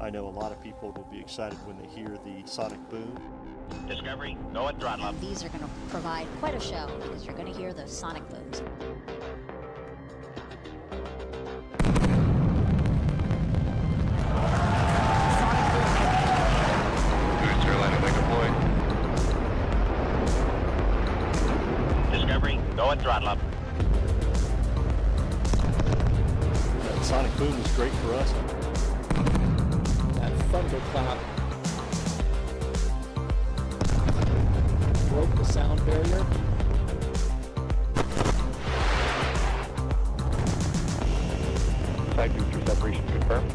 I know a lot of people will be excited when they hear the sonic boom. Discovery, go at throttle up. And these are going to provide quite a show because you're going to hear those sonic booms. Discovery, go at throttle up. That sonic boom is great for us. That thunderclap broke the sound barrier. Side booster separation confirmed.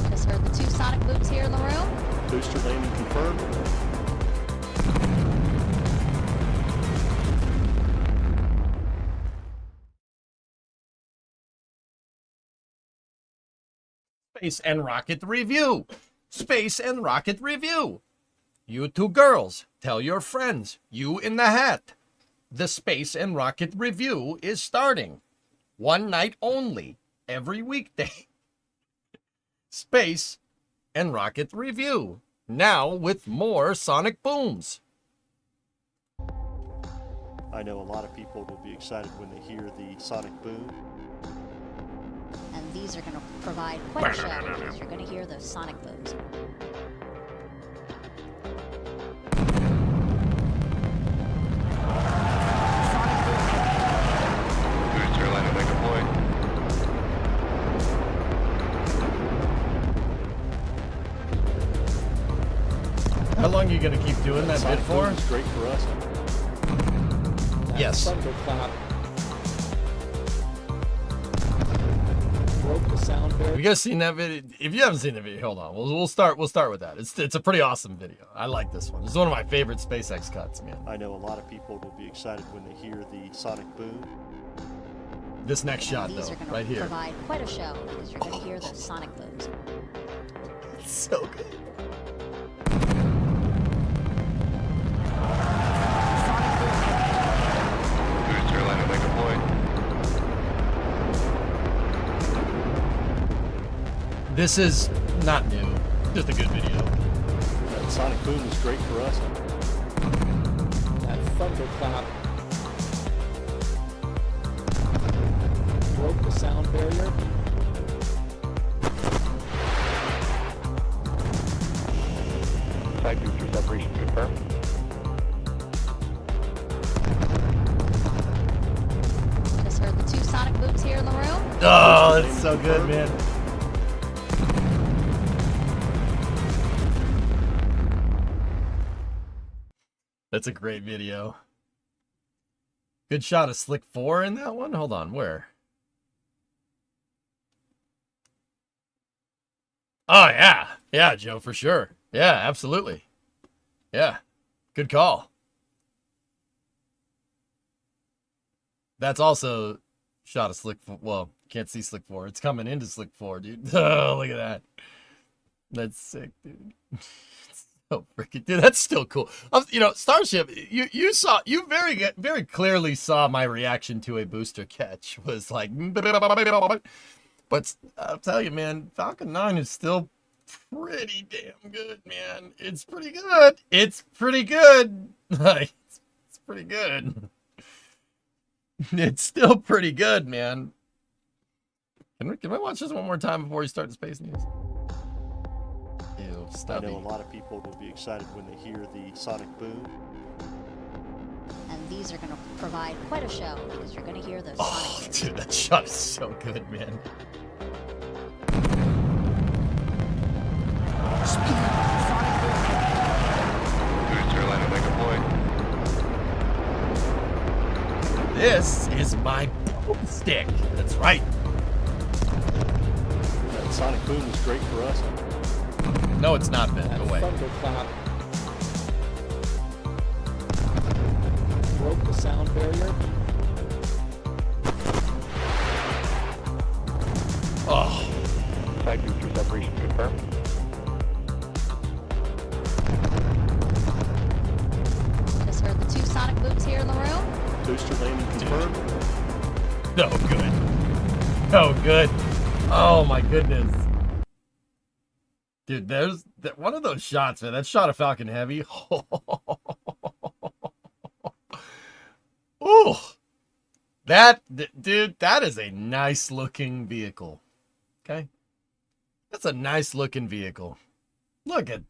Just heard the two sonic booms here in the room. Booster landing confirmed. Space and Rocket Review. Space and Rocket Review. You two girls, tell your friends. You in the hat. The Space and Rocket Review is starting. One night only, every weekday. Space and Rocket Review. Now with more sonic booms. I know a lot of people will be excited when they hear the sonic boom. And these are going to provide quite a show because you're going to hear those sonic booms. How long are you going to keep doing that bit Sonic for? boom is great for us. That Yes. thunderclap broke the sound Have barrier. you guys seen that video? If you haven't seen the video, hold on. We'll start with that. It's a pretty awesome video. I like this one. It's one of my favorite SpaceX cuts, man. I know a lot of people will be excited when they hear the sonic boom. This next shot And these though, are going right to here. provide quite a show because you're going to hear those sonic booms. It's so good. This is not new. Just a good video. That sonic boom is great for us. That thunderclap broke the sound barrier. Side booster separation confirmed. Just heard the two sonic booms here in the room. Oh, it's so good, man. That's a great video. Good shot of Slick 4 in that one. Hold on, where? Oh, yeah. Yeah, Joe, for sure. Yeah, absolutely. Yeah, good call. That's also shot of Slick 4. Well, can't see Slick 4. It's coming into Slick 4, dude. Oh, look at that. That's sick, dude. Oh, freaking dude, that's still cool. You know, Starship, you very clearly saw my reaction to a booster catch was like, but I'll tell you, man, Falcon 9 is still pretty damn good, man. It's pretty good. It's pretty good. Like, it's pretty good. It's still pretty good, man. Can I watch this one more time before we start the space news? Ew, I stubby. know a lot of people will be excited when they hear the sonic boom. And these are going to provide quite a show because you're going to hear those Oh, sonic booms. dude, that shot is so good, man. This is my boomstick. That's right. That sonic boom is great for us. No, it's not, Ben. That Go away. thunderclap broke the sound barrier. Oh, Side booster separation confirmed. Just heard the two sonic booms here in the room. Booster landing confirmed. no good. so good. Oh my goodness. Dude, there's one of those shots, man. That shot of Falcon Heavy. Ooh. Dude, that is a nice looking vehicle. Okay? That's a nice looking vehicle. Look at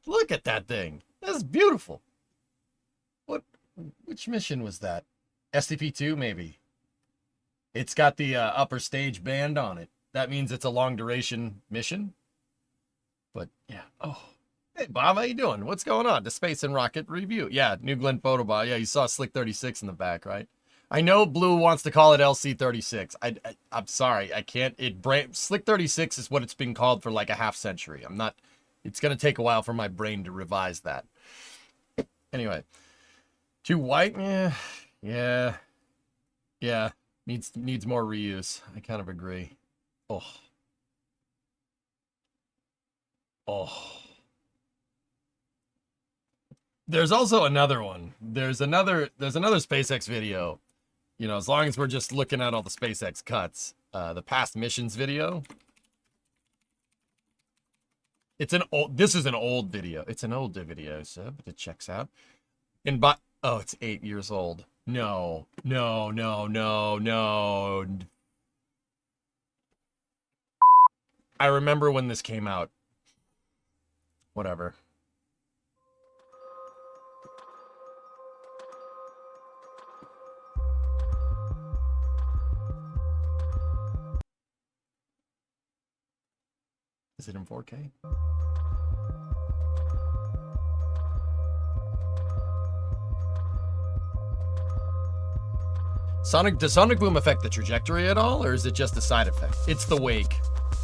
that thing. That's beautiful. Which mission was that? SCP-2 maybe. It's got the upper stage band on it. That means it's a long duration mission. But yeah. Oh. Hey Bob, how you doing? What's going on? The Space and Rocket Review. Yeah, New Glenn Photobot. Yeah, you saw Slick 36 in the back, right? I know Blue wants to call it LC36. I'm sorry, I can't. Slick 36 is what it's been called for like a half century. I'm not. It's gonna take a while for my brain to revise that. Anyway, too white, yeah. Needs more reuse. I kind of agree. Oh. There's also another one. There's another SpaceX video. You know, as long as we're just looking at all the SpaceX cuts, the past missions video. This is an old video. It's an old video, so it checks out. Oh, it's 8 years old. No. I remember when this came out. Whatever. Is it in 4K? Does sonic boom affect the trajectory at all, or is it just a side effect? It's the wake.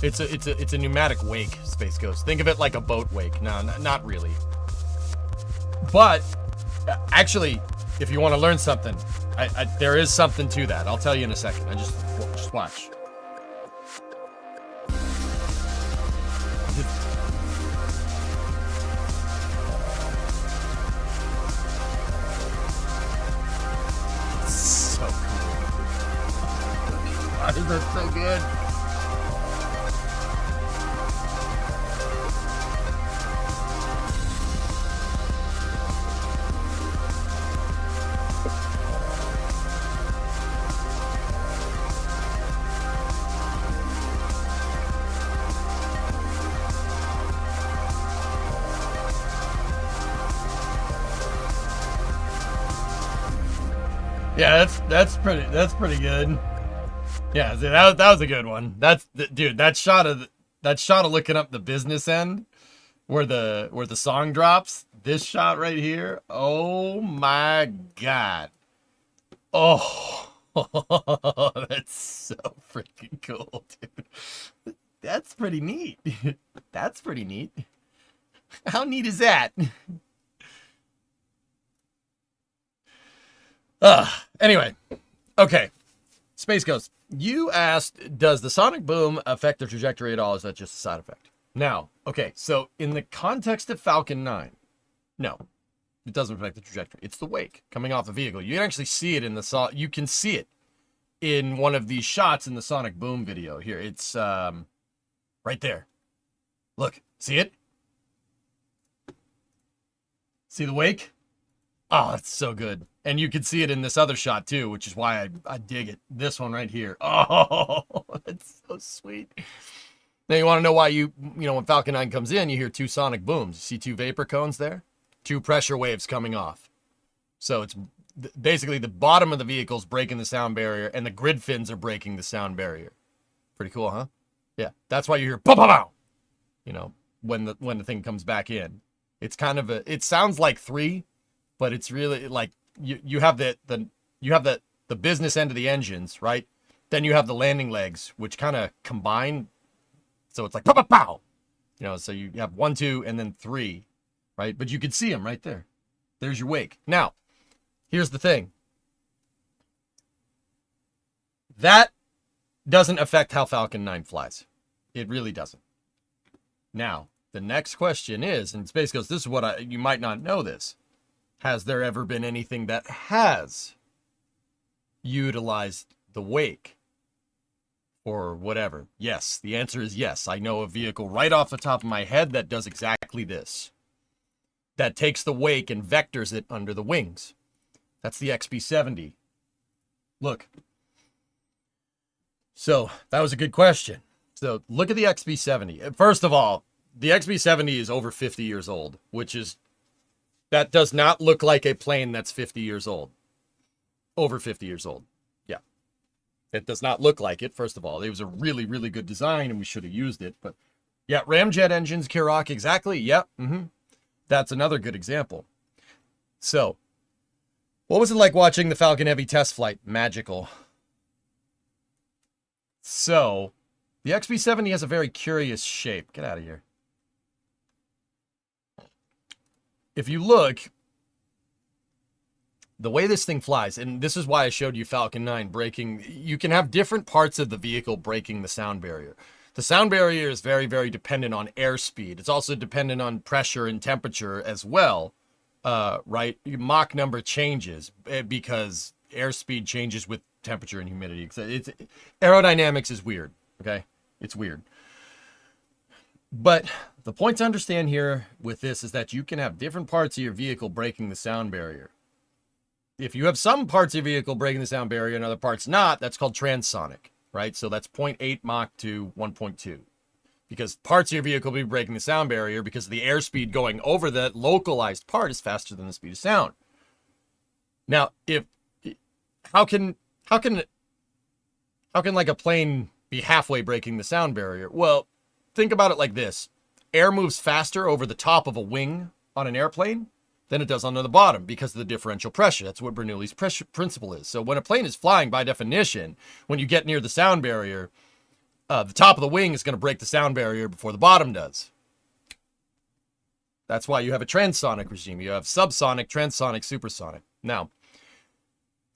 It's a pneumatic wake, Space Ghost. Think of it like a boat wake. No, not really. But actually, if you want to learn something, there is something to that. I'll tell you in a second. Just watch. So cool. Why is that so good? Yeah, that's pretty good. Yeah, that was a good one. Dude, that shot of looking up the business end where the song drops. This shot right here. Oh my god. Oh, that's so freaking cool, dude. That's pretty neat. That's pretty neat. How neat is that? Anyway, okay. Space Ghost, you asked, does the sonic boom affect the trajectory at all? Is that just a side effect? Now, okay, so in the context of Falcon 9, no, it doesn't affect the trajectory. It's the wake coming off the vehicle. You can actually see it in you can see it in one of these shots in the sonic boom video. Here, it's right there. Look, see it? See the wake? Oh, it's so good. And you can see it in this other shot too, which is why I dig it. This one right here. Oh, that's so sweet. Now you want to know why you know, when Falcon 9 comes in, you hear two sonic booms. You see two vapor cones there? Two pressure waves coming off. So it's basically the bottom of the vehicle's breaking the sound barrier and the grid fins are breaking the sound barrier. Pretty cool, huh? Yeah, that's why you hear pow pow pow. You know, when the thing comes back in. It's kind of it sounds like 3, but it's really like you have the business end of the engines, right? Then you have the landing legs, which kind of combine. So it's like pow pow pow. You know, so you have 1, 2, and then 3, right? But you can see them right there. There's your wake. Now, here's the thing. That doesn't affect how Falcon 9 flies. It really doesn't. Now, the next question is, and Space Ghost, this is what you might not know this. Has there ever been anything that has utilized the wake or whatever? Yes, the answer is yes. I know a vehicle right off the top of my head that does exactly this. That takes the wake and vectors it under the wings. That's the XB-70. Look. So, that was a good question. So, look at the XB-70. First of all, the XB-70 is over 50 years old, which is, that does not look like a plane that's 50 years old. Over 50 years old. Yeah. It does not look like it, first of all. It was a really, really good design, and we should have used it. But, yeah, ramjet engines, Kirok, exactly. Yep. That's another good example. So, what was it like watching the Falcon Heavy test flight? Magical. So, the XB-70 has a very curious shape. Get out of here. If you look, the way this thing flies, and this is why I showed you Falcon 9 breaking, you can have different parts of the vehicle breaking the sound barrier. The sound barrier is very, very dependent on airspeed. It's also dependent on pressure and temperature as well, right? Mach number changes because airspeed changes with temperature and humidity. Aerodynamics is weird, okay? It's weird. But the point to understand here with this is that you can have different parts of your vehicle breaking the sound barrier. If you have some parts of your vehicle breaking the sound barrier and other parts not, that's called transonic. Right? So that's 0.8 Mach to 1.2. Because parts of your vehicle will be breaking the sound barrier because the airspeed going over that localized part is faster than the speed of sound. Now, how can like a plane be halfway breaking the sound barrier? Well, think about it like this. Air moves faster over the top of a wing on an airplane than it does on the bottom because of the differential pressure. That's what Bernoulli's pressure principle is. So when a plane is flying, by definition, when you get near the sound barrier, the top of the wing is going to break the sound barrier before the bottom does. That's why you have a transonic regime. You have subsonic, transonic, supersonic. Now,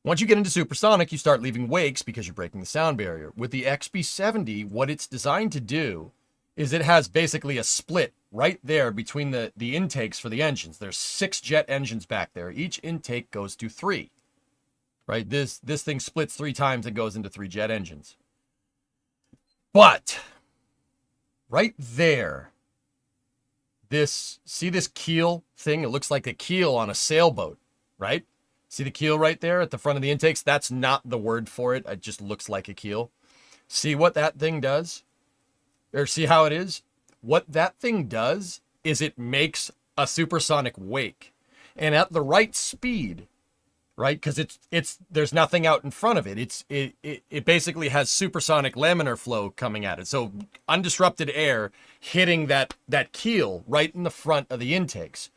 once you get into supersonic, you start leaving wakes because you're breaking the sound barrier. With the XB-70, what it's designed to do is it has basically a split right there between the intakes for the engines. There's 6 jet engines back there. Each intake goes to 3. Right? This thing splits 3 times and goes into 3 jet engines. But right there, see this keel thing? It looks like a keel on a sailboat, right? See the keel right there at the front of the intakes? That's not the word for it. It just looks like a keel. See what that thing does? Or see how it is? What that thing does is it makes a supersonic wake. And at the right speed, right? Because there's nothing out in front of it. It basically has supersonic laminar flow coming at it. So undisrupted air hitting that keel right in the front of the intakes.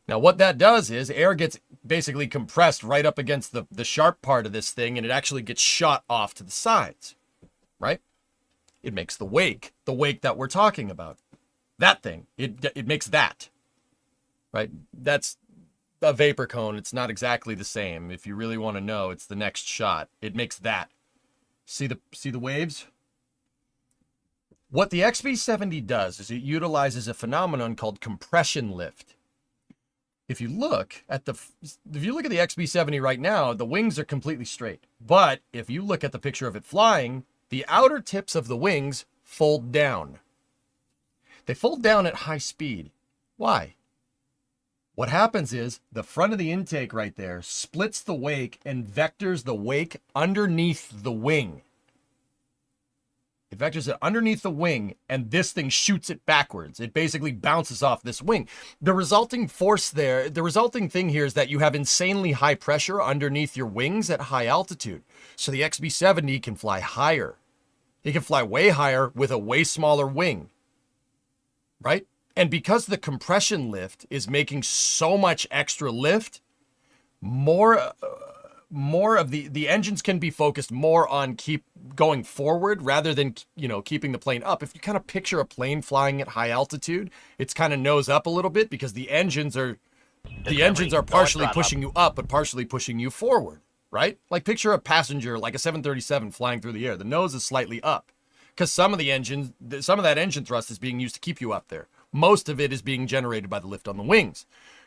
Now what that does is air gets basically compressed right up against the sharp part of this thing, and it actually gets shot off to the sides, right? It makes the wake that we're talking about. That thing, it makes that, right? That's a vapor cone. It's not exactly the same. If you really want to know, it's the next shot. It makes that. See the waves? What the XB-70 does is it utilizes a phenomenon called compression lift. If you look at the XB-70 right now, the wings are completely straight. But if you look at the picture of it flying, the outer tips of the wings fold down. They fold down at high speed. Why? What happens is the front of the intake right there splits the wake and vectors the wake underneath the wing. It vectors it underneath the wing, and this thing shoots it backwards. It basically bounces off this wing. The resulting force there, the resulting thing here is that you have insanely high pressure underneath your wings at high altitude. So the XB-70 can fly higher. It can fly way higher with a way smaller wing, right? And because the compression lift is making so much extra lift, more of the engines can be focused more on keep going forward rather than, keeping the plane up. If you kind of picture a plane flying at high altitude, it's kind of nose up a little bit because the engines are partially pushing you up, but partially pushing you forward, right? Like picture a passenger, like a 737 flying through the air. The nose is slightly up because some of that engine thrust is being used to keep you up there. Most of it is being generated by the lift on the wings.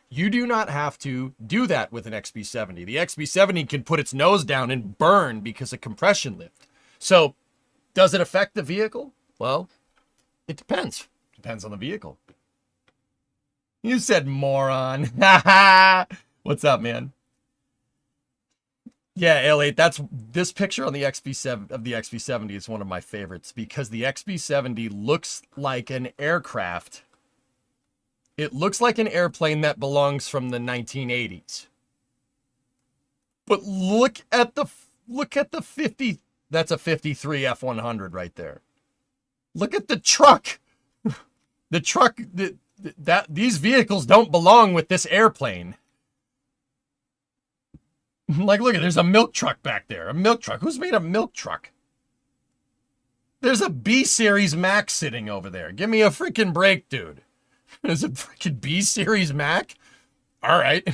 You do not have to do that with an XB-70. The XB-70 can put its nose down and burn because of compression lift. So Does it affect the vehicle? Well, it depends. Depends on the vehicle. You said moron. What's up, man? Yeah, L8, this picture on the XB7 of the XB70 is one of my favorites because the XB70 looks like an aircraft. It looks like an airplane that belongs from the 1980s. But look at the 50, that's a 53 F100 right there. Look at the truck. The truck these vehicles don't belong with this airplane. Like, look at, there's a milk truck back there. A milk truck. Who's made a milk truck? There's a B series Mac sitting over there. Give me a freaking break, dude. There's a freaking B series Mac? All right.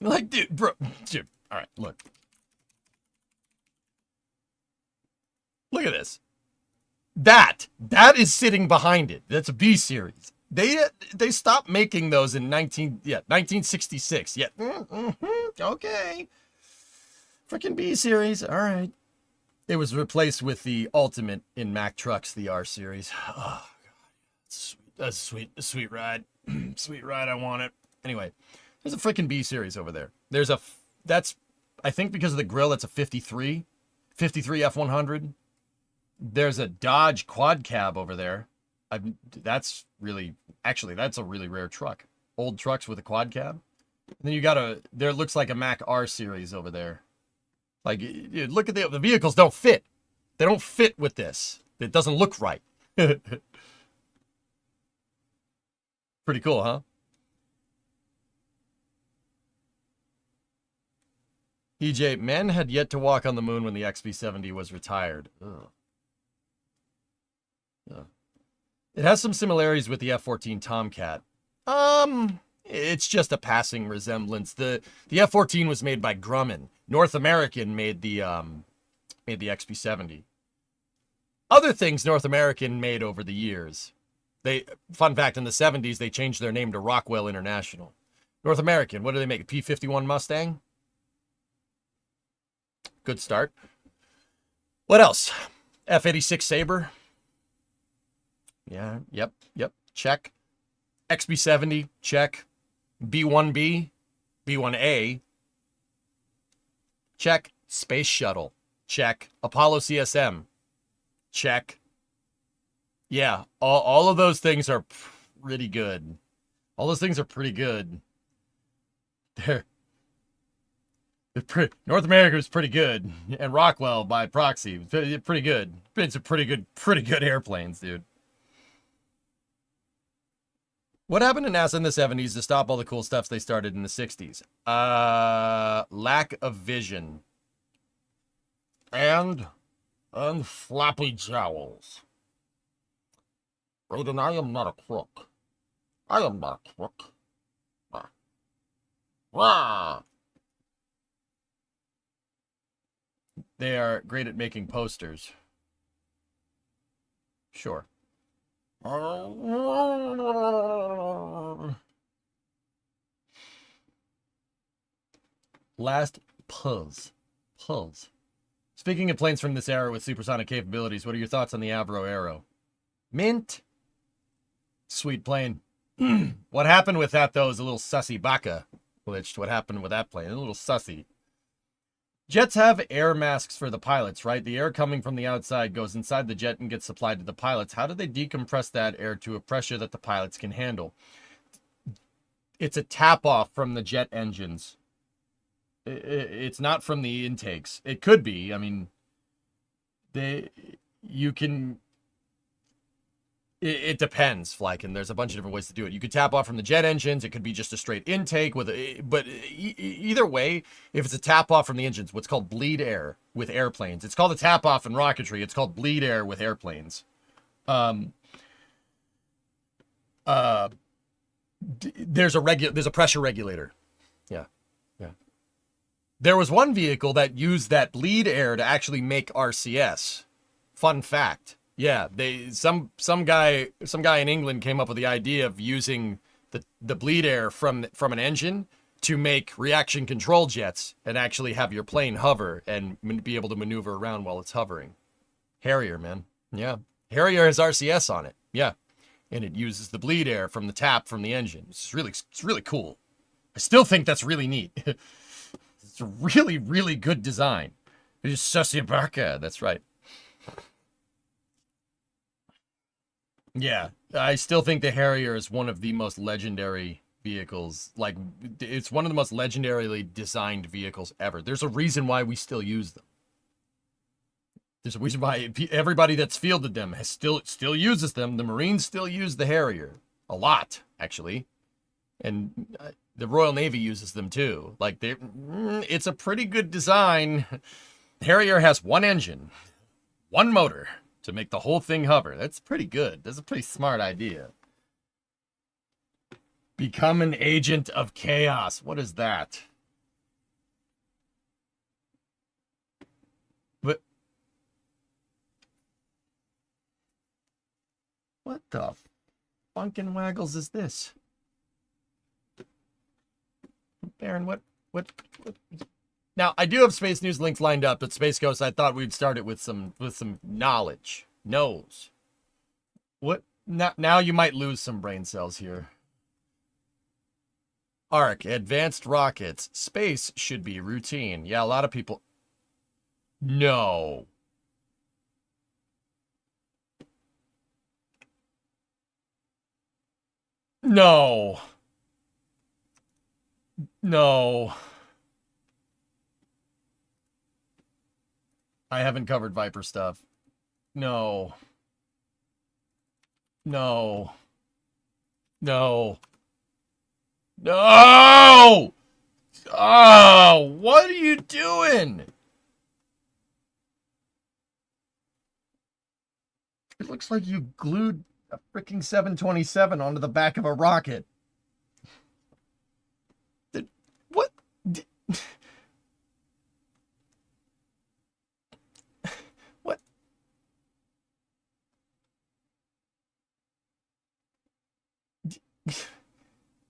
Like, dude, bro. Dude. All right, look. Look at this. That is sitting behind it. That's a B series. They stopped making those in 1966. Yeah. Okay. Freaking B series. All right. It was replaced with the ultimate in Mack trucks, the R series. Oh god. That's sweet. A sweet ride. Sweet ride. I want it. Anyway, there's a freaking B series over there. That's I think because of the grill, it's a 53 F100. There's a Dodge quad cab over there. That's a really rare truck. Old trucks with a quad cab. And then you got there looks like a Mack R series over there. Like, look at the vehicles don't fit. They don't fit with this. It doesn't look right. Pretty cool, huh? EJ, men had yet to walk on the moon when the XB-70 was retired. Ugh. Yeah. It has some similarities with the F-14 Tomcat. It's just a passing resemblance. The F-14 was made by Grumman. North American made the XB-70. Other things North American made over the years. Fun fact, in the 70s, they changed their name to Rockwell International. North American, what do they make? A P-51 Mustang? Good start. What else? F-86 Sabre? Yeah, yep, check. XB-70, check. B-1B, B-1A, check. Space Shuttle, check. Apollo CSM, check. Yeah, all of those things are pretty good. All those things are pretty good. North America was pretty good, and Rockwell by proxy was pretty good. It's a pretty good airplanes, dude. What happened to NASA in the 70s to stop all the cool stuff they started in the 60s? Lack of vision. And floppy jowls. Raiden, I am not a crook. I am not a crook. Rah. They are great at making posters. Sure. Last pulls. Speaking of planes from this era with supersonic capabilities, what are your thoughts on the Avro Aero? Mint. Sweet plane. What happened with that, though, is a little sussy baka glitched. What happened with that plane? A little sussy. Jets have air masks for the pilots, right? The air coming from the outside goes inside the jet and gets supplied to the pilots. How do they decompress that air to a pressure that the pilots can handle? It's a tap-off from the jet engines. It's not from the intakes. It could be. I mean, you can... It depends, Flykin. There's a bunch of different ways to do it. You could tap off from the jet engines. It could be just a straight intake with but either way, if it's a tap off from the engines, what's called bleed air with airplanes. It's called a tap off in rocketry. It's called bleed air with airplanes. There's a pressure regulator. Yeah. There was one vehicle that used that bleed air to actually make RCS. Fun fact. Yeah, some guy in England came up with the idea of using the bleed air from an engine to make reaction control jets and actually have your plane hover and be able to maneuver around while it's hovering. Harrier, man. Yeah. Harrier has RCS on it. Yeah. And it uses the bleed air from the tap from the engine. It's really cool. I still think that's really neat. It's a really, really good design. It's Sasiabaka. That's right. Yeah. I still think the Harrier is one of the most legendary vehicles. Like, it's one of the most legendarily designed vehicles ever. There's a reason why we still use them. There's a reason why everybody that's fielded them has still uses them. The Marines still use the Harrier a lot, actually, and the Royal Navy uses them too. Like, it's a pretty good design. Harrier has one engine, one motor to make the whole thing hover. That's pretty good. That's a pretty smart idea. Become an agent of chaos. What is that? What the funkin' waggles is this? Baron, what? Now, I do have Space News links lined up, but Space Ghost, I thought we'd start it with some knowledge. Knows. What? Now you might lose some brain cells here. Arc, advanced rockets. Space should be routine. Yeah, a lot of people... No. No. No. I haven't covered Viper stuff. No. No. No. No! Oh, what are you doing? It looks like you glued a freaking 727 onto the back of a rocket. What? What?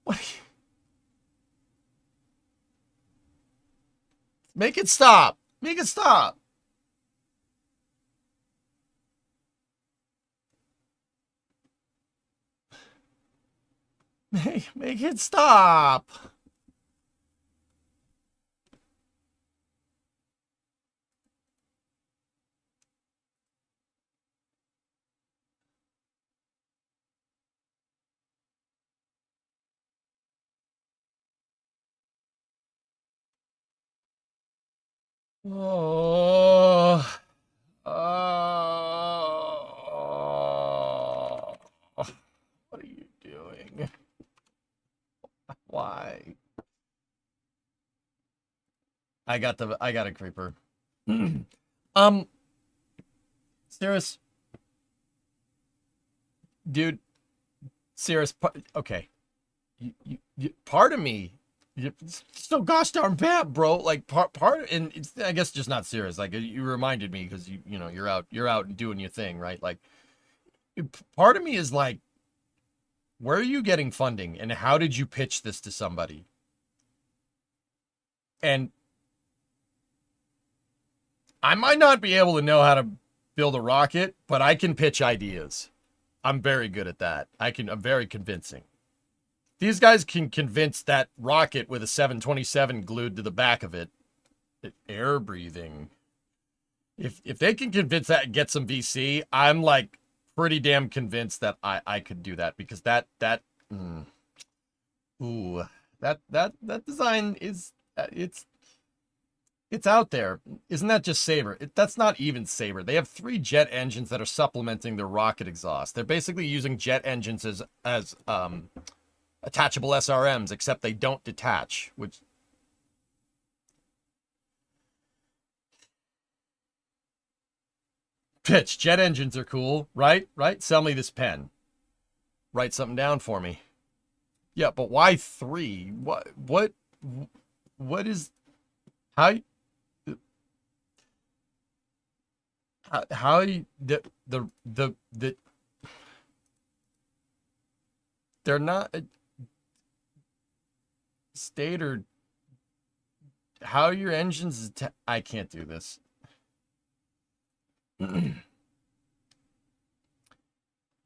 What? Make it stop. Make it stop. Make it stop. Oh. Oh. What are you doing? Why? I got a creeper. Cirrus. Dude. Cirrus, okay. Part of me, it's so gosh darn bad, bro. Like and it's, I guess just not Cirrus. Like, you reminded me because you know, you're out doing your thing, right? Like, part of me is like, where are you getting funding, and how did you pitch this to somebody? And I might not be able to know how to build a rocket, but I can pitch ideas. I'm very good at that. I'm very convincing. These guys can convince that rocket with a 727 glued to the back of it, air breathing. If they can convince that and get some VC, I'm like pretty damn convinced that I could do that, because that design is it's out there. Isn't that just Sabre? That's not even Sabre. They have 3 jet engines that are supplementing their rocket exhaust. They're basically using jet engines as attachable SRMs, except they don't detach, which... Pitch, jet engines are cool, right? Right? Sell me this pen. Write something down for me. Yeah, but why 3? What is... How they're not... state or how your engines I can't do this.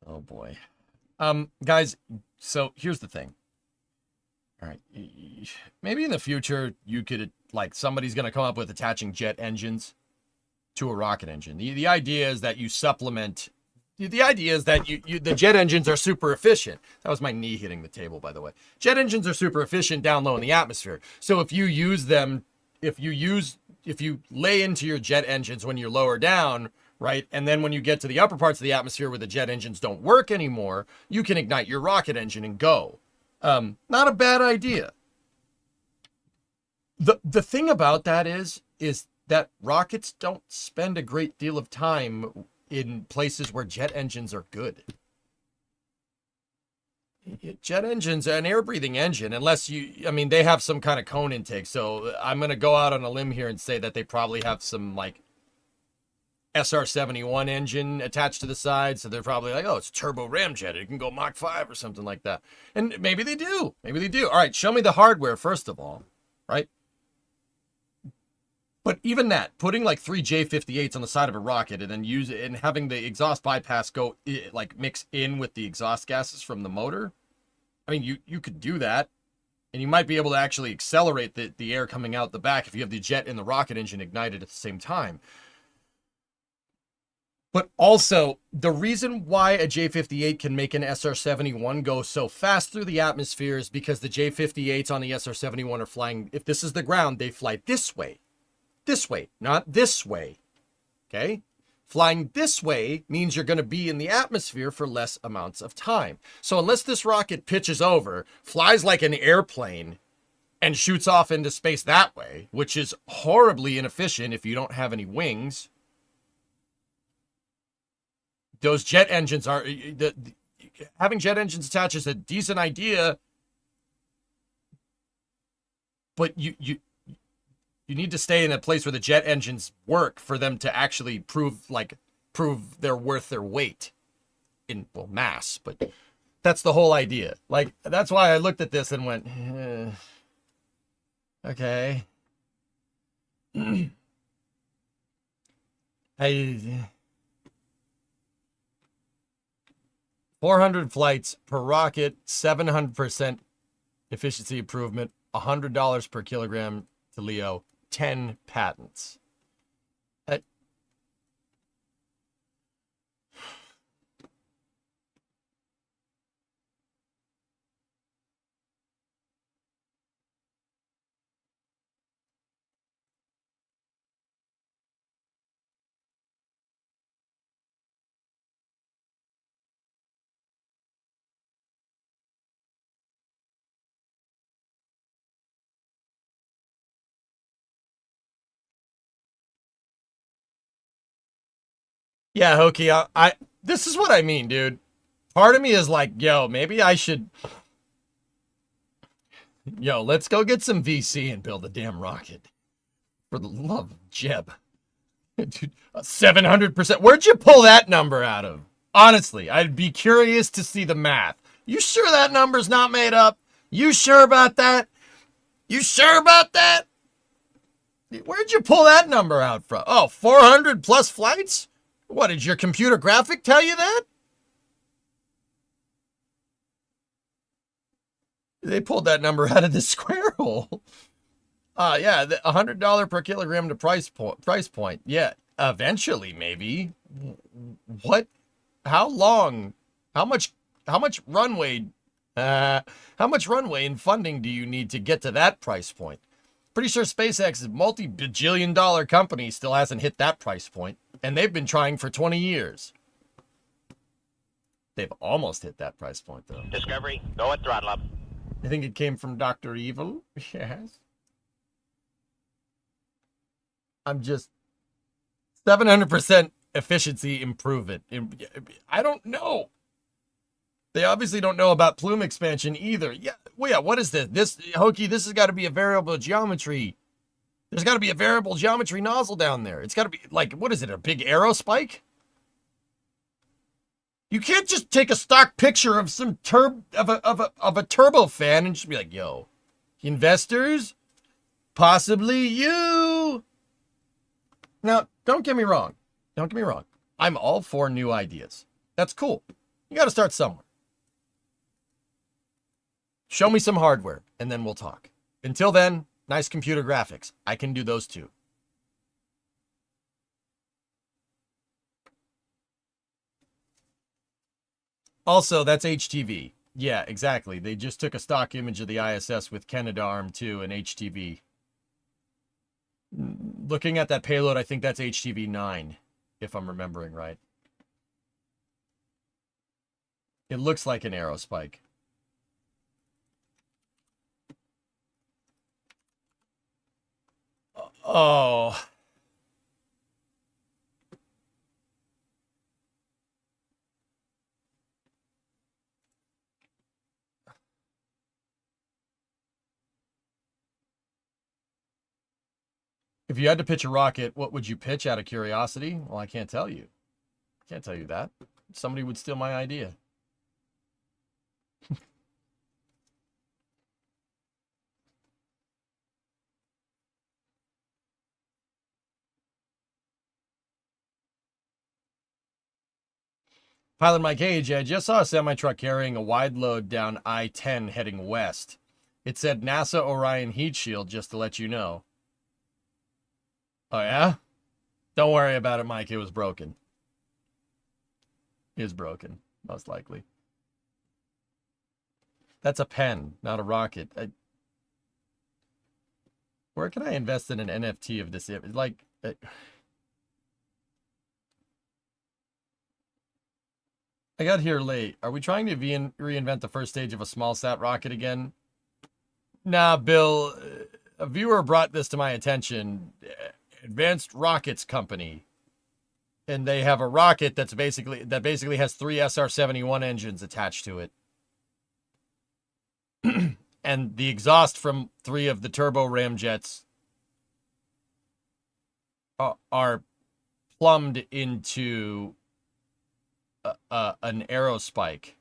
Oh boy. Guys, so here's the thing. All right. Maybe in the future you could, like, somebody's going to come up with attaching jet engines to a rocket engine. The idea is that you supplement. The idea is that the jet engines are super efficient. That was my knee hitting the table, by the way. Jet engines are super efficient down low in the atmosphere. So if you use them, if you lay into your jet engines when you're lower down, right, and then when you get to the upper parts of the atmosphere where the jet engines don't work anymore, you can ignite your rocket engine and go. Not a bad idea. The thing about that is that rockets don't spend a great deal of time in places where jet engines are good. Jet engines, an air-breathing engine, unless they have some kind of cone intake. So I'm going to go out on a limb here and say that they probably have some, like, SR-71 engine attached to the side. So they're probably like, oh, it's a turbo ramjet. It can go Mach 5 or something like that. And maybe they do. Maybe they do. All right, show me the hardware, first of all, right? But even that, putting like 3 J-58s on the side of a rocket and then use it and having the exhaust bypass go like mix in with the exhaust gases from the motor. I mean, you could do that, and you might be able to actually accelerate the air coming out the back if you have the jet and the rocket engine ignited at the same time. But also, the reason why a J-58 can make an SR-71 go so fast through the atmosphere is because the J-58s on the SR-71 are flying, if this is the ground, they fly this way. This way, not this way. Okay? Flying this way means you're going to be in the atmosphere for less amounts of time. So unless this rocket pitches over, flies like an airplane, and shoots off into space that way, which is horribly inefficient if you don't have any wings, those jet engines are... having jet engines attached is a decent idea, but you need to stay in a place where the jet engines work for them to actually prove they're worth their weight in, well, mass. But that's the whole idea. Like, that's why I looked at this and went, okay. 400 flights per rocket, 700% efficiency improvement, $100 per kilogram to Leo. 10 patents. Yeah, Hokey, this is what I mean, dude. Part of me is like, yo, maybe I should... Yo, let's go get some VC and build a damn rocket. For the love of Jeb. Dude, 700%. Where'd you pull that number out of? Honestly, I'd be curious to see the math. You sure that number's not made up? You sure about that? You sure about that? Where'd you pull that number out from? Oh, 400 plus flights? What, did your computer graphic tell you that? They pulled that number out of the square hole. Yeah, the $100 per kilogram to price point. Yeah, eventually, maybe. What? How long? How much runway? How much runway and funding do you need to get to that price point? Pretty sure SpaceX's multi-bajillion-dollar company still hasn't hit that price point. And they've been trying for 20 years. They've almost hit that price point, though. Discovery, go at throttle up. I think it came from Dr. Evil. Yes. I'm just... 700% efficiency improvement. I don't know. They obviously don't know about plume expansion either. Yeah, well, yeah, what is this? Hokey, this has got to be a variable geometry. There's got to be a variable geometry nozzle down there. It's got to be, like, what is it, a big arrow spike? You can't just take a stock picture of some of a turbofan and just be like, yo, Investors? Possibly you. Now, don't get me wrong. Don't get me wrong. I'm all for new ideas. That's cool. You got to start somewhere. Show me some hardware, and then we'll talk. Until then, nice computer graphics. I can do those too. Also, that's HTV. Yeah, exactly. They just took a stock image of the ISS with Canadarm2 and HTV. Looking at that payload, I think that's HTV-9, if I'm remembering right. It looks like an aerospike. Oh. If you had to pitch a rocket, what would you pitch out of curiosity? Well, I can't tell you. I can't tell you that. Somebody would steal my idea. Pilot Mike Age, I just saw a semi-truck carrying a wide load down I-10 heading west. It said NASA Orion heat shield, just to let you know. Oh, yeah? Don't worry about it, Mike. It was broken. It is broken, most likely. That's a pen, not a rocket. Where can I invest in an NFT of this? Like... I got here late. Are we trying to reinvent the first stage of a small sat rocket again? Nah, Bill. A viewer brought this to my attention. Advanced Rockets Company. And they have a rocket that basically has 3 SR-71 engines attached to it. And the exhaust from 3 of the turbo ramjets are plumbed into an aerospike.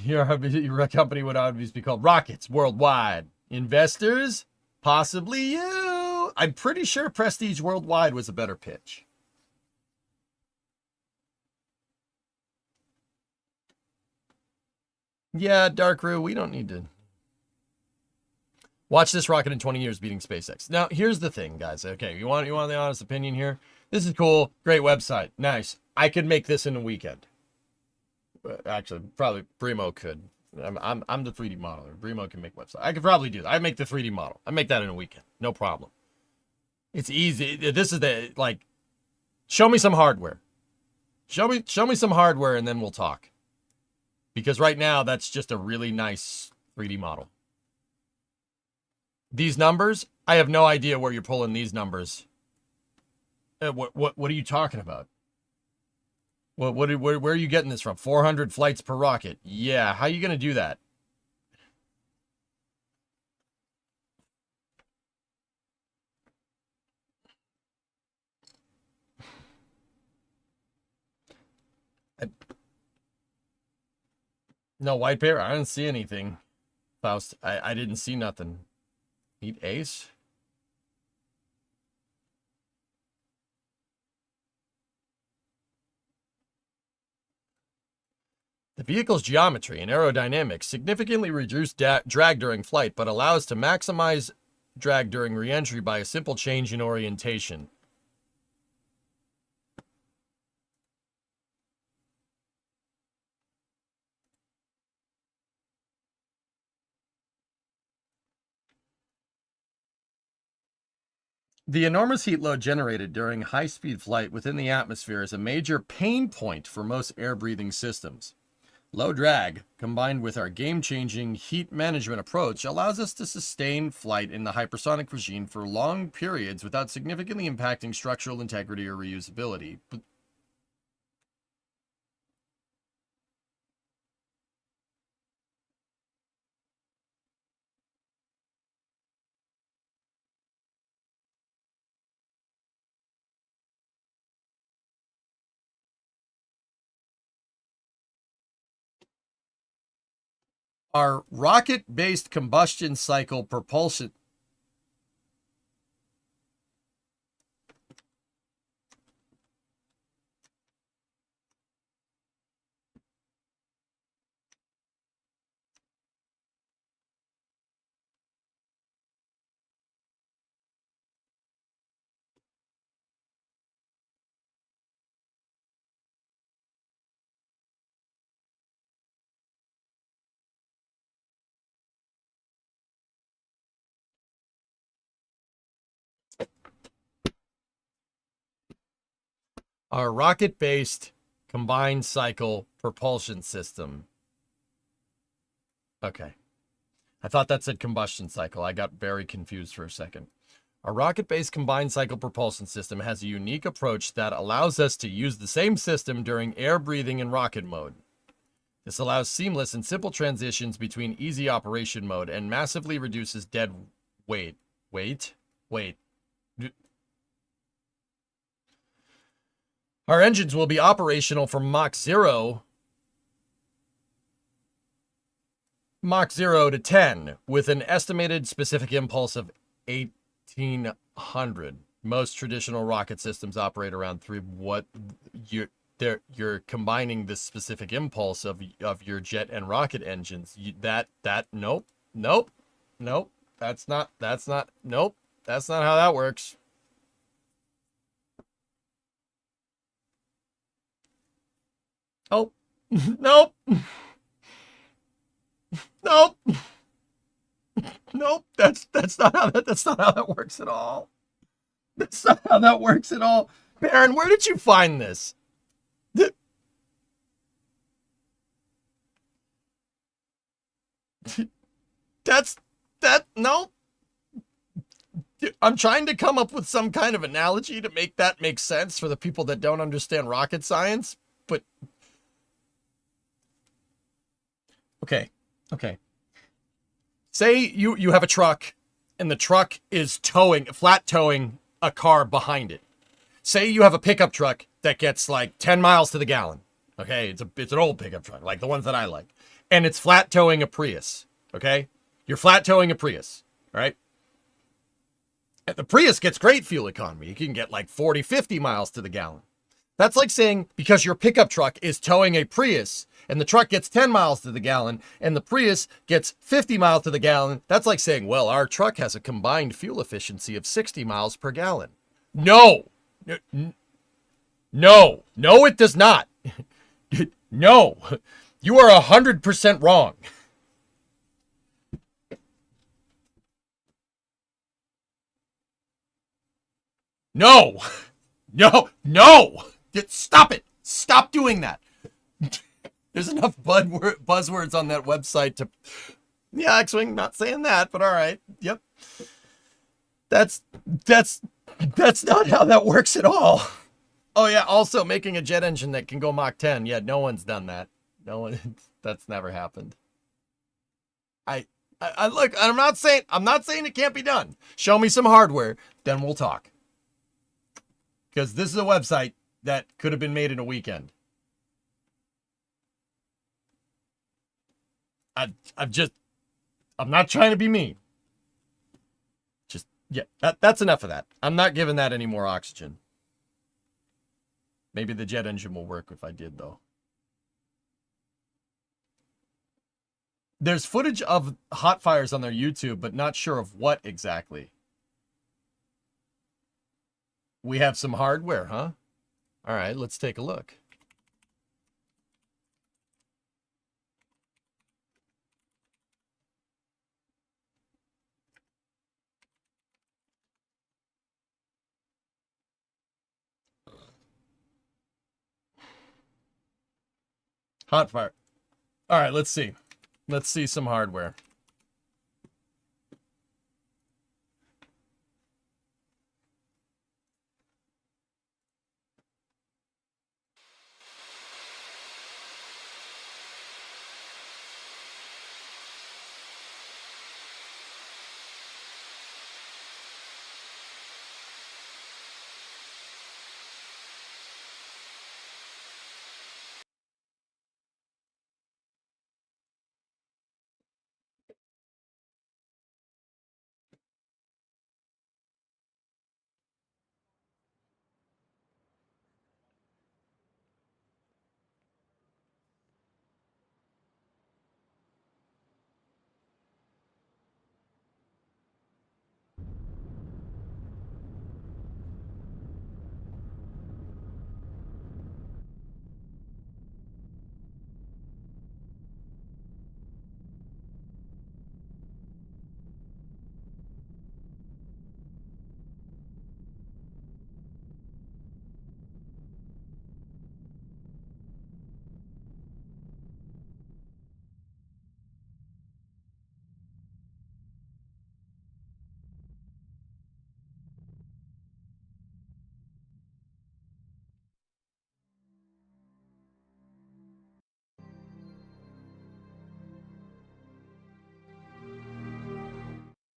Your company would obviously be called Rockets Worldwide. Investors? Possibly you. I'm pretty sure Prestige Worldwide was a better pitch. Yeah, Dark Rue, we don't need to watch this rocket in 20 years beating SpaceX. Now, here's the thing, guys. Okay, you want the honest opinion here? This is cool. Great website. Nice. I could make this in a weekend. Actually, probably Brimo could. I'm the 3D modeler. Brimo can make websites. I could probably do that. I make the 3D model. I make that in a weekend. No problem. It's easy. This is the, like, show me some hardware. Show me some hardware and then we'll talk. Because right now, that's just a really nice 3D model. These numbers, I have no idea where you're pulling these numbers. What are you talking about? Where are you getting this from? 400 flights per rocket. Yeah, how are you going to do that? No white paper? I didn't see anything. Faust, I didn't see nothing. Need Ace? The vehicle's geometry and aerodynamics significantly reduce drag during flight, but allows to maximize drag during re-entry by a simple change in orientation. The enormous heat load generated during high-speed flight within the atmosphere is a major pain point for most air-breathing systems. Low drag, combined with our game-changing heat management approach, allows us to sustain flight in the hypersonic regime for long periods without significantly impacting structural integrity or reusability. But Our rocket-based combustion cycle propulsion... Our rocket-based combined cycle propulsion system. Okay. I thought that said combustion cycle. I got very confused for a second. Our rocket-based combined cycle propulsion system has a unique approach that allows us to use the same system during air breathing in rocket mode. This allows seamless and simple transitions between easy operation mode and massively reduces dead weight. Wait. Our engines will be operational from Mach 0 to 10 with an estimated specific impulse of 1800. Most traditional rocket systems operate around 3. What you're combining the specific impulse of your jet and rocket engines. Nope. That's not how that works. Oh, nope. Nope. Nope. That's not how that works at all. That's not how that works at all. Baron, where did you find this? No. I'm trying to come up with some kind of analogy to make that make sense for the people that don't understand rocket science, but okay. Say you have a truck and the truck is flat towing a car behind it. Say you have a pickup truck that gets like 10 miles to the gallon. Okay, it's an old pickup truck, like the ones that I like. And it's flat towing a Prius. Okay? You're flat towing a Prius, right? And the Prius gets great fuel economy. You can get like 40, 50 miles to the gallon. That's like saying because your pickup truck is towing a Prius and the truck gets 10 miles to the gallon and the Prius gets 50 miles to the gallon, that's like saying, well, our truck has a combined fuel efficiency of 60 miles per gallon. No, it does not. No, you are 100% wrong. No. Stop it. Stop doing that. There's enough buzzwords on that website to... Yeah, X-Wing, not saying that, but all right. Yep. That's not how that works at all. Oh, yeah, also making a jet engine that can go Mach 10. Yeah, no one's done that. That's never happened. I look, I'm not saying it can't be done. Show me some hardware, then we'll talk. Because this is a website that could have been made in a weekend. I'm not trying to be mean. Yeah, that's enough of that. I'm not giving that any more oxygen. Maybe the jet engine will work if I did, though. There's footage of hot fires on their YouTube, but not sure of what exactly. We have some hardware, huh? All right, let's take a look. Hot fire. All right, let's see. Let's see some hardware.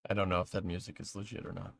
I don't know if that music is legit or not.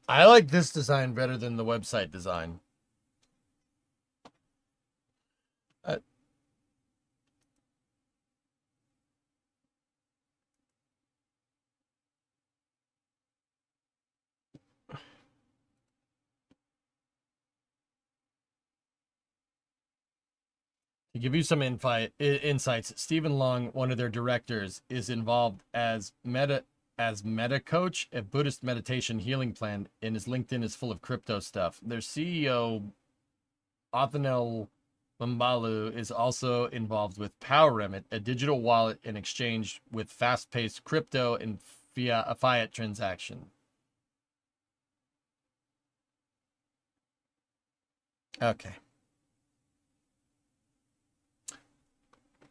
I like this design better than the website design. To give you some insights, Stephen Long, one of their directors, is involved as meta coach at Buddhist meditation healing plan, and his LinkedIn is full of crypto stuff. Their CEO, Athanel Mambalu, is also involved with Power Remit, a digital wallet in exchange with fast-paced crypto and fiat transaction. Okay.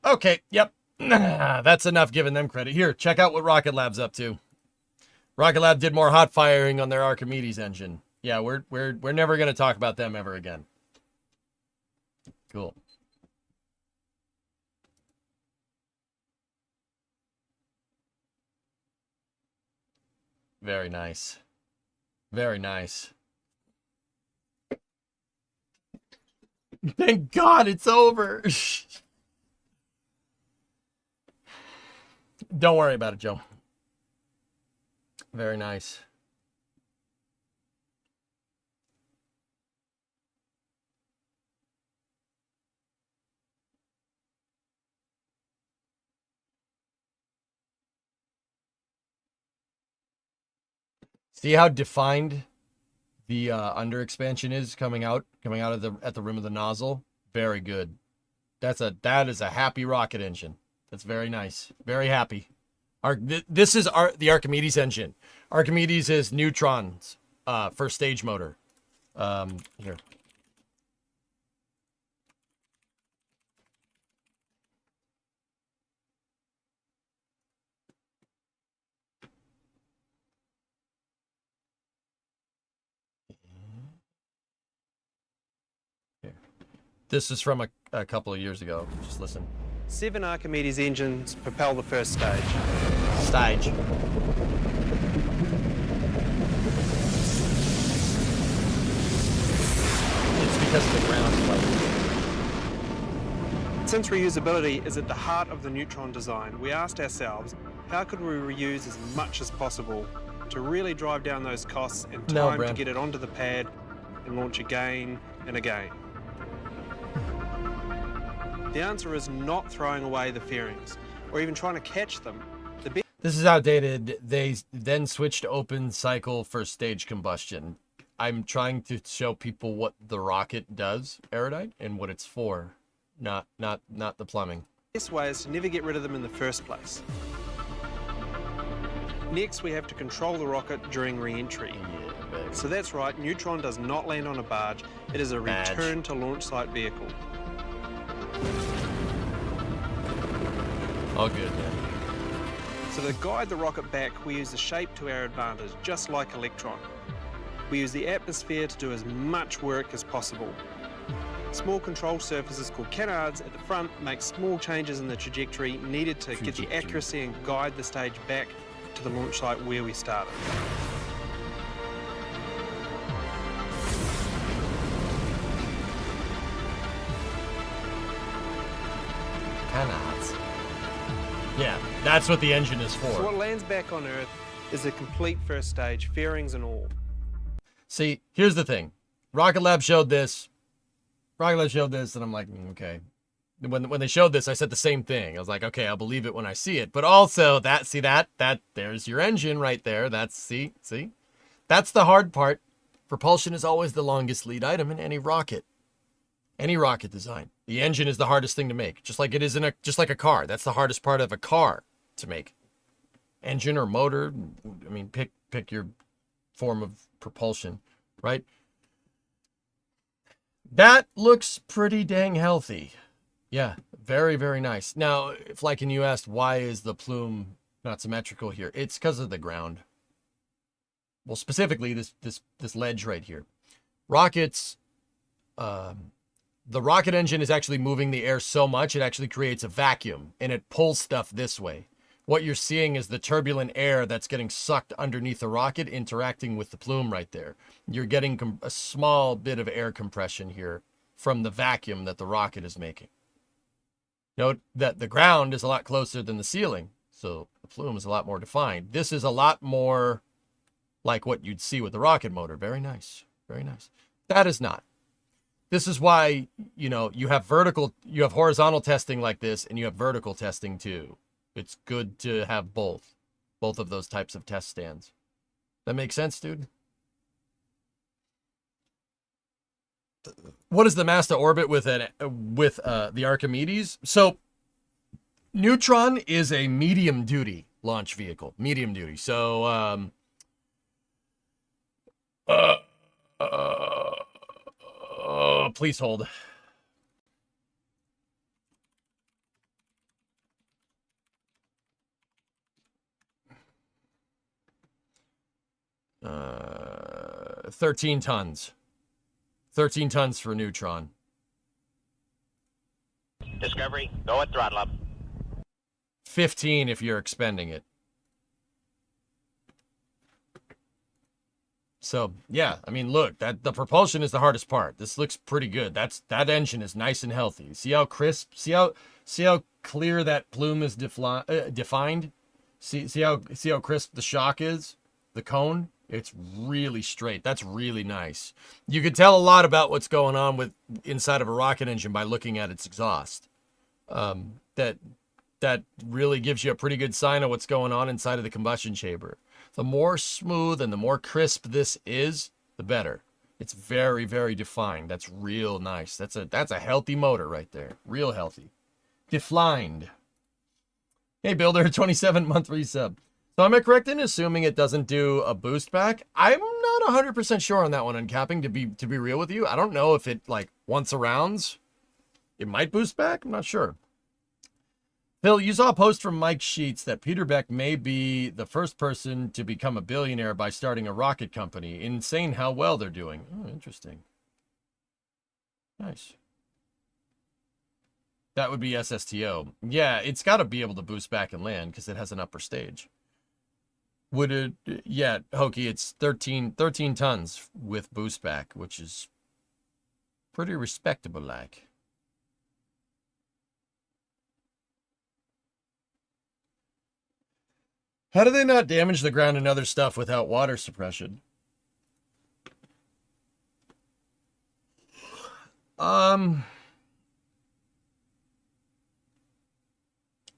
Okay, yep. That's enough giving them credit. Here, check out what Rocket Lab's up to. Rocket Lab did more hot firing on their Archimedes engine. Yeah, we're never going to talk about them ever again. Cool. Very nice. Very nice. Thank God it's over. Don't worry about it, Joe. Very nice. See how defined the under expansion is coming out of the rim of the nozzle? Very good. That is a happy rocket engine. That's very nice. Very happy. This is the Archimedes engine. Archimedes is Neutron's first stage motor. Here. This is from a couple of years ago. Just listen. 7 Archimedes engines propel the first stage. Stage. It's because of the ground plate. Since reusability is at the heart of the Neutron design, we asked ourselves, how could we reuse as much as possible to really drive down those costs and time to get it onto the pad and launch again and again? The answer is not throwing away the fairings, or even trying to catch them. This is outdated. They then switched to open cycle for stage combustion. I'm trying to show people what the rocket does, Erudite, and what it's for, not the plumbing. The best way is to never get rid of them in the first place. Next, we have to control the rocket during re-entry. Yeah, so that's right, Neutron does not land on a barge. It is a return to launch site vehicle. All good, man. So to guide the rocket back, we use the shape to our advantage, just like Electron. We use the atmosphere to do as much work as possible. Small control surfaces called canards at the front make small changes in the trajectory needed to get the accuracy and guide the stage back to the launch site where we started. Canards. Yeah, that's what the engine is for. So what lands back on Earth is a complete first stage, fairings and all. See, here's the thing. Rocket Lab showed this, and I'm like, okay. When they showed this, I said the same thing. I was like, okay, I'll believe it when I see it. But also, there's your engine right there. See? That's the hard part. Propulsion is always the longest lead item in any rocket. Any rocket design. The engine is the hardest thing to make, just like it is just like a car. That's the hardest part of a car to make. Engine or motor, I mean, pick your form of propulsion, right? That looks pretty dang healthy. Yeah, very, very nice. Now, if like you asked, why is the plume not symmetrical here? It's because of the ground. Well, specifically this ledge right here. Rockets, the rocket engine is actually moving the air so much it actually creates a vacuum and it pulls stuff this way. What you're seeing is the turbulent air that's getting sucked underneath the rocket interacting with the plume right there. You're getting a small bit of air compression here from the vacuum that the rocket is making. Note that the ground is a lot closer than the ceiling, so the plume is a lot more defined. This is a lot more like what you'd see with the rocket motor. Very nice, very nice. That is not. This is why, you have horizontal testing like this, and you have vertical testing too. It's good to have both of those types of test stands. That makes sense, dude? What is the mass to orbit with the Archimedes? So, Neutron is a medium duty launch vehicle. Medium duty. So, please hold. Uh, 13 tons. 13 tons for Neutron. Discovery, go at throttle up. 15 if you're expending it. So, yeah, I mean, look, the propulsion is the hardest part. This looks pretty good. That engine is nice and healthy. See how crisp? See how clear that plume is defined? See how crisp the shock is? The cone? It's really straight. That's really nice. You could tell a lot about what's going on with inside of a rocket engine by looking at its exhaust. That really gives you a pretty good sign of what's going on inside of the combustion chamber. The more smooth and the more crisp this is, the better. It's very, very defined. That's real nice. That's a healthy motor right there. Real healthy. Defined. Hey, Builder, 27-month resub. So am I correct in assuming it doesn't do a boost back? I'm not 100% sure on that one, Uncapping, to be real with you. I don't know if it, once arounds, it might boost back. I'm not sure. Phil, you saw a post from Mike Sheets that Peter Beck may be the first person to become a billionaire by starting a rocket company. Insane how well they're doing. Oh, interesting. Nice. That would be SSTO. Yeah, it's got to be able to boost back and land because it has an upper stage. Would it? Yeah, Hokey, it's 13 tons with boost back, which is pretty respectable like. How do they not damage the ground and other stuff without water suppression?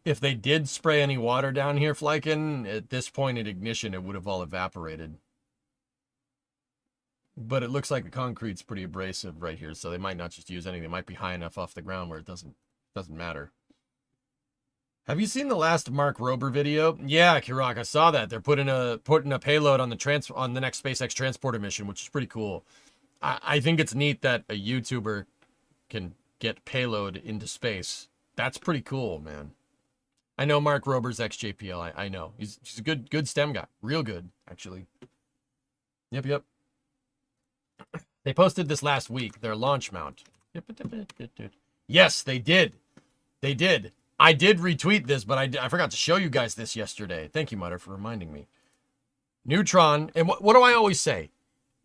If they did spray any water down here, Flykin, at this point in ignition, it would have all evaporated. But it looks like the concrete's pretty abrasive right here, so they might not just use anything. It might be high enough off the ground where it doesn't matter. Have you seen the last Mark Rober video? Yeah, Kirak, I saw that. They're putting a payload on the next SpaceX transporter mission, which is pretty cool. I think it's neat that a YouTuber can get payload into space. That's pretty cool, man. I know Mark Rober's ex-JPL. I know. He's a good STEM guy. Real good, actually. Yep. They posted this last week, their launch mount. Yes, they did. They did. I did retweet this, but I forgot to show you guys this yesterday. Thank you, Mutter, for reminding me. Neutron, and what do I always say?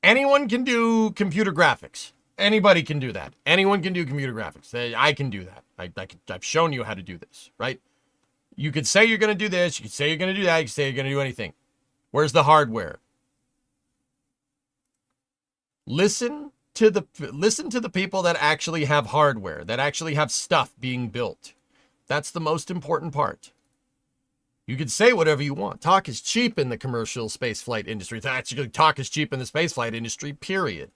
Anyone can do computer graphics. Anybody can do that. Anyone can do computer graphics. I can do that. I've shown you how to do this, right? You could say you're going to do this. You could say you're going to do that. You could say you're going to do anything. Where's the hardware? Listen to the people that actually have hardware, that actually have stuff being built. That's the most important part. You can say whatever you want. Talk is cheap in the commercial spaceflight industry. Actually, talk is cheap in the spaceflight industry, period.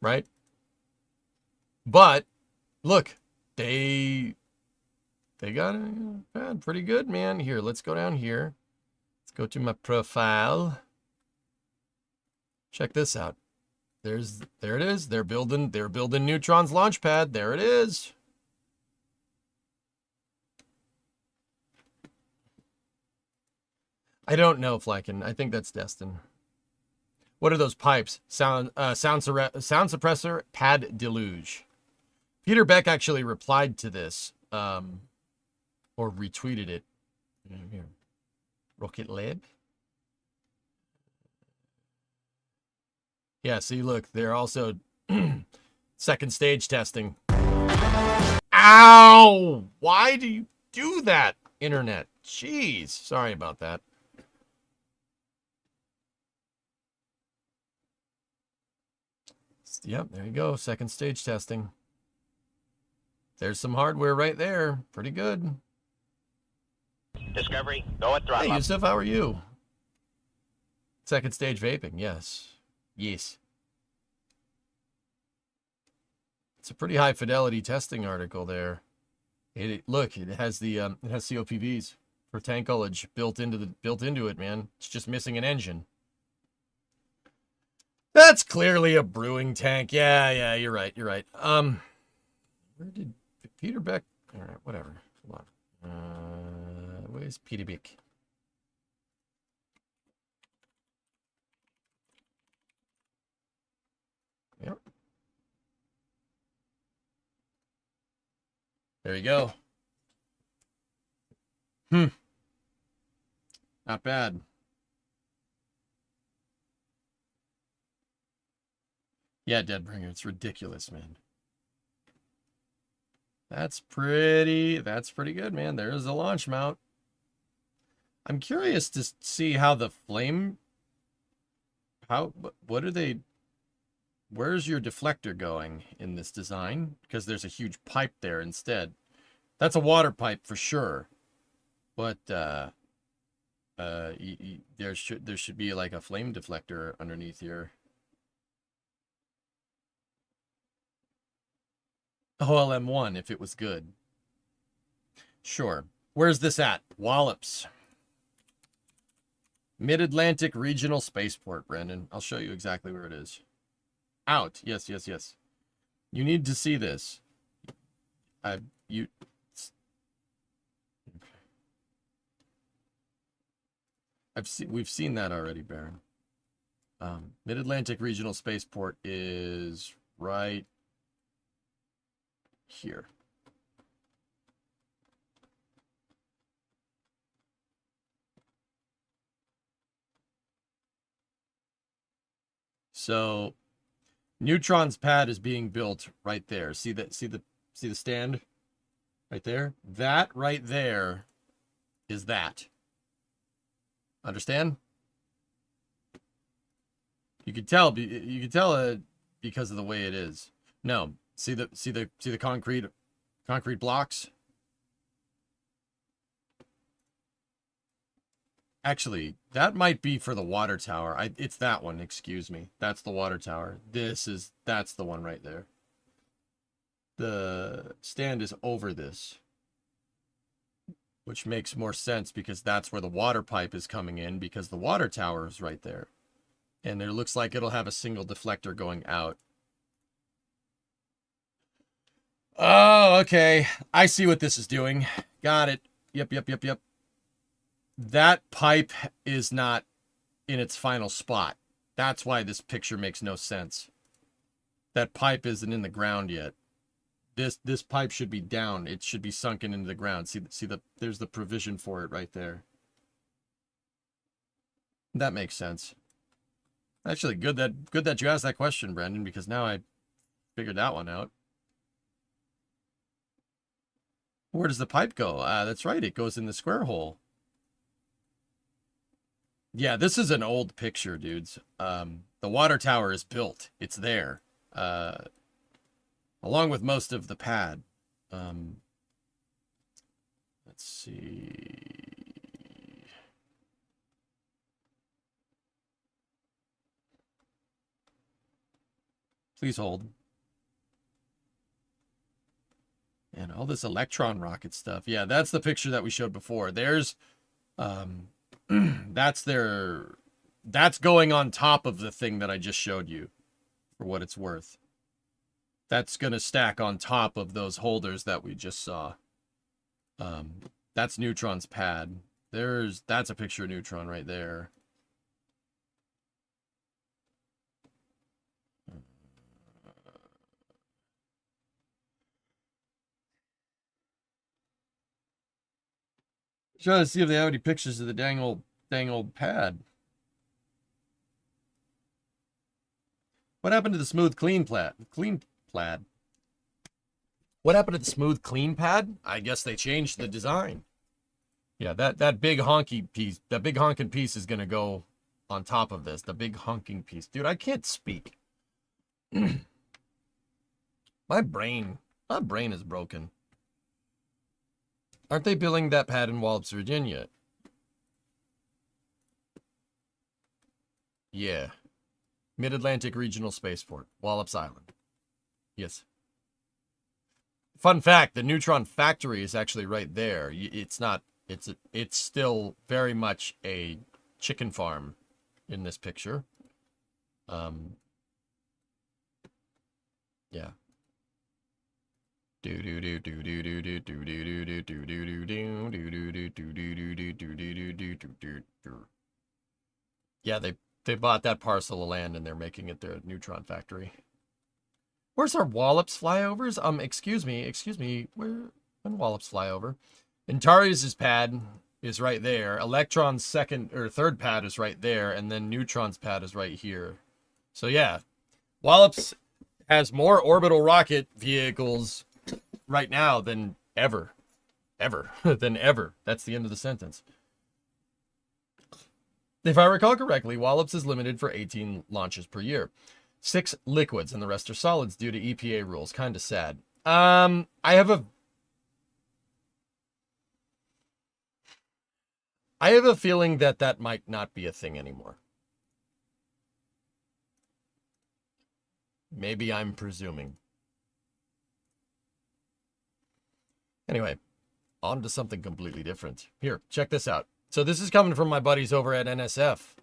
Right? But look, they got a pad pretty good, man. Here, let's go down here. Let's go to my profile. Check this out. There it is. They're building Neutron's Launchpad. There it is. I don't know, Flykin. I think that's Destin. What are those pipes? Sound suppressor pad deluge. Peter Beck actually replied to this, or retweeted it. Here. Rocket Lab. Yeah, see, look, they're also second stage testing. Ow! Why do you do that, internet? Jeez, sorry about that. Yep, there you go, second stage testing. There's some hardware right there. Pretty good. Discovery, go at throttle Hey, up. Yusuf, how are you? Second stage vaping, yes. Yes. It's a pretty high fidelity testing article there. Look, it has the it has COPVs for tank ullage built into it, man. It's just missing an engine. That's clearly a brewing tank. Yeah, you're right. Where did Peter Beck? All right, whatever. Hold on. Where's Peter Beck? Yep. There you go. Not bad. Yeah, Deadbringer, it's ridiculous, man. That's pretty good, man. There's a launch mount. I'm curious to see how the flame, what are they, where's your deflector going in this design? Because there's a huge pipe there instead. That's a water pipe for sure. But there should be like a flame deflector underneath here. OLM1 if it was good. Sure. Where's this at? Wallops. Mid-Atlantic Regional Spaceport, Brandon. I'll show you exactly where it is. Out. Yes. You need to see this. We've seen that already, Baron. Mid-Atlantic Regional Spaceport is right here. So Neutron's pad is being built right there. See the stand right there? That right there is that. Understand? You could tell because of the way it is. No. See the concrete blocks? Actually, that might be for the water tower. It's that one, excuse me. That's the water tower. That's the one right there. The stand is over this, which makes more sense because that's where the water pipe is coming in because the water tower is right there. And it looks like it'll have a single deflector going out. Oh, okay. I see what this is doing. Got it. Yep. That pipe is not in its final spot. That's why this picture makes no sense. That pipe isn't in the ground yet. This pipe should be down. It should be sunken into the ground. There's the provision for it right there. That makes sense. Actually, good that you asked that question, Brandon, because now I figured that one out. Where does the pipe go? That's right. It goes in the square hole. Yeah, this is an old picture, dudes. The water tower is built. It's there. Along with most of the pad. Let's see. Please hold. And all this Electron rocket stuff. Yeah, that's the picture that we showed before. There's, that's going on top of the thing that I just showed you, for what it's worth. That's going to stack on top of those holders that we just saw. That's Neutron's pad. That's a picture of Neutron right there. Trying to see if they have any pictures of the dang old pad. What happened to the smooth clean plaid? What happened to the smooth clean pad? I guess they changed the design. Yeah, that big honky piece, that big honking piece is gonna go on top of this. The big honking piece. Dude, I can't speak. My brain is broken. Aren't they building that pad in Wallops, Virginia? Yeah. Mid-Atlantic Regional Spaceport, Wallops Island. Yes. Fun fact, the Neutron factory is actually right there. It's not, it's still very much a chicken farm in this picture. Yeah. Yeah, they bought that parcel of land and they're making it their Neutron factory. Where's our Wallops flyovers? Excuse me. When Wallops flyover? Antares' pad is right there. Electron's second or third pad is right there, and then Neutron's pad is right here. So yeah, Wallops has more orbital rocket vehicles right now than ever. Than ever. That's the end of the sentence. If I recall correctly, Wallops is limited for 18 launches per year. 6 liquids and the rest are solids due to EPA rules. Kind of sad. I have a feeling that might not be a thing anymore. Maybe I'm presuming. Anyway, on to something completely different. Here, check this out. So this is coming from my buddies over at NSF.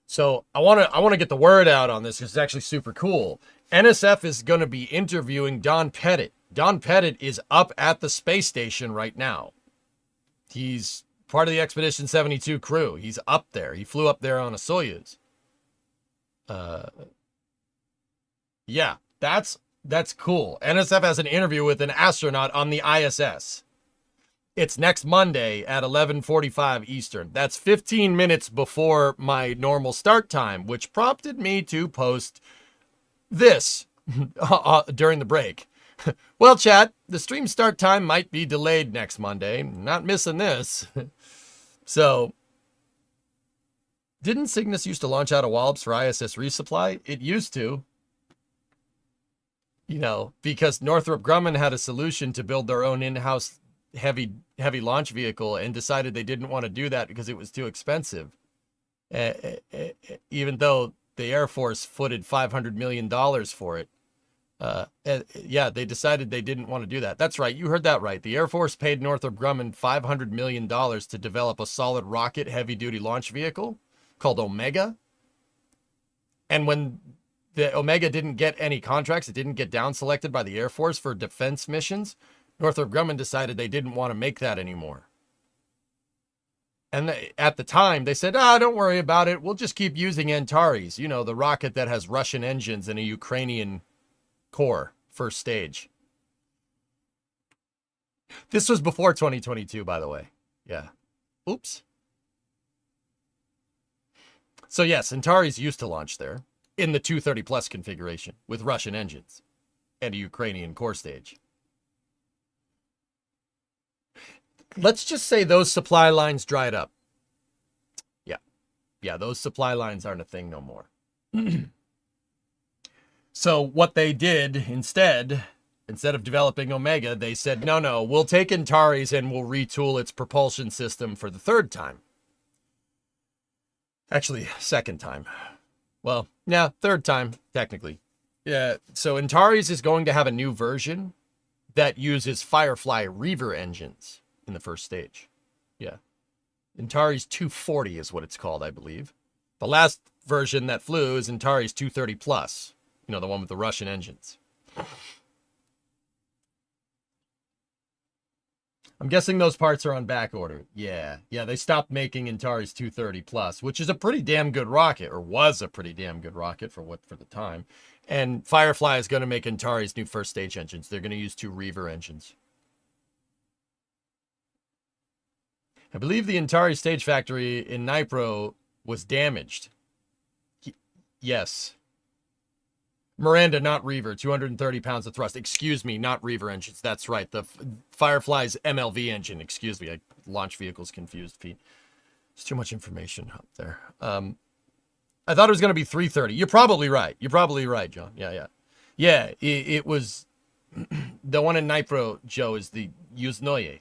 So I want to get the word out on this because it's actually super cool. NSF is going to be interviewing Don Pettit. Don Pettit is up at the space station right now. He's part of the Expedition 72 crew. He's up there. He flew up there on a Soyuz. Yeah, that's cool. NSF has an interview with an astronaut on the ISS. It's next Monday at 11:45 Eastern. That's 15 minutes before my normal start time, which prompted me to post this during the break. Well, chat, the stream start time might be delayed next Monday. Not missing this. So, didn't Cygnus used to launch out of Wallops for ISS resupply? It used to. You know, because Northrop Grumman had a solution to build their own in-house heavy launch vehicle and decided they didn't want to do that because it was too expensive. Even though the Air Force footed $500 million for it. Yeah, they decided they didn't want to do that. That's right. You heard that right. The Air Force paid Northrop Grumman $500 million to develop a solid rocket heavy-duty launch vehicle called Omega. And when the Omega didn't get any contracts, it didn't get down selected by the Air Force for defense missions, Northrop Grumman decided they didn't want to make that anymore. And at the time, they said, don't worry about it. We'll just keep using Antares, you know, the rocket that has Russian engines and a Ukrainian core, first stage. This was before 2022, by the way. Yeah. Oops. So yes, Antares used to launch there in the 230 plus configuration with Russian engines and a Ukrainian core stage. Let's just say those supply lines dried up. Yeah, those supply lines aren't a thing no more. So what they did instead of developing Omega, they said, no, we'll take Antares and we'll retool its propulsion system for the third time. Actually, second time. Well, yeah, third time, technically. Yeah, so Antares is going to have a new version that uses Firefly Reaver engines in the first stage. Yeah. Antares 240 is what it's called, I believe. The last version that flew is Antares 230 Plus. You know, the one with the Russian engines. I'm guessing those parts are on back order. Yeah, they stopped making Antares 230 Plus, which is a pretty damn good rocket, or was a pretty damn good rocket for the time. And Firefly is going to make Antares new first stage engines. They're going to use 2 Reaver engines. I believe the Antares stage factory in Nipro was damaged. Yes. Miranda, not Reaver, 230 pounds of thrust. Excuse me, not Reaver engines. That's right. The Firefly's MLV engine. Excuse me. Launch vehicles confused, Pete. There's too much information up there. I thought it was going to be 330. You're probably right. You're probably right, John. Yeah. Yeah, it was... the one in Nipro, Joe, is the Yuzhnoye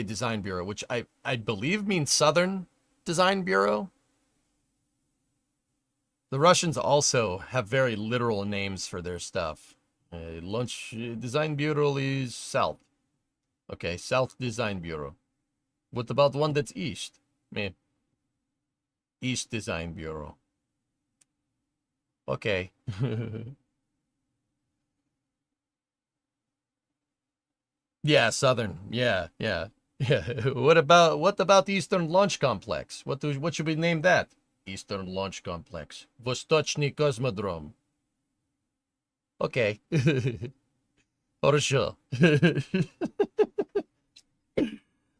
Design Bureau, which I believe means Southern Design Bureau. The Russians also have very literal names for their stuff. Launch Design Bureau is South. Okay, South Design Bureau. What about one that's East? East Design Bureau. Okay. Yeah, Southern. Yeah. What about the Eastern Launch Complex? What should we name that? Eastern Launch Complex. Vostochny Cosmodrome. Okay. For sure.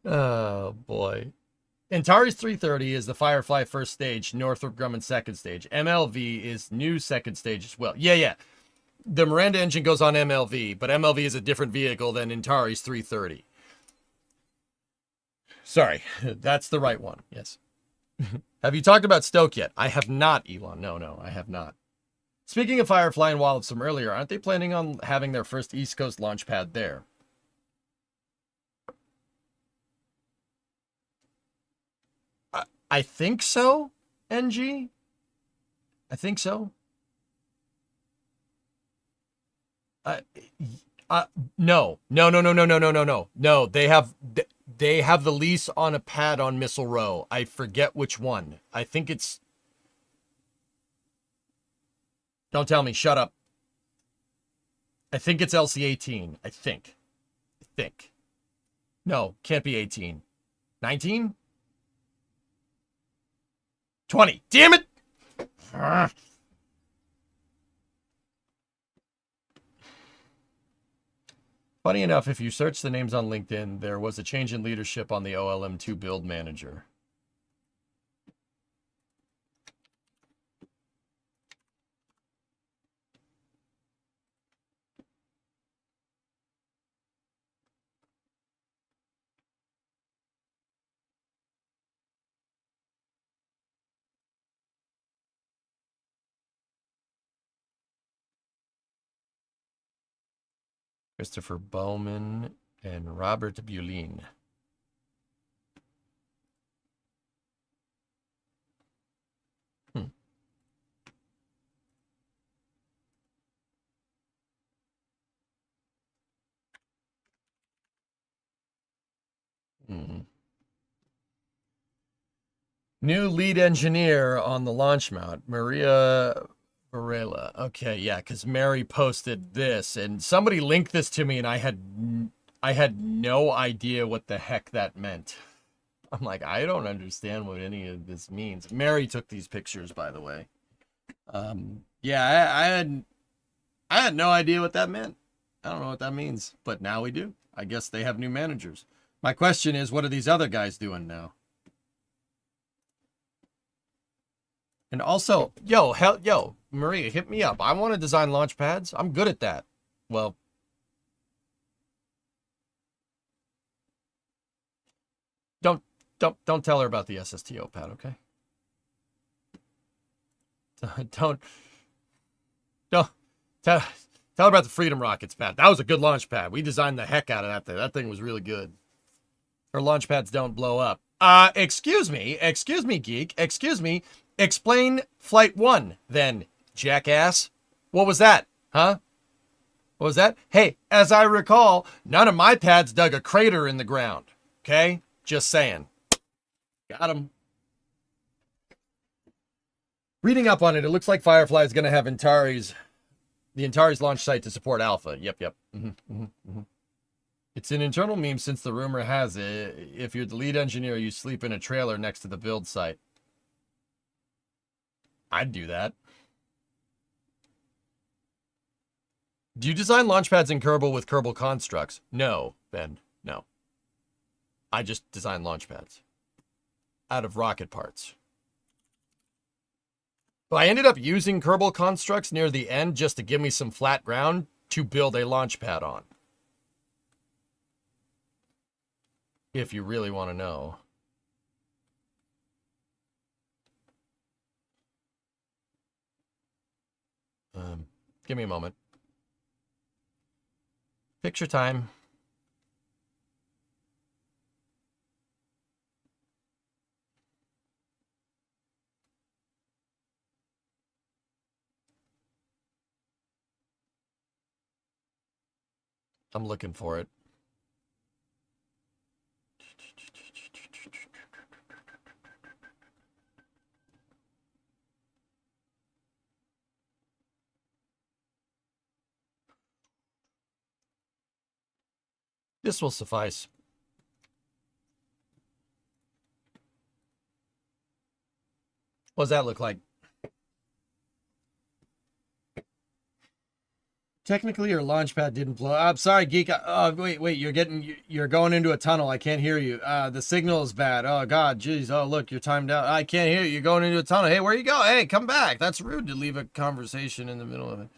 Oh, boy. Antares 330 is the Firefly first stage, Northrop Grumman second stage. MLV is new second stage as well. Yeah. The Miranda engine goes on MLV, but MLV is a different vehicle than Antares 330. Sorry, that's the right one. Yes. Have you talked about Stoke yet? I have not, Elon. No, I have not. Speaking of Firefly and Wallops from earlier, aren't they planning on having their first East Coast launch pad there? I think so, NG. I think so. No. No, they have the lease on a pad on Missile Row. I forget which one. I think it's... Don't tell me. Shut up. I think it's LC-18. I think. No, can't be 18. 19? 20. Damn it! Funny enough, if you search the names on LinkedIn, there was a change in leadership on the OLM2 build manager. Christopher Bowman and Robert Bulin. New lead engineer on the launch mount, Maria Varela. Okay, yeah, because Mary posted this, and somebody linked this to me, and I had no idea what the heck that meant. I'm like, I don't understand what any of this means. Mary took these pictures, by the way. Yeah, I had no idea what that meant. I don't know what that means, but now we do. I guess they have new managers. My question is, what are these other guys doing now? And also, yo, Maria, hit me up. I want to design launch pads. I'm good at that. Well, don't tell her about the SSTO pad, okay? Don't tell her about the Freedom Rockets pad. That was a good launch pad. We designed the heck out of that thing. That thing was really good. Her launch pads don't blow up. Excuse me, geek. Excuse me. Explain Flight 1, then, jackass. What was that? Huh? What was that? Hey, as I recall, none of my pads dug a crater in the ground. Okay? Just saying. Got him. Reading up on it, it looks like Firefly is going to have the Antares launch site to support Alpha. Yep. It's an internal meme since the rumor has it, if you're the lead engineer, you sleep in a trailer next to the build site. I'd do that. Do you design launch pads in Kerbal with Kerbal constructs? No, Ben, no. I just design launch pads out of rocket parts. But I ended up using Kerbal constructs near the end just to give me some flat ground to build a launch pad on. If you really want to know. Give me a moment. Picture time. I'm looking for it. This will suffice. What does that look like? Technically, your launch pad didn't blow. I'm sorry, Geek. Wait. You're going into a tunnel. I can't hear you. The signal is bad. Oh, God. Jeez. Oh, look, you're timed out. I can't hear you. You're going into a tunnel. Hey, where you go? Hey, come back. That's rude to leave a conversation in the middle of it.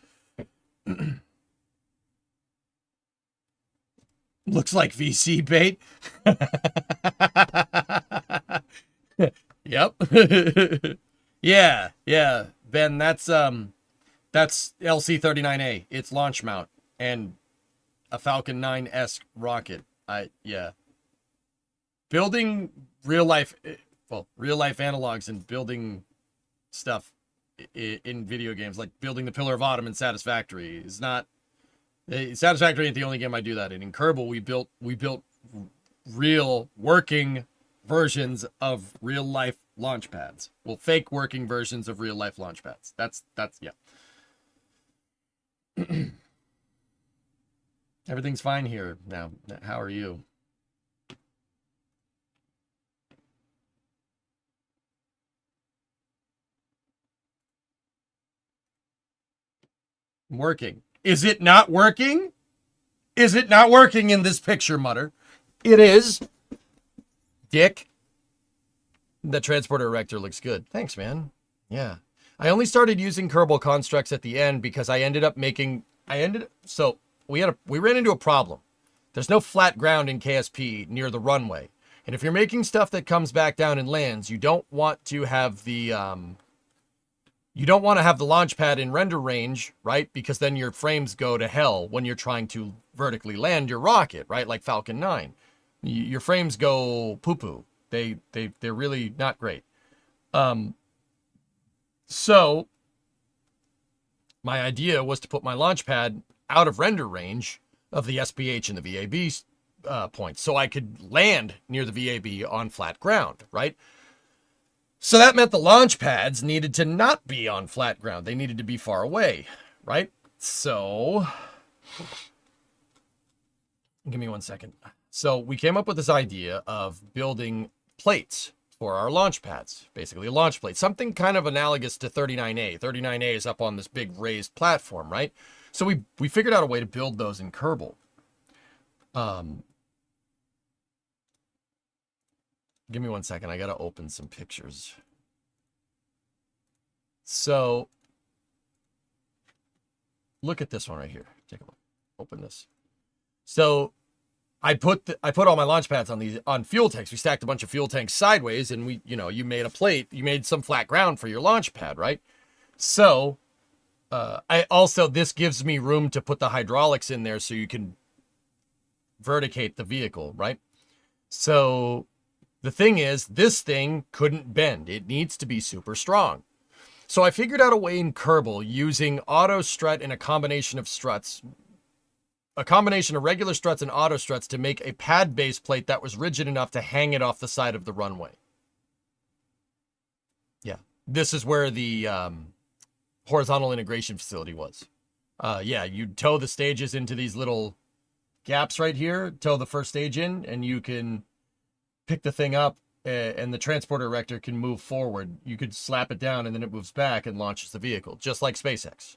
Looks like VC bait. Yep. Yeah. Ben, that's LC-39A. It's launch mount and a Falcon 9-esque rocket. Yeah. Building real life analogs and building stuff in video games, like building the Pillar of Autumn in Satisfactory, is not. Satisfactory ain't the only game I do that in. In Kerbal, we built real working versions of real life launch pads. Well, fake working versions of real life launch pads. That's yeah. Everything's fine here now. How are you? Working. Is it not working? Is it not working in this picture, Mutter? It is. Dick. The transporter erector looks good. Thanks, man. Yeah. I only started using Kerbal constructs at the end because so we ran into a problem. There's no flat ground in KSP near the runway. And if you're making stuff that comes back down and lands, you don't want to have the launch pad in render range, right? Because then your frames go to hell when you're trying to vertically land your rocket, right? Like Falcon 9. Your frames go poo-poo. They're really not great. So my idea was to put my launch pad out of render range of the SPH and the VAB points, so I could land near the VAB on flat ground, right? So that meant the launch pads needed to not be on flat ground. They needed to be far away, right? So, give me 1 second. So we came up with this idea of building plates for our launch pads, basically a launch plate, something kind of analogous to 39A. 39A is up on this big raised platform, right? So we figured out a way to build those in Kerbal. Give me 1 second. I got to open some pictures. So look at this one right here. Take a look. Open this. So I put all my launch pads on fuel tanks. We stacked a bunch of fuel tanks sideways, and you made a plate. You made some flat ground for your launch pad, right? So this gives me room to put the hydraulics in there so you can verticate the vehicle, right? So the thing is, this thing couldn't bend. It needs to be super strong. So I figured out a way in Kerbal using auto strut and a combination of struts, a combination of regular struts and auto struts to make a pad base plate that was rigid enough to hang it off the side of the runway. Yeah, this is where the horizontal integration facility was. Yeah, you tow the stages into these little gaps right here, tow the first stage in, and you can pick the thing up, and the transporter erector can move forward. You could slap it down, and then it moves back and launches the vehicle, just like SpaceX.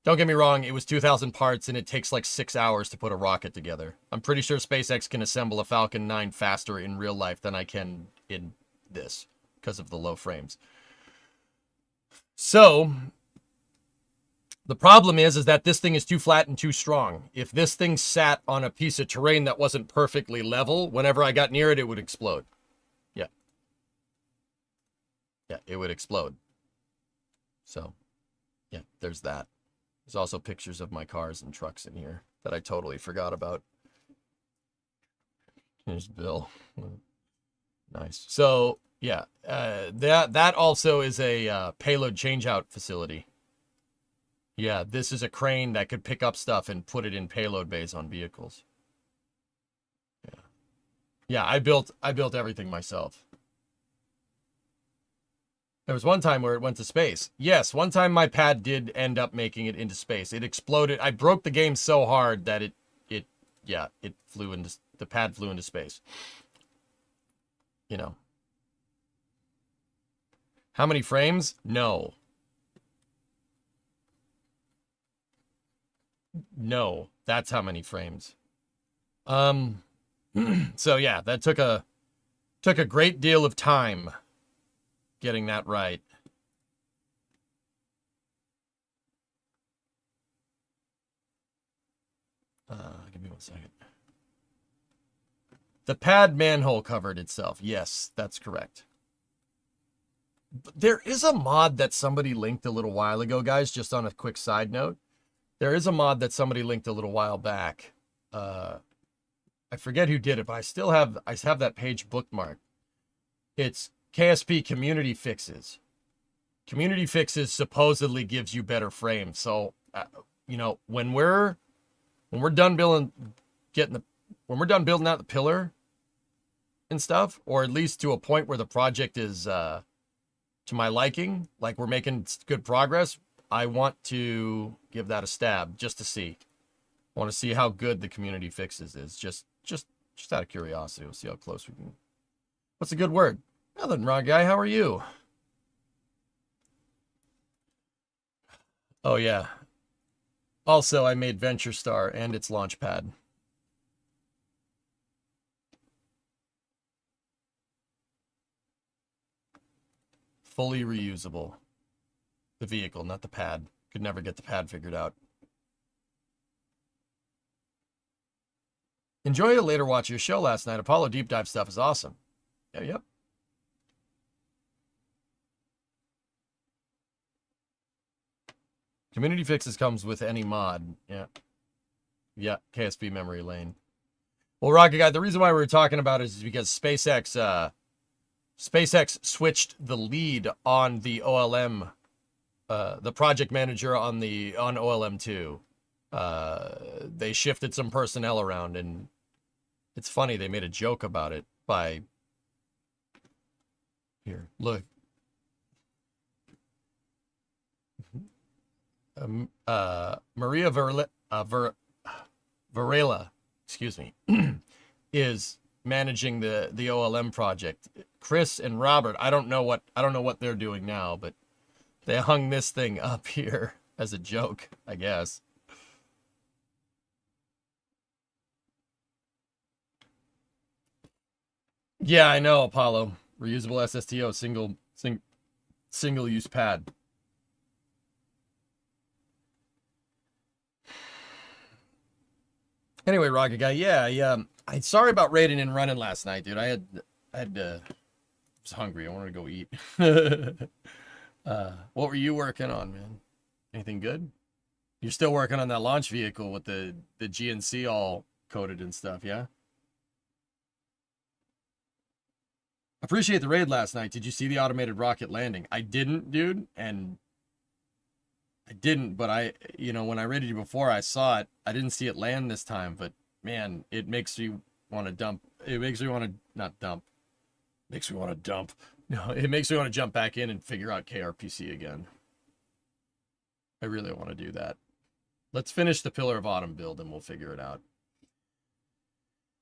Don't get me wrong, it was 2,000 parts, and it takes like 6 hours to put a rocket together. I'm pretty sure SpaceX can assemble a Falcon 9 faster in real life than I can in this, because of the low frames. So, the problem is that this thing is too flat and too strong. If this thing sat on a piece of terrain that wasn't perfectly level, whenever I got near it, it would explode. Yeah. Yeah, it would explode. So, yeah, there's that. There's also pictures of my cars and trucks in here that I totally forgot about. Here's Bill. Nice. So, yeah, that also is a payload changeout facility. Yeah, this is a crane that could pick up stuff and put it in payload bays on vehicles. Yeah. Yeah, I built everything myself. There was one time where it went to space. Yes, one time my pad did end up making it into space. It exploded. I broke the game so hard that it flew into, the pad flew into space. You know. How many frames? No. No, that's how many frames. So yeah, that took a great deal of time getting that right. Give me 1 second. The pad manhole covered itself. Yes, that's correct. There is a mod that somebody linked a little while ago, guys, just on a quick side note. There is a mod that somebody linked a little while back. I forget who did it, but I have that page bookmarked. It's KSP Community Fixes. Community Fixes supposedly gives you better frames. So, you know, when we're done building out the pillar and stuff, or at least to a point where the project is to my liking, like we're making good progress, I want to give that a stab just to see. I want to see how good the Community Fixes is. Just out of curiosity. We'll see how close we can. What's a good word? Nothing, Rod Guy. How are you? Oh, yeah. Also, I made Venture Star and its Launchpad. Fully reusable. The vehicle, not the pad. Could never get the pad figured out. Enjoy a later watch of your show last night. Apollo Deep Dive stuff is awesome. Yeah, yep. Community Fixes comes with any mod. Yeah. Yeah, KSP Memory Lane. Well, Rocket Guy, the reason why we were talking about it is because SpaceX switched the lead on the OLM, the project manager on OLM 2. They shifted some personnel around, and it's funny, they made a joke about it by here, look. Maria Varela, excuse me, is managing the OLM project. Chris and Robert, I don't know what they're doing now, but they hung this thing up here as a joke, I guess. Yeah, I know, Apollo. Reusable SSTO, single use pad. Anyway, Rocket Guy, yeah. I'm sorry about raiding and running last night, dude. I was hungry. I wanted to go eat. What were you working on, man? Anything good? You're still working on that launch vehicle with the GNC all coated and stuff, yeah? Appreciate the raid last night. Did you see the automated rocket landing? I didn't, dude, and I didn't, but when I rated you before, I saw it. I didn't see it land this time, but man, it makes me want to dump. It makes me want to not dump. Makes me want to dump. No, it makes me want to jump back in and figure out KRPC again. I really want to do that. Let's finish the Pillar of Autumn build and we'll figure it out.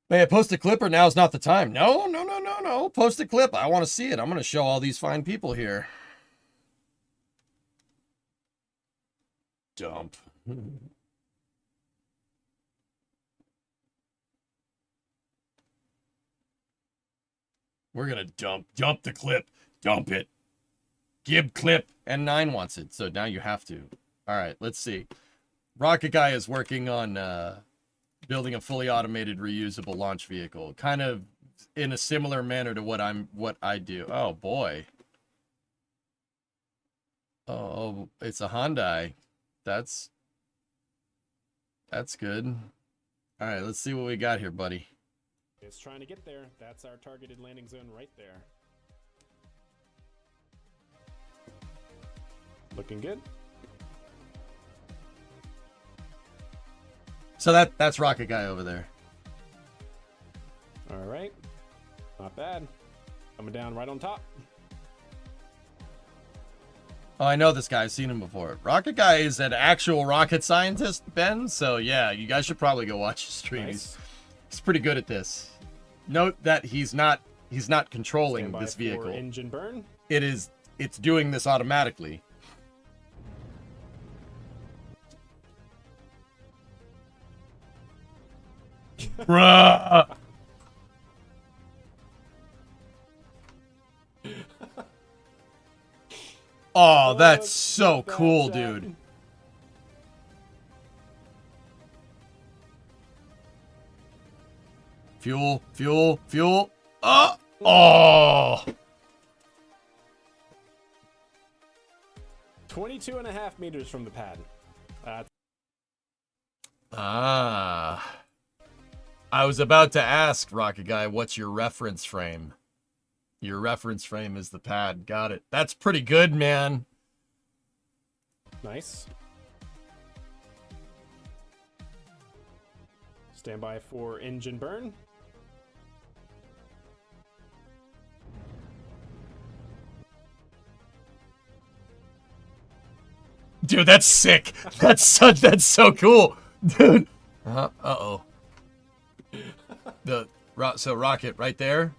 May I post a clip or now's not the time? No. Post a clip. I want to see it. I'm going to show all these fine people here. Dump. We're going to dump the clip. Dump it. Gib clip. And 9 wants it. So now you have to. All right, let's see. Rocket Guy is working on building a fully automated reusable launch vehicle, kind of in a similar manner to what I do. Oh boy. Oh, it's a Hyundai. That's good. All right, let's see what we got here, buddy. It's trying to get there. That's our targeted landing zone right there. Looking good. So that's Rocket Guy over there. All right. Not bad. Coming down right on top. Oh, I know this guy. I've seen him before. Rocket Guy is an actual rocket scientist, Ben. So yeah, you guys should probably go watch his stream. Nice. He's pretty good at this. Note that he's not controlling Standby this vehicle. for engine burn. It's doing this automatically. Bruh. Oh, that's so cool, dude. Fuel. Oh. 22.5 meters from the pad. I was about to ask, Rocket Guy, what's your reference frame? Your reference frame is the pad. Got it. That's pretty good, man. Nice. Standby for engine burn. Dude, that's sick. That's so cool. Dude. Uh-oh. So Rocket, right there.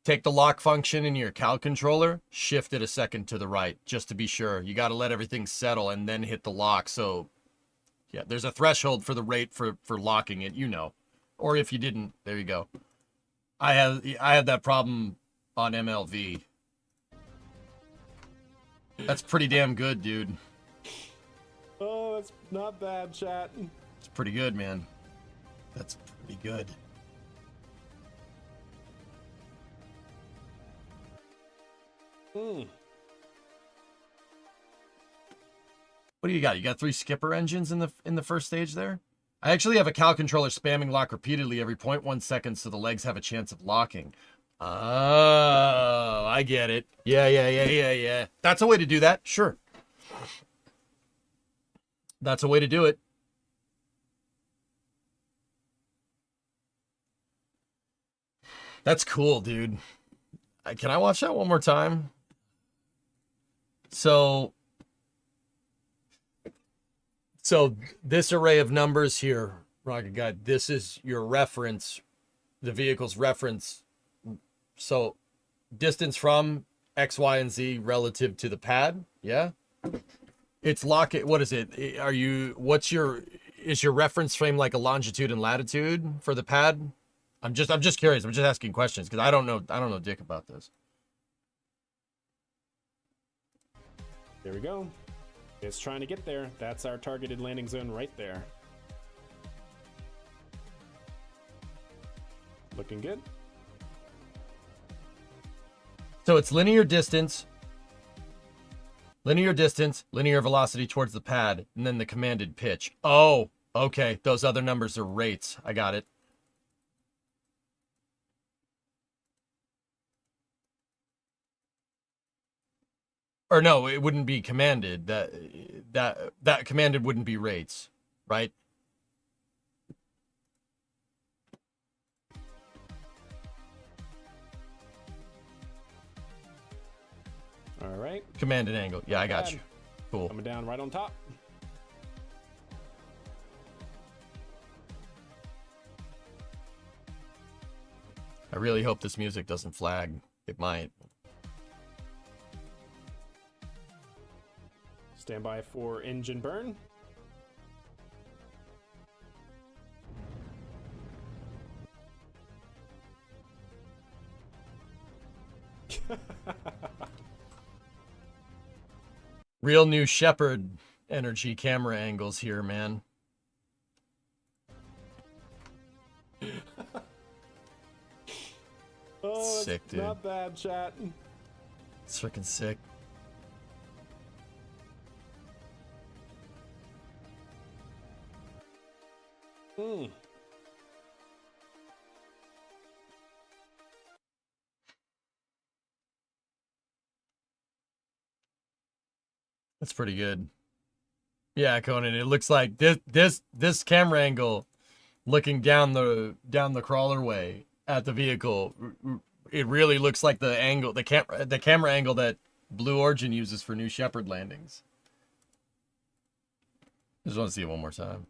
Take the lock function in your Cal controller, shift it a second to the right, just to be sure. You got to let everything settle and then hit the lock. So, yeah, there's a threshold for the rate for locking it, you know. Or if you didn't, there you go. I had that problem on MLV. That's pretty damn good, dude. Oh, that's not bad, chat. It's pretty good, man. That's pretty good. Hmm. What do you got? You got 3 skipper engines in the first stage there? I actually have a Cal controller spamming lock repeatedly every 0.1 seconds so the legs have a chance of locking. Oh, I get it. Yeah. That's a way to do that. Sure. That's a way to do it. That's cool, dude. Can I watch that one more time? So this array of numbers here, Rocket Guy, this is your reference, the vehicle's reference. So distance from X, Y, and Z relative to the pad. Yeah. It's what is it? Is your reference frame like a longitude and latitude for the pad? I'm just curious. I'm just asking questions because I don't know dick about this. There we go. It's trying to get there. That's our targeted landing zone right there. Looking good. So it's linear distance, linear velocity towards the pad, and then the commanded pitch. Oh, okay. Those other numbers are rates. I got it. or no, it wouldn't be commanded. That commanded wouldn't be rates, right? All right. Commanded angle. Yeah, I got bad. you. Cool. Coming down right on top. I really hope this music doesn't flag. It might. Stand by for engine burn. Real New Shepard energy camera angles here, man. Oh, that's Sick, dude. not bad, chat. It's freaking sick. Hmm. That's pretty good. Yeah, Conan, it looks like this camera angle looking down the crawler way at the vehicle, it really looks like the angle, the camera angle that Blue Origin uses for New Shepard landings. Just want to see it one more time.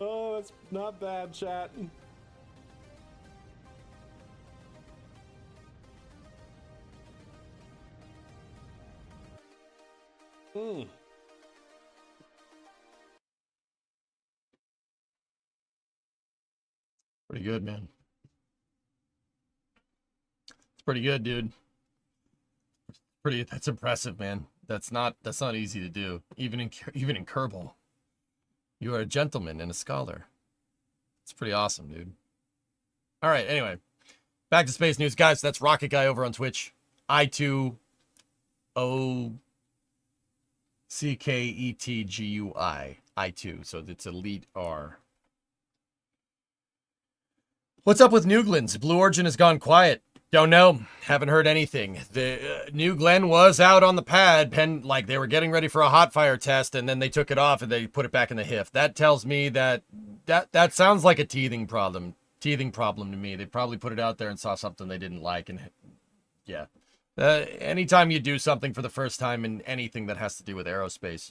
Oh, that's not bad, chat. Hmm. Pretty good, man. It's pretty good, dude. That's impressive, man. That's not easy to do, even in Kerbal. You are a gentleman and a scholar. It's pretty awesome, dude. All right, anyway. Back to space news. Guys, that's Rocket Guy over on Twitch. I2OCKETGUI. I2, so it's Elite R. What's up with New Glen's? Blue Origin has gone quiet. Don't know. Haven't heard anything. The New Glenn was out on the pad, like they were getting ready for a hot fire test, and then they took it off and they put it back in the HIF. That tells me that sounds like a teething problem to me. They probably put it out there and saw something they didn't like, and yeah. Anytime you do something for the first time in anything that has to do with aerospace,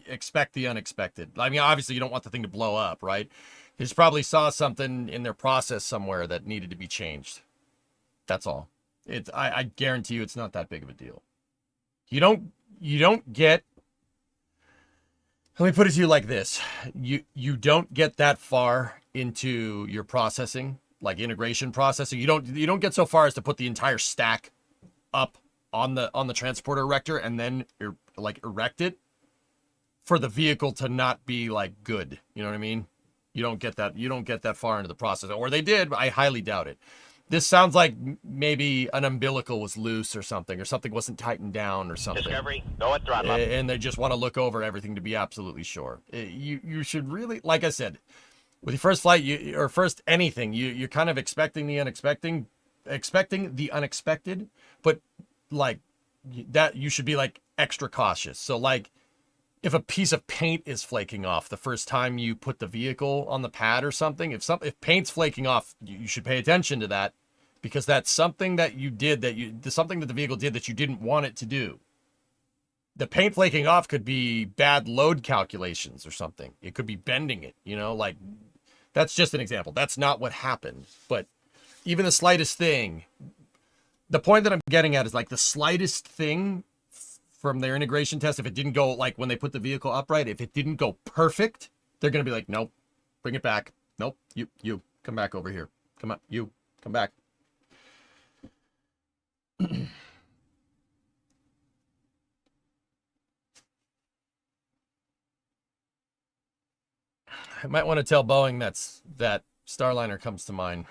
expect the unexpected. I mean, obviously you don't want the thing to blow up, right? They just probably saw something in their process somewhere that needed to be changed. That's all. I guarantee you it's not that big of a deal. You don't get, let me put it to you like this. You don't get that far into your processing, like integration processing. You don't get so far as to put the entire stack up on the transporter erector and then like erect it for the vehicle to not be like good. You know what I mean? You don't get that far into the process. Or they did, but I highly doubt it. This sounds like maybe an umbilical was loose or something wasn't tightened down or something. Discovery, go at throttle up. And they just want to look over everything to be absolutely sure. You should really, like I said, with your first flight, or first anything, you're kind of expecting the unexpected, but like that, you should be like extra cautious. So like, if a piece of paint is flaking off the first time you put the vehicle on the pad or something, if paint's flaking off, you should pay attention to that, because that's something that you did something that the vehicle did that you didn't want it to do. The paint flaking off could be bad load calculations or something. It could be bending it, like that's just an example. That's not what happened, but even the slightest thing, the point that I'm getting at is like the slightest thing from their integration test, if it didn't go, like when they put the vehicle upright, if it didn't go perfect, they're going to be like, nope, bring it back. Nope, you, come back over here. Come on, you, come back. I might want to tell Boeing that Starliner comes to mind.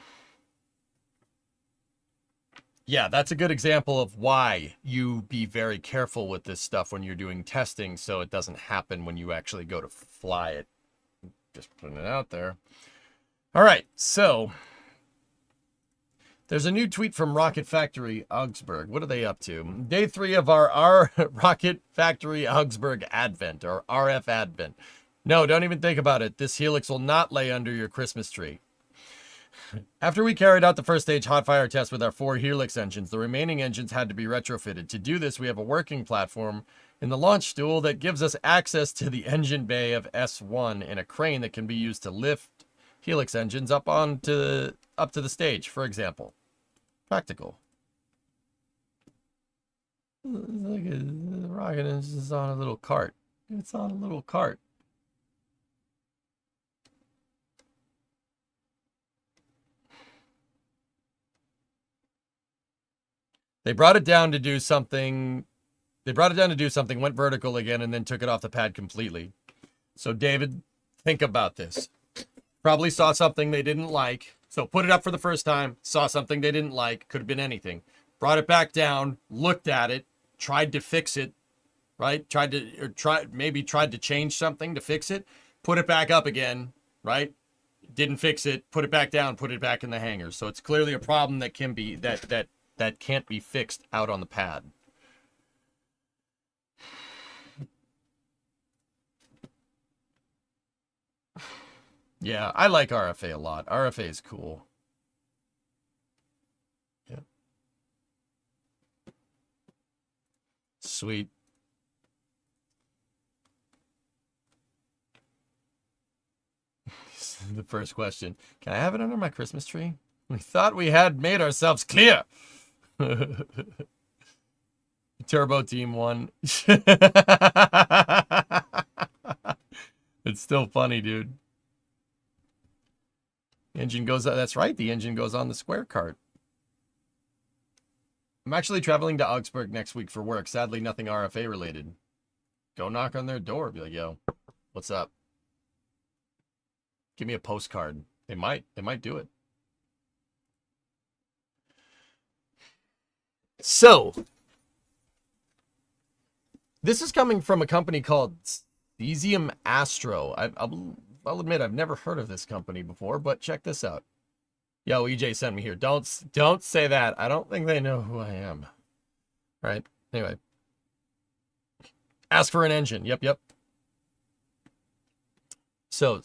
Yeah, that's a good example of why you be very careful with this stuff when you're doing testing so it doesn't happen when you actually go to fly it. Just putting it out there. All right, so there's a new tweet from Rocket Factory Augsburg. What are they up to? Day 3 of our Rocket Factory Augsburg Advent, or RF Advent. No, don't even think about it. This Helix will not lay under your Christmas tree. After we carried out the first stage hot fire test with our 4 Helix engines, the remaining engines had to be retrofitted. To do this, we have a working platform in the launch stool that gives us access to the engine bay of S1 and a crane that can be used to lift Helix engines up to the stage, for example. Practical. It's like a rocket engine is on a little cart. It's on a little cart. They brought it down to do something. Went vertical again, and then took it off the pad completely. So, David, think about this. Probably saw something they didn't like. So, put it up for the first time. Saw something they didn't like. Could have been anything. Brought it back down. Looked at it. Tried to fix it. Right? Tried to change something to fix it. Put it back up again. Right? Didn't fix it. Put it back down. Put it back in the hangar. So, it's clearly a problem that can be that can't be fixed out on the pad. Yeah, I like RFA a lot. RFA is cool. Yeah. Sweet. The first question. Can I have it under my Christmas tree? We thought we had made ourselves clear. Turbo Team 1. It's still funny, dude. The engine goes, that's right, the engine goes on the square cart. I'm actually traveling to Augsburg next week for work. Sadly, nothing RFA related. Go knock on their door. Be like, yo, what's up? Give me a postcard. They might do it. So, this is coming from a company called Axiom Astro. I'll admit I've never heard of this company before, but check this out. Yo, EJ sent me here. Don't say that. I don't think they know who I am. Right? Anyway. Ask for an engine. Yep. So,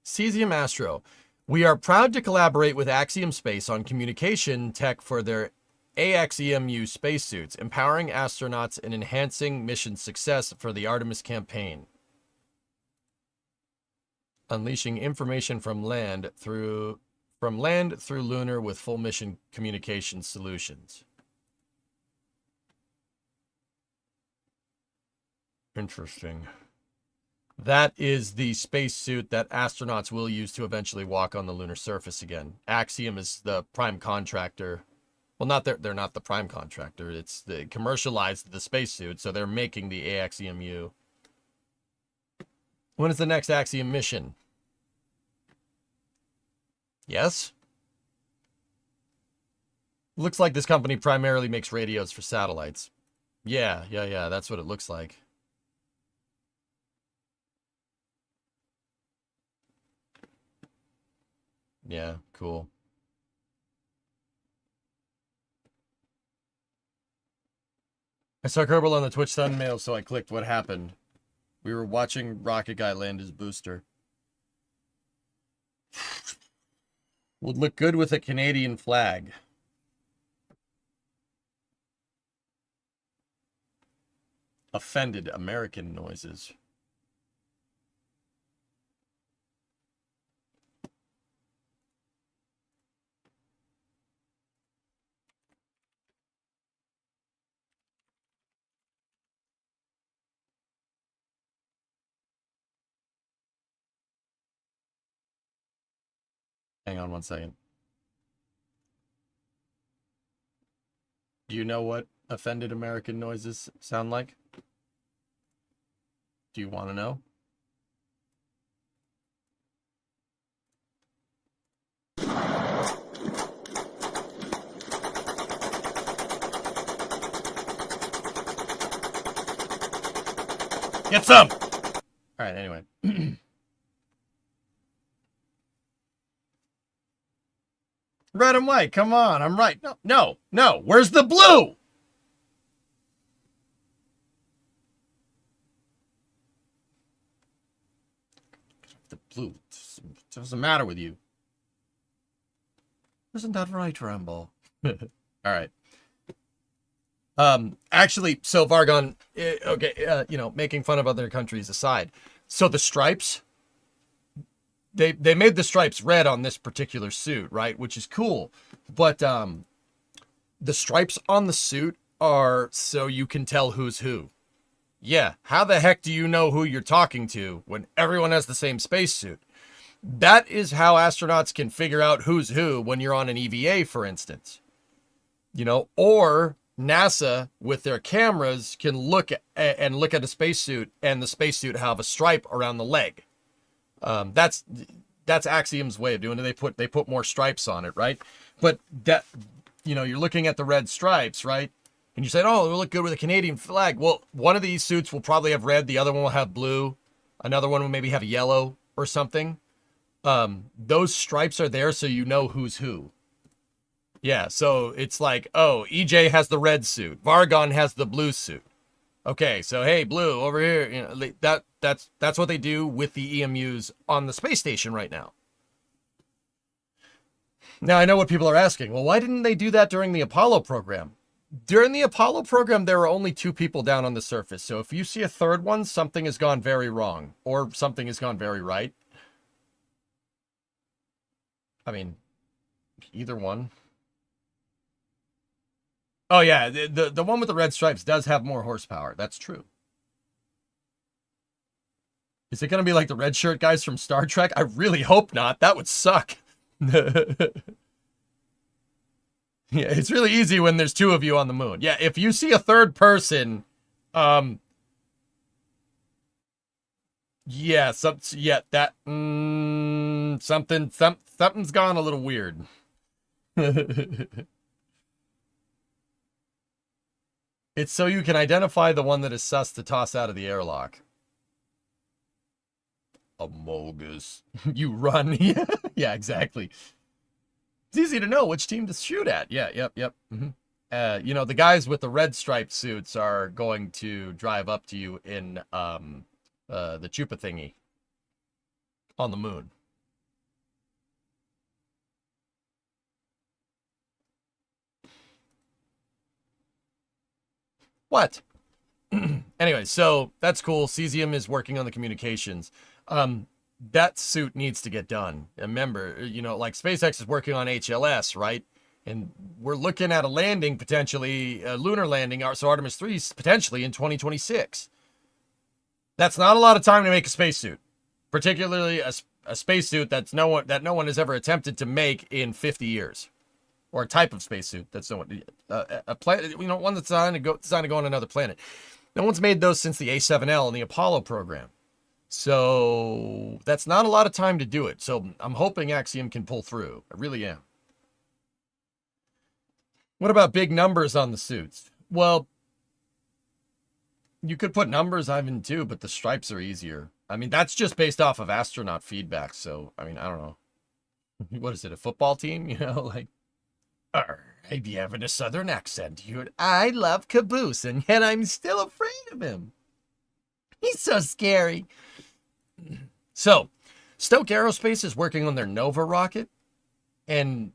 Axiom Astro. We are proud to collaborate with Axiom Space on communication tech for their AXEMU spacesuits, empowering astronauts and enhancing mission success for the Artemis campaign. Unleashing information from land through lunar with full mission communication solutions. Interesting. That is the spacesuit that astronauts will use to eventually walk on the lunar surface again. Axiom is the prime contractor. Well, they're not the prime contractor. They commercialized the spacesuit, so they're making the AXEMU. When is the next Axiom mission? Yes? Looks like this company primarily makes radios for satellites. Yeah, that's what it looks like. Yeah, cool. I saw Kerbal on the Twitch thumbnail, so I clicked. What happened? We were watching Rocket Guy land his booster. Would look good with a Canadian flag. Offended American noises. Hang on one second. Do you know what offended American noises sound like? Do you want to know? Get some! Alright, anyway. Red and white, come on, I'm right. No, where's the blue? The blue, what's the matter with you? Isn't that right, Rambo? Alright. Actually, so Vargon, okay, making fun of other countries aside. So the stripes, they made the stripes red on this particular suit, right? Which is cool. But the stripes on the suit are so you can tell who's who. Yeah, how the heck do you know who you're talking to when everyone has the same spacesuit? That is how astronauts can figure out who's who when you're on an EVA, for instance. Or NASA with their cameras can look at a spacesuit and the spacesuit have a stripe around the leg. That's Axiom's way of doing it. They put more stripes on it, right? But that, you're looking at the red stripes, right? And you said, oh, it'll look good with a Canadian flag. Well, one of these suits will probably have red. The other one will have blue. Another one will maybe have yellow or something. Those stripes are there so you know who's who. Yeah, so it's like, oh, EJ has the red suit. Vargon has the blue suit. Okay, so hey, blue over here. That's what they do with the EMUs on the space station right now. Now, I know what people are asking. Well, why didn't they do that during the Apollo program? During the Apollo program, there were only 2 people down on the surface. So if you see a third one, something has gone very wrong. Or something has gone very right. I mean, either one. Oh, yeah, the one with the red stripes does have more horsepower. That's true. Is it going to be like the red shirt guys from Star Trek? I really hope not. That would suck. Yeah, it's really easy when there's 2 of you on the moon. Yeah, if you see a third person, something's gone a little weird. It's so you can identify the one that is sus to toss out of the airlock. Amogus. You run. Yeah, exactly. It's easy to know which team to shoot at. Yeah, yep. Mm-hmm. The guys with the red striped suits are going to drive up to you in the Chupa thingy on the moon. What? Anyway, so that's cool. Cesium is working on the communications. That suit needs to get done. Remember, like SpaceX is working on HLS, right? And we're looking at a landing, potentially, a lunar landing, so Artemis 3 potentially in 2026. That's not a lot of time to make a spacesuit, particularly a spacesuit that no one has ever attempted to make in 50 years. Or a type of spacesuit that's a planet, one that's designed to go on another planet. No one's made those since the A7L and the Apollo program. So that's not a lot of time to do it. So I'm hoping Axiom can pull through. I really am. What about big numbers on the suits? Well, you could put numbers even too, but the stripes are easier. I mean, that's just based off of astronaut feedback. So, I mean, I don't know. What is it, a football team? I'd be having a southern accent. I love Caboose, and yet I'm still afraid of him. He's so scary. So, Stoke Aerospace is working on their Nova rocket, and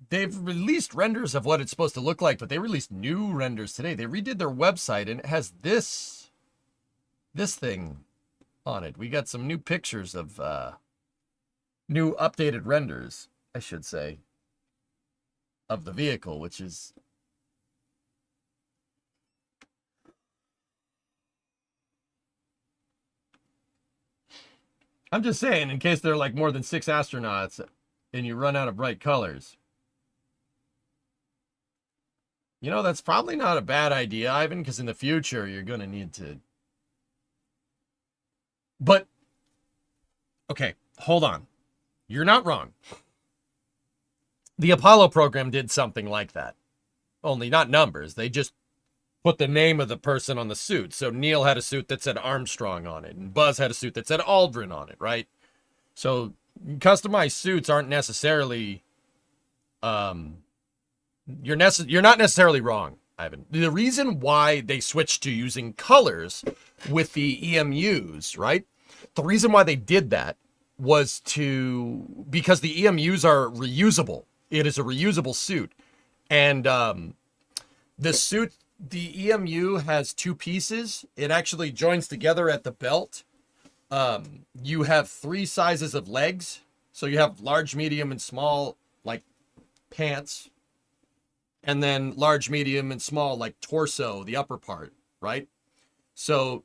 they've released renders of what it's supposed to look like, but they released new renders today. They redid their website, and it has this thing on it. We got some new pictures of new updated renders, I should say, of the vehicle, which is I'm just saying, in case there are like more than 6 astronauts and you run out of bright colors. That's probably not a bad idea, Ivan, because in the future you're going to need to. But, okay, hold on. You're not wrong. The Apollo program did something like that. Only not numbers. They just put the name of the person on the suit. So Neil had a suit that said Armstrong on it, and Buzz had a suit that said Aldrin on it, right? So customized suits aren't necessarily, you're not necessarily wrong, Ivan. The reason why they switched to using colors with the EMUs, right? The reason why they did that was because the EMUs are reusable. It is a reusable suit. And the suit, the EMU has two pieces. It actually joins together at the belt. You have 3 sizes of legs. So you have large, medium, and small, like pants. And then large, medium, and small, like torso, the upper part, right? So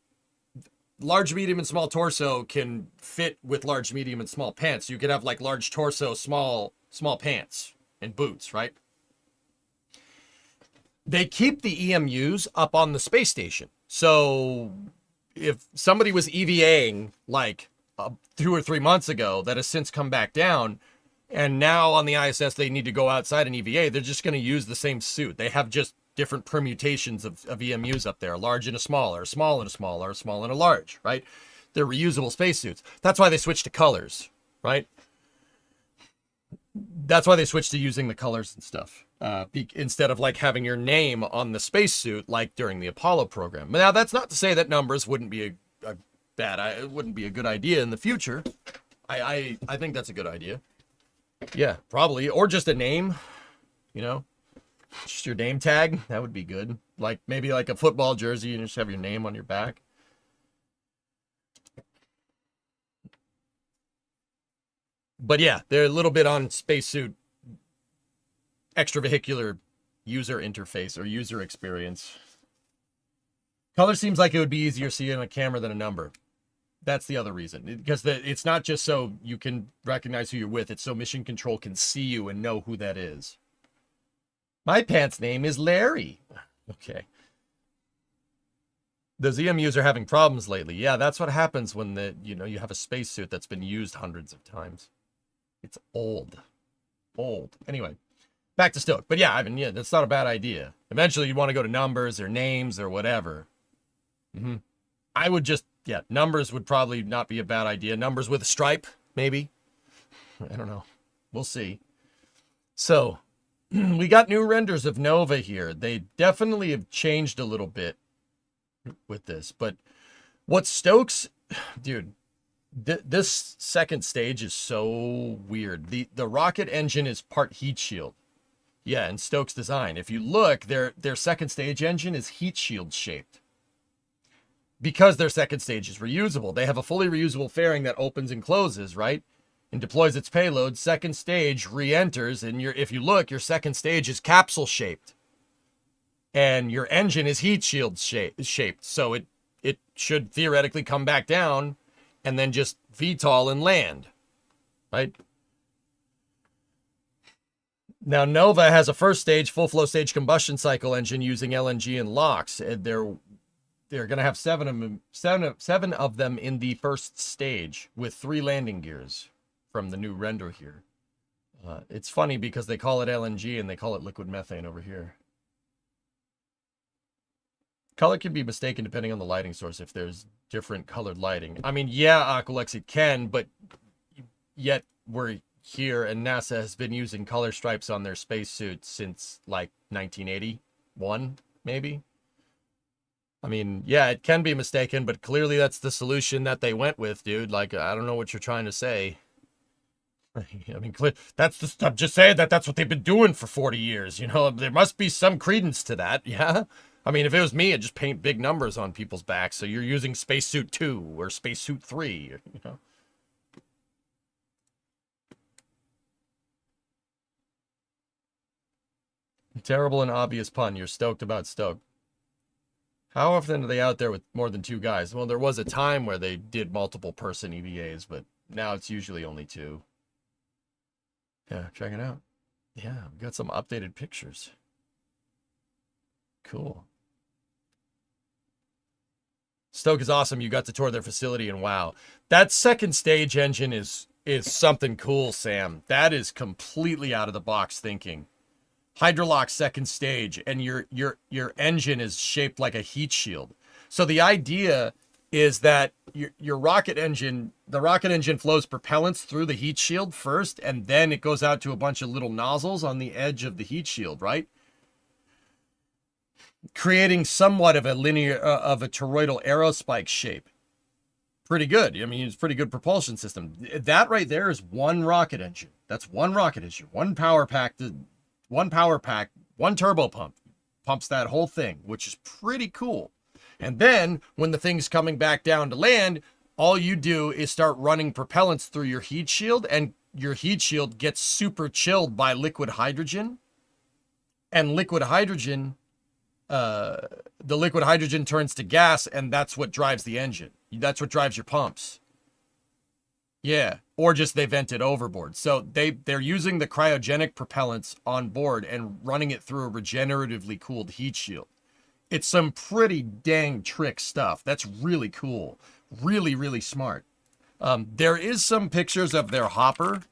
large, medium, and small torso can fit with large, medium, and small pants. You could have like large torso, small pants and boots, right? They keep the EMUs up on the space station. So if somebody was EVAing like 2 or 3 months ago that has since come back down, and now on the ISS they need to go outside and EVA, they're just going to use the same suit. They have just different permutations of EMUs up there, a large and a small, or a small and a small, or a small and a large, right? They're reusable spacesuits. That's why they switched to colors, right? That's why they switched to using the colors and stuff, instead of like having your name on the spacesuit like during the Apollo program. But now that's not to say that numbers wouldn't be it wouldn't be a good idea in the future. I think that's a good idea. Yeah, probably. Or just a name, you know, just your name tag. That would be good. Like maybe like a football jersey and just have your name on your back. But yeah, they're a little bit on spacesuit extravehicular user interface or user experience. Color seems like it would be easier to see on a camera than a number. That's the other reason. Because it's not just so you can recognize who you're with. It's so mission control can see you and know who that is. My pants name is Larry. Okay. Those EMUs are having problems lately. Yeah, that's what happens when you have a spacesuit that's been used hundreds of times. It's old. Anyway, back to Stoke. But yeah, that's not a bad idea. Eventually you want to go to numbers or names or whatever. I would just, numbers would probably not be a bad idea. Numbers with a stripe, maybe. I don't know. We'll see. So, we got new renders of Nova here. They definitely have changed a little bit with this. But what Stoke's... Dude, this second stage is so weird. The rocket engine is part heat shield. Yeah, in Stoke's design. If you look, their second stage engine is heat shield shaped. Because their second stage is reusable. They have a fully reusable fairing that opens and closes, right? And deploys its payload. Second stage re-enters, and if you look, your second stage is capsule shaped. And your engine is heat shield shaped. So it should theoretically come back down and then just VTOL and land, right? Now, Nova has a first stage, full flow stage combustion cycle engine using LNG and LOX. And they're going to have seven of them in the first stage with 3 landing gears from the new render here. It's funny because they call it LNG and they call it liquid methane over here. Color can be mistaken depending on the lighting source if there's different colored lighting. I mean, yeah, Aqualex, it can, but yet we're here and NASA has been using color stripes on their spacesuits since like 1981, maybe. I mean, yeah, it can be mistaken, but clearly that's the solution that they went with, dude. Like, I don't know what you're trying to say. I mean, I'm just saying that's what they've been doing for 40 years. You know, there must be some credence to that, yeah? I mean, if it was me, I'd just paint big numbers on people's backs. So you're using Spacesuit 2 or Spacesuit 3, you know? Terrible and obvious pun. You're stoked about Stoke. How often are they out there with more than 2 guys? Well, there was a time where they did multiple person EVAs, but now it's usually only 2. Yeah, check it out. Yeah, we got some updated pictures. Cool. Stoke is awesome. You got to tour their facility and wow. That second stage engine is something cool, Sam. That is completely out of the box thinking. hydrolock second stage, and your engine is shaped like a heat shield. So the idea is that your rocket engine, the rocket engine flows propellants through the heat shield first, and then it goes out to a bunch of little nozzles on the edge of the heat shield, right? Creating somewhat of a linear, of a toroidal aerospike shape. Pretty good. I mean, it's a pretty good propulsion system. That right there is one rocket engine. That's one rocket engine, one power pack, one turbo pump. Pumps that whole thing, which is pretty cool. And then when the thing's coming back down to land, all you do is start running propellants through your heat shield, and your heat shield gets super chilled by liquid hydrogen. And liquid hydrogen, the liquid hydrogen turns to gas, and that's what drives the engine. That's what drives your pumps. Yeah, or just they vent it overboard. So they're using the cryogenic propellants on board and running it through a regeneratively cooled heat shield. It's some pretty dang trick stuff. That's really cool. Really, really smart. There is some pictures of their hopper,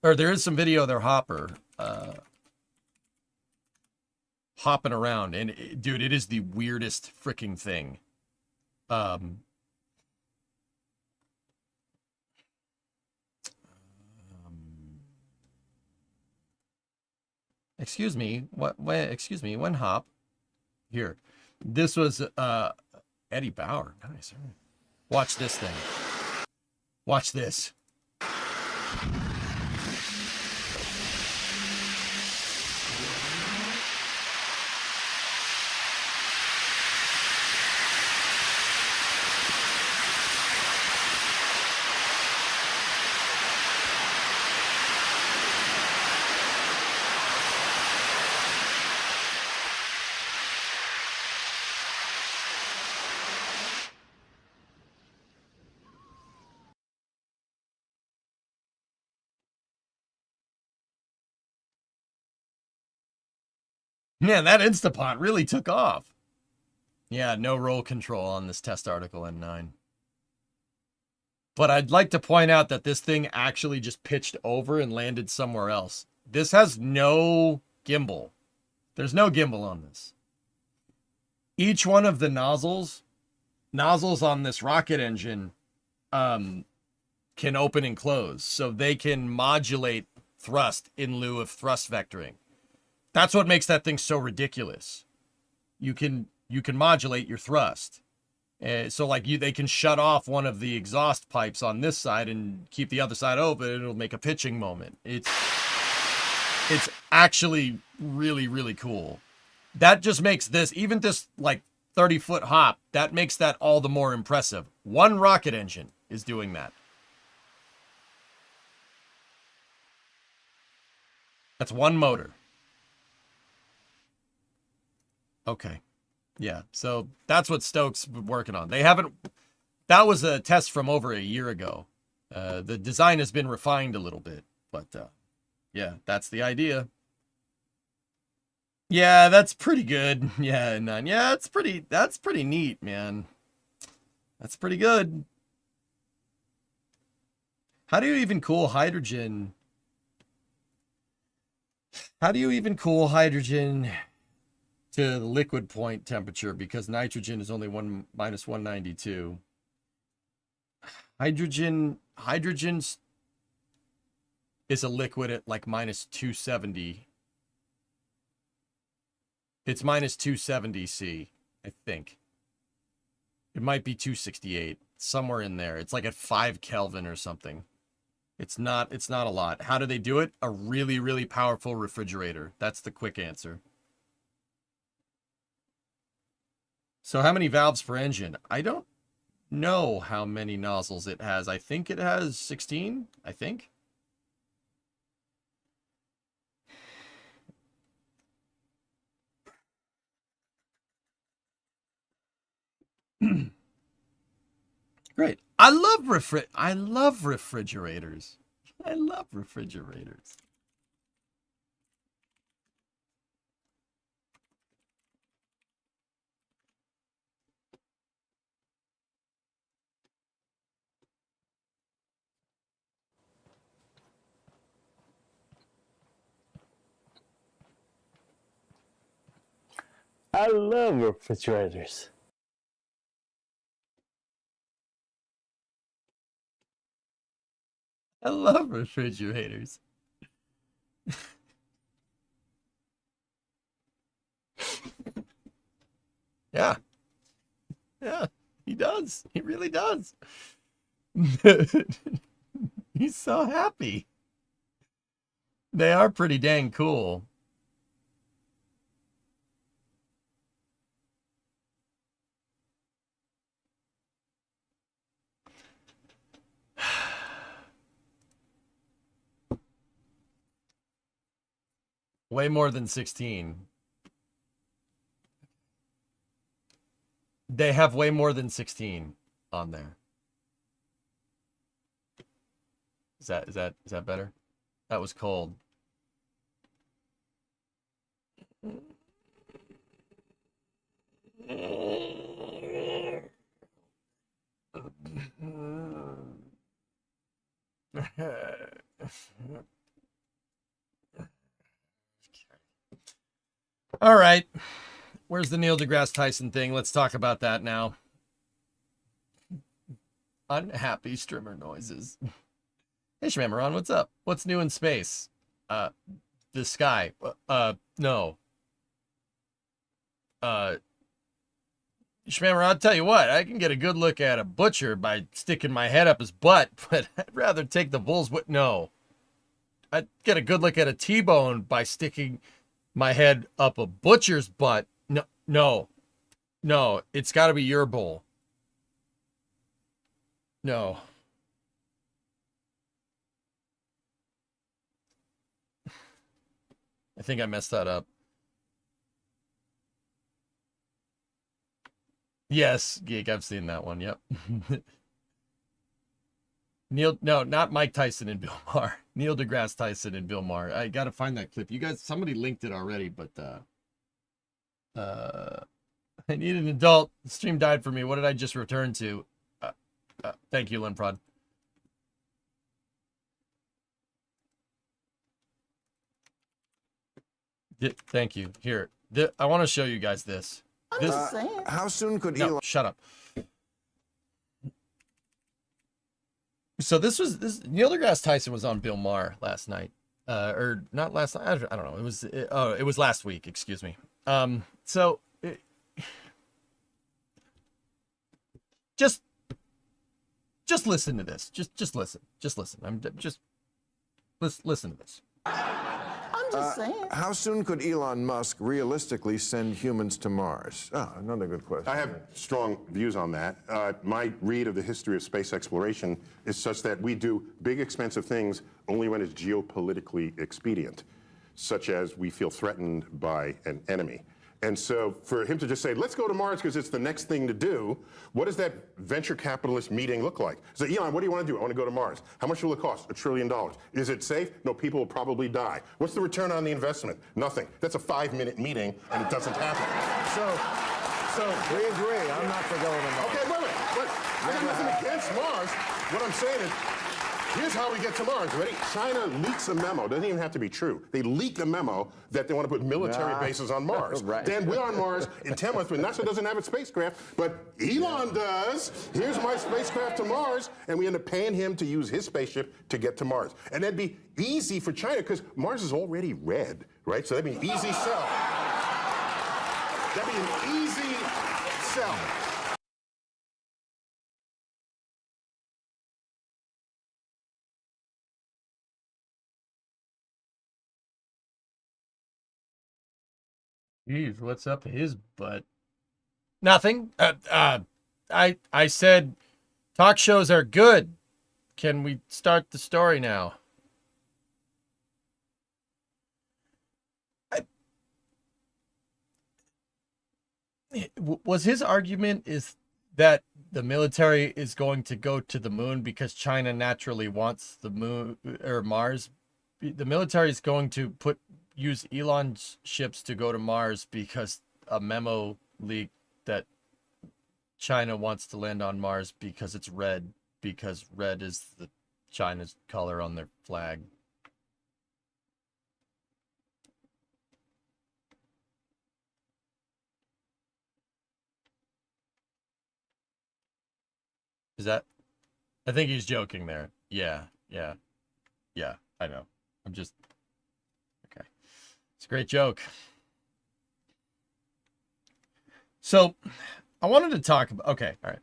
or there is some video of their hopper hopping around. And dude, it is the weirdest freaking thing. Excuse me, excuse me, one hop. Here. This was Eddie Bauer. Nice. Watch this thing. Watch this. Man, that Instapot really took off. Yeah, no roll control on this test article N9. But I'd like to point out that this thing actually just pitched over and landed somewhere else. This has no gimbal. There's no gimbal on this. Each one of the nozzles on this rocket engine can open and close. So they can modulate thrust in lieu of thrust vectoring. That's what makes that thing so ridiculous. You can modulate your thrust. So like they can shut off one of the exhaust pipes on this side and keep the other side open. It'll make a pitching moment. It's actually really, really cool. That just makes this, even this like 30-foot hop, that makes that all the more impressive. One rocket engine is doing that. That's one motor. Okay. Yeah. So that's what Stoke's working on. They haven't, that was a test from over a year ago. The design has been refined a little bit, but yeah, that's the idea. Yeah, that's pretty good. Yeah, none. Yeah, that's pretty neat, man. That's pretty good. How do you even cool hydrogen? How do you even cool hydrogen to the liquid point temperature, because nitrogen is only minus 192. Hydrogen is a liquid at like minus 270. It's minus 270 C, I think. It might be 268, somewhere in there. It's like at 5 Kelvin or something. It's not a lot. How do they do it? A really, really powerful refrigerator. That's the quick answer. So how many valves per engine? I don't know how many nozzles it has. I think it has 16, I think. Great. I love refrigerators. I love refrigerators. I love refrigerators. I love refrigerators. Yeah. Yeah, he does. He really does. He's so happy. They are pretty dang cool. Way more than 16. They have way more than 16 on there. Is that better? That was cold. All right. Where's the Neil deGrasse Tyson thing? Let's talk about that now. Unhappy streamer noises. Hey, Shmamaron, what's up? What's new in space? The sky. No. Shmamaron, I'll tell you what, I can get a good look at a butcher by sticking my head up his butt, but I'd rather take the bull's butt. No. I'd get a good look at a T-bone by sticking my head up a butcher's butt. No. It's got to be your bull. No. I think I messed that up. Yes, Geek, I've seen that one. Yep. No, not Mike Tyson and Bill Maher. Neil deGrasse Tyson and Bill Maher. I got to find that clip. You guys, somebody linked it already, but I need an adult. The stream died for me. What did I just return to? Thank you, Linprod. Thank you. Here, I want to show you guys this. How soon could No, Elon? shut up. So this Neil deGrasse Tyson was on Bill Maher last night, or not last night. I don't know. It was last week. Excuse me. Just listen to this. Just listen. Listen to this. I'm just saying. How soon could Elon Musk realistically send humans to Mars? Oh, another good question. I have strong views on that. My read of the history of space exploration is such that we do big, expensive things only when it's geopolitically expedient, such as we feel threatened by an enemy. And so for him to just say, let's go to Mars because it's the next thing to do, what does that venture capitalist meeting look like? So, Elon, what do you want to do? I want to go to Mars. How much will it cost? $1 trillion. Is it safe? No, people will probably die. What's the return on the investment? Nothing. That's a 5-minute meeting, and it doesn't happen. So we agree. I'm not for going to Mars. Okay, wait. I got nothing against Mars. What I'm saying is, here's how we get to Mars. Ready? China leaks a memo. Doesn't even have to be true. They leak a memo that they want to put military bases on Mars. Right. Then we're on Mars in 10 months, but NASA doesn't have a spacecraft, but Elon does. Here's my spacecraft to Mars, and we end up paying him to use his spaceship to get to Mars. And that'd be easy for China because Mars is already red, right? So that'd be an easy sell. That'd be an easy sell. Jeez, what's up his butt? Nothing. I said talk shows are good. Can we start the story now? Was his argument is that the military is going to go to the moon because China naturally wants the moon or Mars? The military is going to use Elon's ships to go to Mars because a memo leaked that China wants to land on Mars because it's red, because red is the China's color on their flag. Is that? I think he's joking there. Yeah. I know. I'm just. Okay. It's a great joke. So, I wanted to talk about. Okay. All right.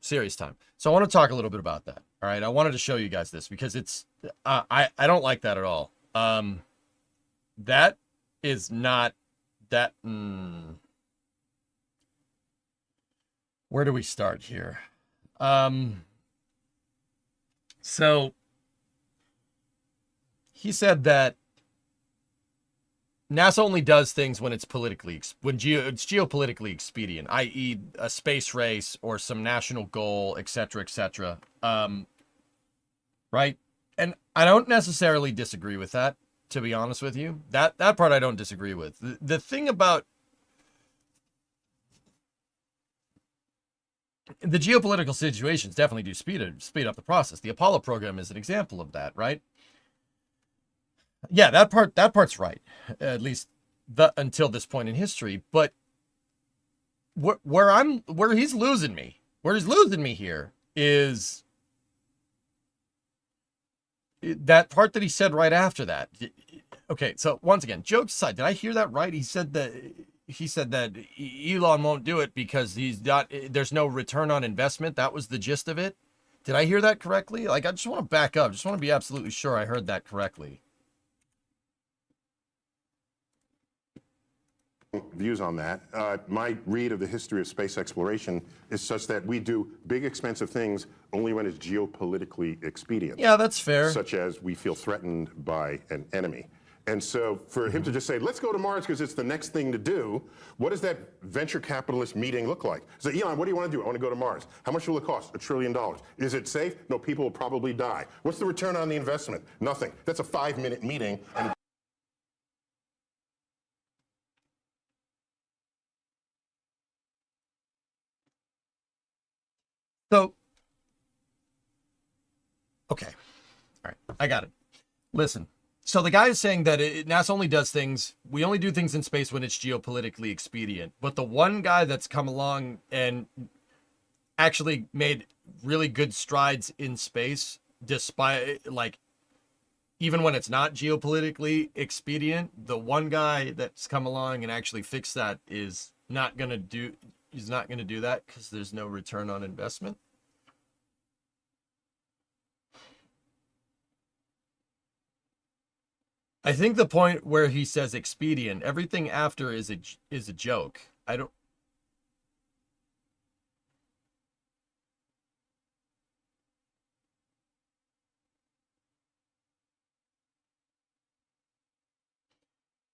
Serious time. So I want to talk a little bit about that. All right. I wanted to show you guys this because it's. I don't like that at all. That is not that. Where do we start here? So he said that NASA only does things when it's geopolitically expedient, i.e., a space race or some national goal, etc., etc. Right? And I don't necessarily disagree with that, to be honest with you. That part I don't disagree with. The thing about the geopolitical situations definitely do speed up the process. The Apollo program is an example of that, right? Yeah, that part's right, at least until this point in history. But where he's losing me here is that part that he said right after that. Okay, so once again, jokes aside, did I hear that right? He said that Elon won't do it because there's no return on investment. That was the gist of it. Did I hear that correctly? Like, I just want to back up. Just want to be absolutely sure I heard that correctly. Views on that. My read of the history of space exploration is such that we do big, expensive things only when it's geopolitically expedient. Yeah, that's fair. Such as we feel threatened by an enemy. And so for him to just say, let's go to Mars because it's the next thing to do, what does that venture capitalist meeting look like? So, Elon, what do you want to do? I want to go to Mars. How much will it cost? $1 trillion. Is it safe? No, people will probably die. What's the return on the investment? Nothing. That's a 5-minute meeting. And so, okay. All right. I got it. Listen. So the guy is saying that NASA only does things, we only do things in space when it's geopolitically expedient. But the one guy that's come along and actually made really good strides in space, despite, like, even when it's not geopolitically expedient, the one guy that's come along and actually fixed that is not going to do that because there's no return on investment. I think the point where he says expedient, everything after is a joke. I don't.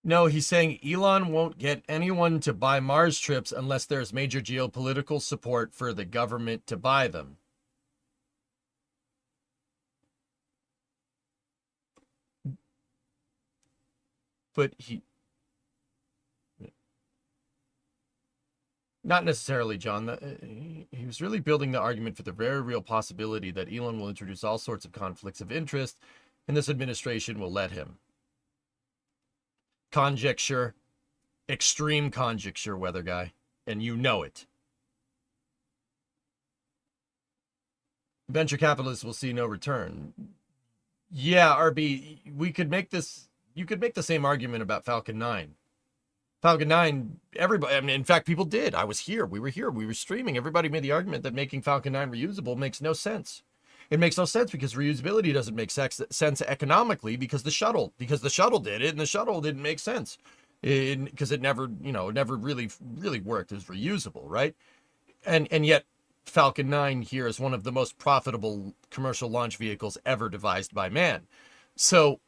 No, he's saying Elon won't get anyone to buy Mars trips unless there's major geopolitical support for the government to buy them. But not necessarily, John. He was really building the argument for the very real possibility that Elon will introduce all sorts of conflicts of interest, and this administration will let him. Conjecture, extreme conjecture, weather guy, and you know it. Venture capitalists will see no return. Yeah, RB, we could make this. You could make the same argument about Falcon 9. Falcon 9, everybody, I mean, in fact, people did. I was here. We were streaming. Everybody made the argument that making Falcon 9 reusable makes no sense. It makes no sense because reusability doesn't make sense economically because the shuttle did it, and the shuttle didn't make sense because it never really worked as reusable, right? And yet Falcon 9 here is one of the most profitable commercial launch vehicles ever devised by man. So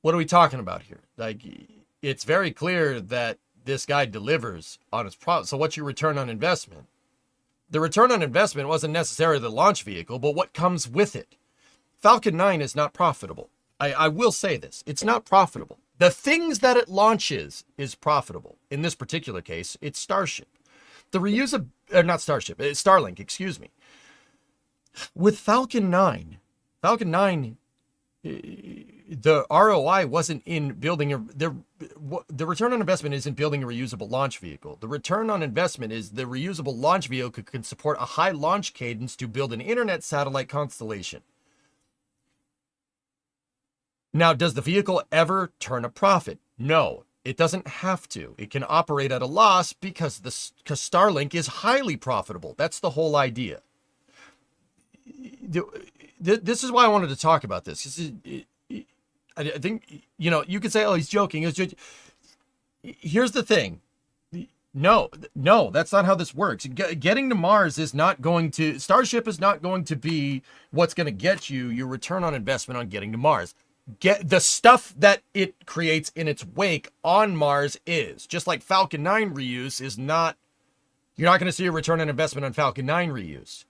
what are we talking about here? Like, it's very clear that this guy delivers on his promise. So what's your return on investment? The return on investment wasn't necessarily the launch vehicle, but what comes with it. Falcon 9 is not profitable. I will say this. It's not profitable. The things that it launches is profitable. In this particular case, it's Starship. The not Starship, it's Starlink, excuse me. With Falcon 9, the ROI wasn't in building the return on investment isn't building a reusable launch vehicle. The return on investment is the reusable launch vehicle can support a high launch cadence to build an internet satellite constellation. Now, does the vehicle ever turn a profit? No, it doesn't have to. It can operate at a loss because Starlink is highly profitable. That's the whole idea. This is why I wanted to talk about this. I think, you could say, oh, he's joking. Here's the thing. No, that's not how this works. Getting to Mars is not going to, Starship is not going to be what's going to get you your return on investment on getting to Mars. Get the stuff that it creates in its wake on Mars is just like Falcon 9 reuse is not, you're not going to see a return on investment on Falcon 9 reuse.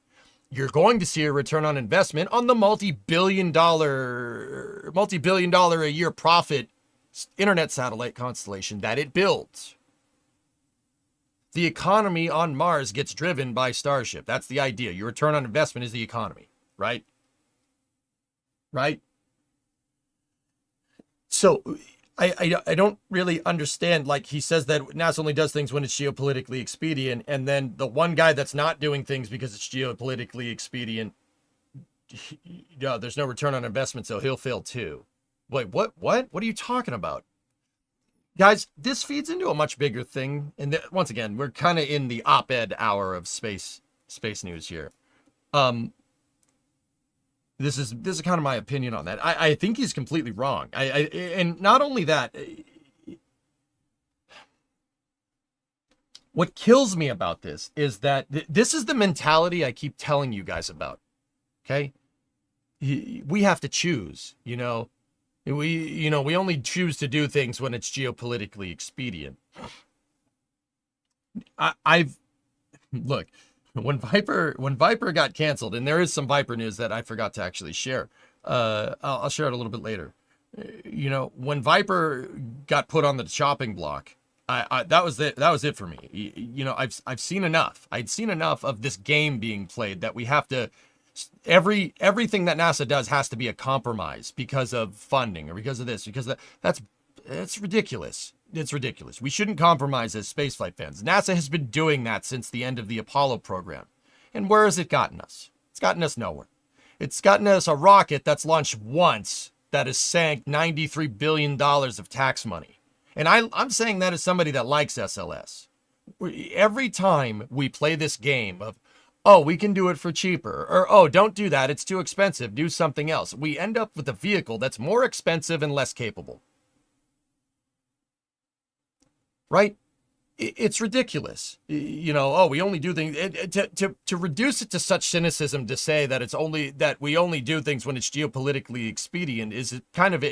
You're going to see a return on investment on the multi-billion dollar a year profit internet satellite constellation that it builds. The economy on Mars gets driven by Starship. That's the idea. Your return on investment is the economy, right? Right? So I don't really understand, like he says that NASA only does things when it's geopolitically expedient, and then the one guy that's not doing things because it's geopolitically expedient, there's no return on investment, so he'll fail too. Wait, what are you talking about? Guys, this feeds into a much bigger thing, and once again, we're kind of in the op-ed hour of space news here. This is kind of my opinion on that. I think he's completely wrong. And not only that, what kills me about this is that this is the mentality I keep telling you guys about. Okay? We have to choose, We only choose to do things when it's geopolitically expedient. Look, when Viper got canceled, and there is some Viper news that I forgot to actually share. I'll share it a little bit later. When Viper got put on the chopping block, that was it for me. I've seen enough. I'd seen enough of this game being played that we have to. Everything that NASA does has to be a compromise because of funding or because of this, because that's ridiculous. It's ridiculous. We shouldn't compromise as spaceflight fans. NASA has been doing that since the end of the Apollo program. And where has it gotten us? It's gotten us nowhere. It's gotten us a rocket that's launched once that has sank $93 billion of tax money. And I'm saying that as somebody that likes SLS. Every time we play this game of, oh, we can do it for cheaper, or, oh, don't do that, it's too expensive, do something else, we end up with a vehicle that's more expensive and less capable. Right? It's ridiculous. Oh, we only do things to reduce it to such cynicism to say that we only do things when it's geopolitically expedient is kind of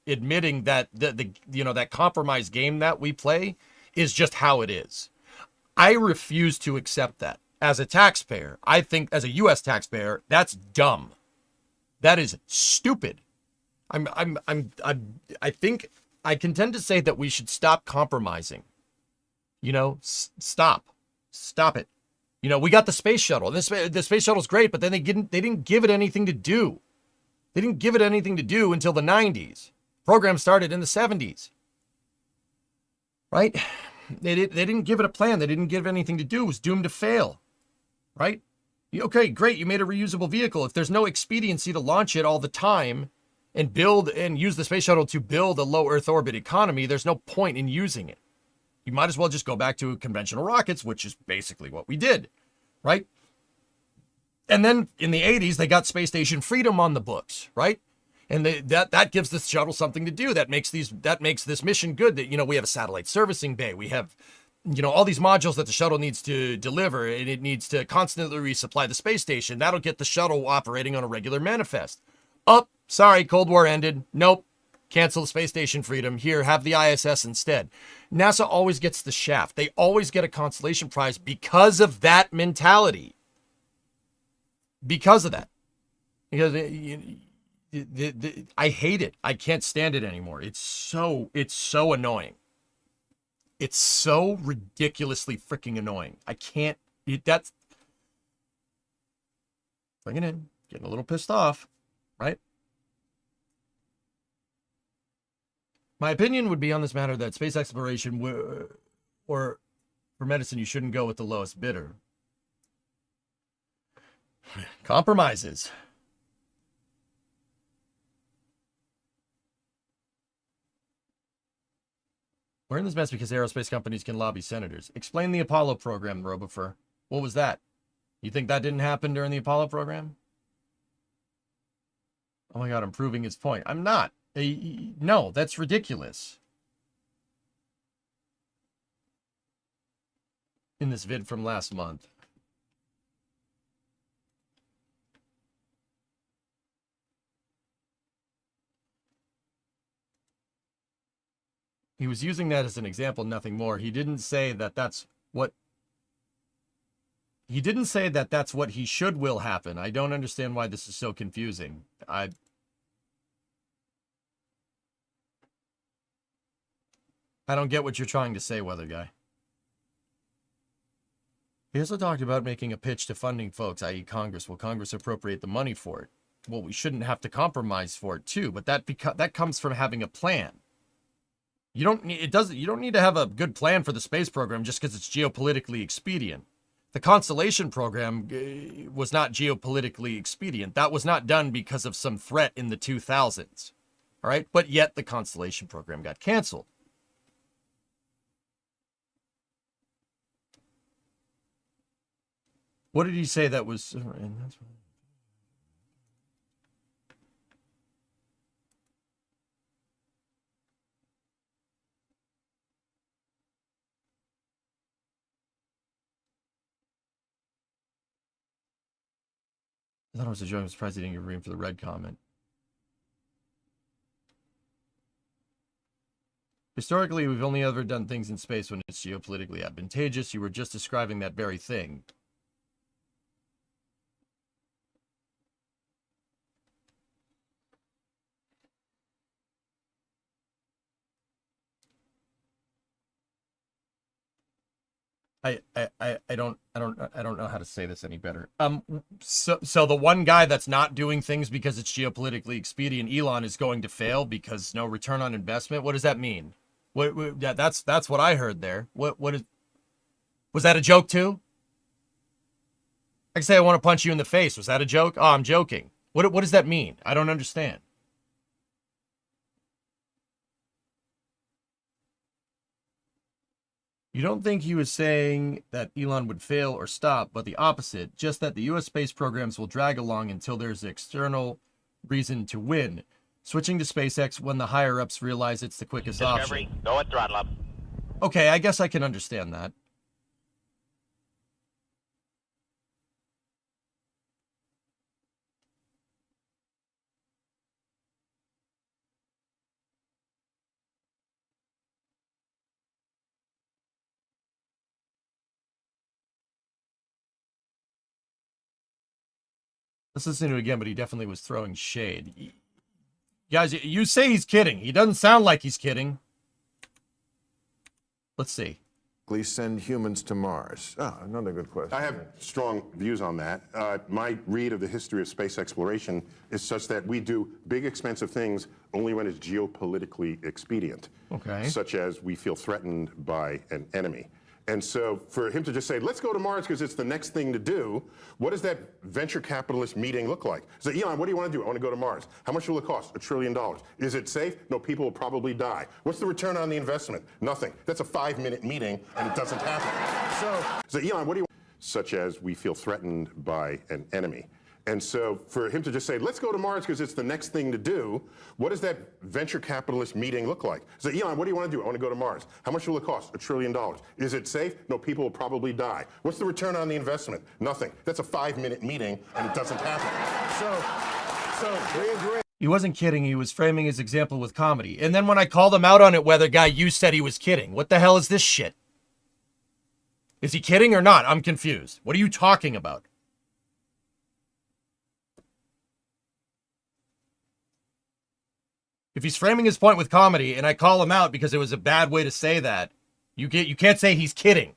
admitting that that compromise game that we play is just how it is. I refuse to accept that. As a taxpayer, I think as a US taxpayer, that's dumb. That is stupid. I think I contend to say that we should stop compromising. Stop it. We got the space shuttle. The space shuttle's great, but then they didn't give it anything to do. They didn't give it anything to do until the 90s. Program started in the 70s. Right? They didn't give it a plan. They didn't give it anything to do. It was doomed to fail. Right? Okay, great. You made a reusable vehicle. If there's no expediency to launch it all the time and build and use the space shuttle to build a low Earth orbit economy, there's no point in using it. You might as well just go back to conventional rockets, which is basically what we did, right? And then in the 80s, they got Space Station Freedom on the books, right? And that gives the shuttle something to do. That makes this mission good. That we have a satellite servicing bay. We have all these modules that the shuttle needs to deliver, and it needs to constantly resupply the space station. That'll get the shuttle operating on a regular manifest. Oh, sorry, Cold War ended. Nope. Cancel the Space Station Freedom. Here, have the ISS instead. NASA always gets the shaft. They always get a consolation prize because of that mentality. Because of that. Because I hate it. I can't stand it anymore. It's so annoying. It's so ridiculously freaking annoying. I can't. That's bringing in, getting a little pissed off, right? My opinion would be on this matter that space exploration or for medicine, you shouldn't go with the lowest bidder. Compromises. We're in this mess because aerospace companies can lobby senators. Explain the Apollo program, Robofer. What was that? You think that didn't happen during the Apollo program? Oh my God, I'm proving his point. I'm not. No, that's ridiculous. In this vid from last month. He was using that as an example, nothing more. He didn't say that that's what... He didn't say that that's what he should will happen. I don't understand why this is so confusing. I don't get what you're trying to say, Weather Guy. He also talked about making a pitch to funding folks, i.e. Congress. Will Congress appropriate the money for it? Well, we shouldn't have to compromise for it too, but that comes from having a plan. You don't need to have a good plan for the space program just because it's geopolitically expedient. The Constellation program was not geopolitically expedient. That was not done because of some threat in the 2000s. All right, but yet the Constellation program got canceled. What did he say that was... I thought it was a joke. I'm surprised he didn't give room for the red comment. Historically, we've only ever done things in space when it's geopolitically advantageous. You were just describing that very thing. I don't know how to say this any better. So the one guy that's not doing things because it's geopolitically expedient, Elon, is going to fail because no return on investment. What does that mean? That's what I heard there. Was that a joke too? I can say I want to punch you in the face. Was that a joke? Oh, I'm joking. What does that mean? I don't understand. You don't think he was saying that Elon would fail or stop, but the opposite, just that the U.S. space programs will drag along until there's external reason to win, switching to SpaceX when the higher-ups realize it's the quickest Discovery, option. go at throttle up. Okay, I guess I can understand that. Let's listen to it again, but he definitely was throwing shade. Guys, you say he's kidding. He doesn't sound like he's kidding. Let's see. Send humans to Mars? Ah, another good question. I have strong views on that. My read of the history of space exploration is such that we do big, expensive things only when it's geopolitically expedient. Okay. Such as we feel threatened by an enemy. And so for him to just say, let's go to Mars because it's the next thing to do, what does that venture capitalist meeting look like? So, Elon, what do you want to do? I want to go to Mars. How much will it cost? $1 trillion. Is it safe? No, people will probably die. What's the return on the investment? Nothing. That's a 5-minute meeting, and it doesn't happen. So Elon, what do you want? Such as we feel threatened by an enemy. And so for him to just say, let's go to Mars because it's the next thing to do, what does that venture capitalist meeting look like? So, Elon, what do you want to do? I want to go to Mars. How much will it cost? $1 trillion. Is it safe? No, people will probably die. What's the return on the investment? Nothing. That's a 5-minute meeting, and it doesn't happen. So we agree. He wasn't kidding. He was framing his example with comedy. And then when I called him out on it, Weather Guy, you said he was kidding. What the hell is this shit? Is he kidding or not? I'm confused. What are you talking about? If he's framing his point with comedy and I call him out because it was a bad way to say that, you can't say he's kidding.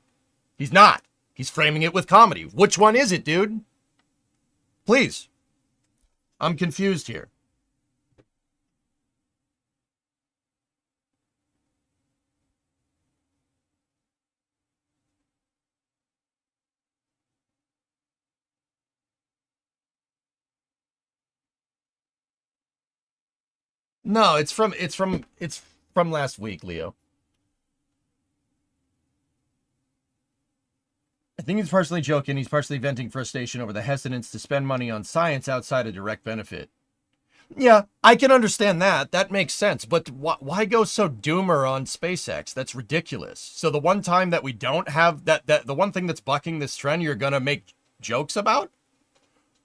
He's not. He's framing it with comedy. Which one is it, dude? Please. I'm confused here. No, it's from last week, Leo. I think he's partially joking. He's partially venting frustration over the hesitance to spend money on science outside of direct benefit. Yeah, I can understand that. That makes sense. But why go so doomer on SpaceX? That's ridiculous. So the one time that we don't have that the one thing that's bucking this trend, you're gonna make jokes about?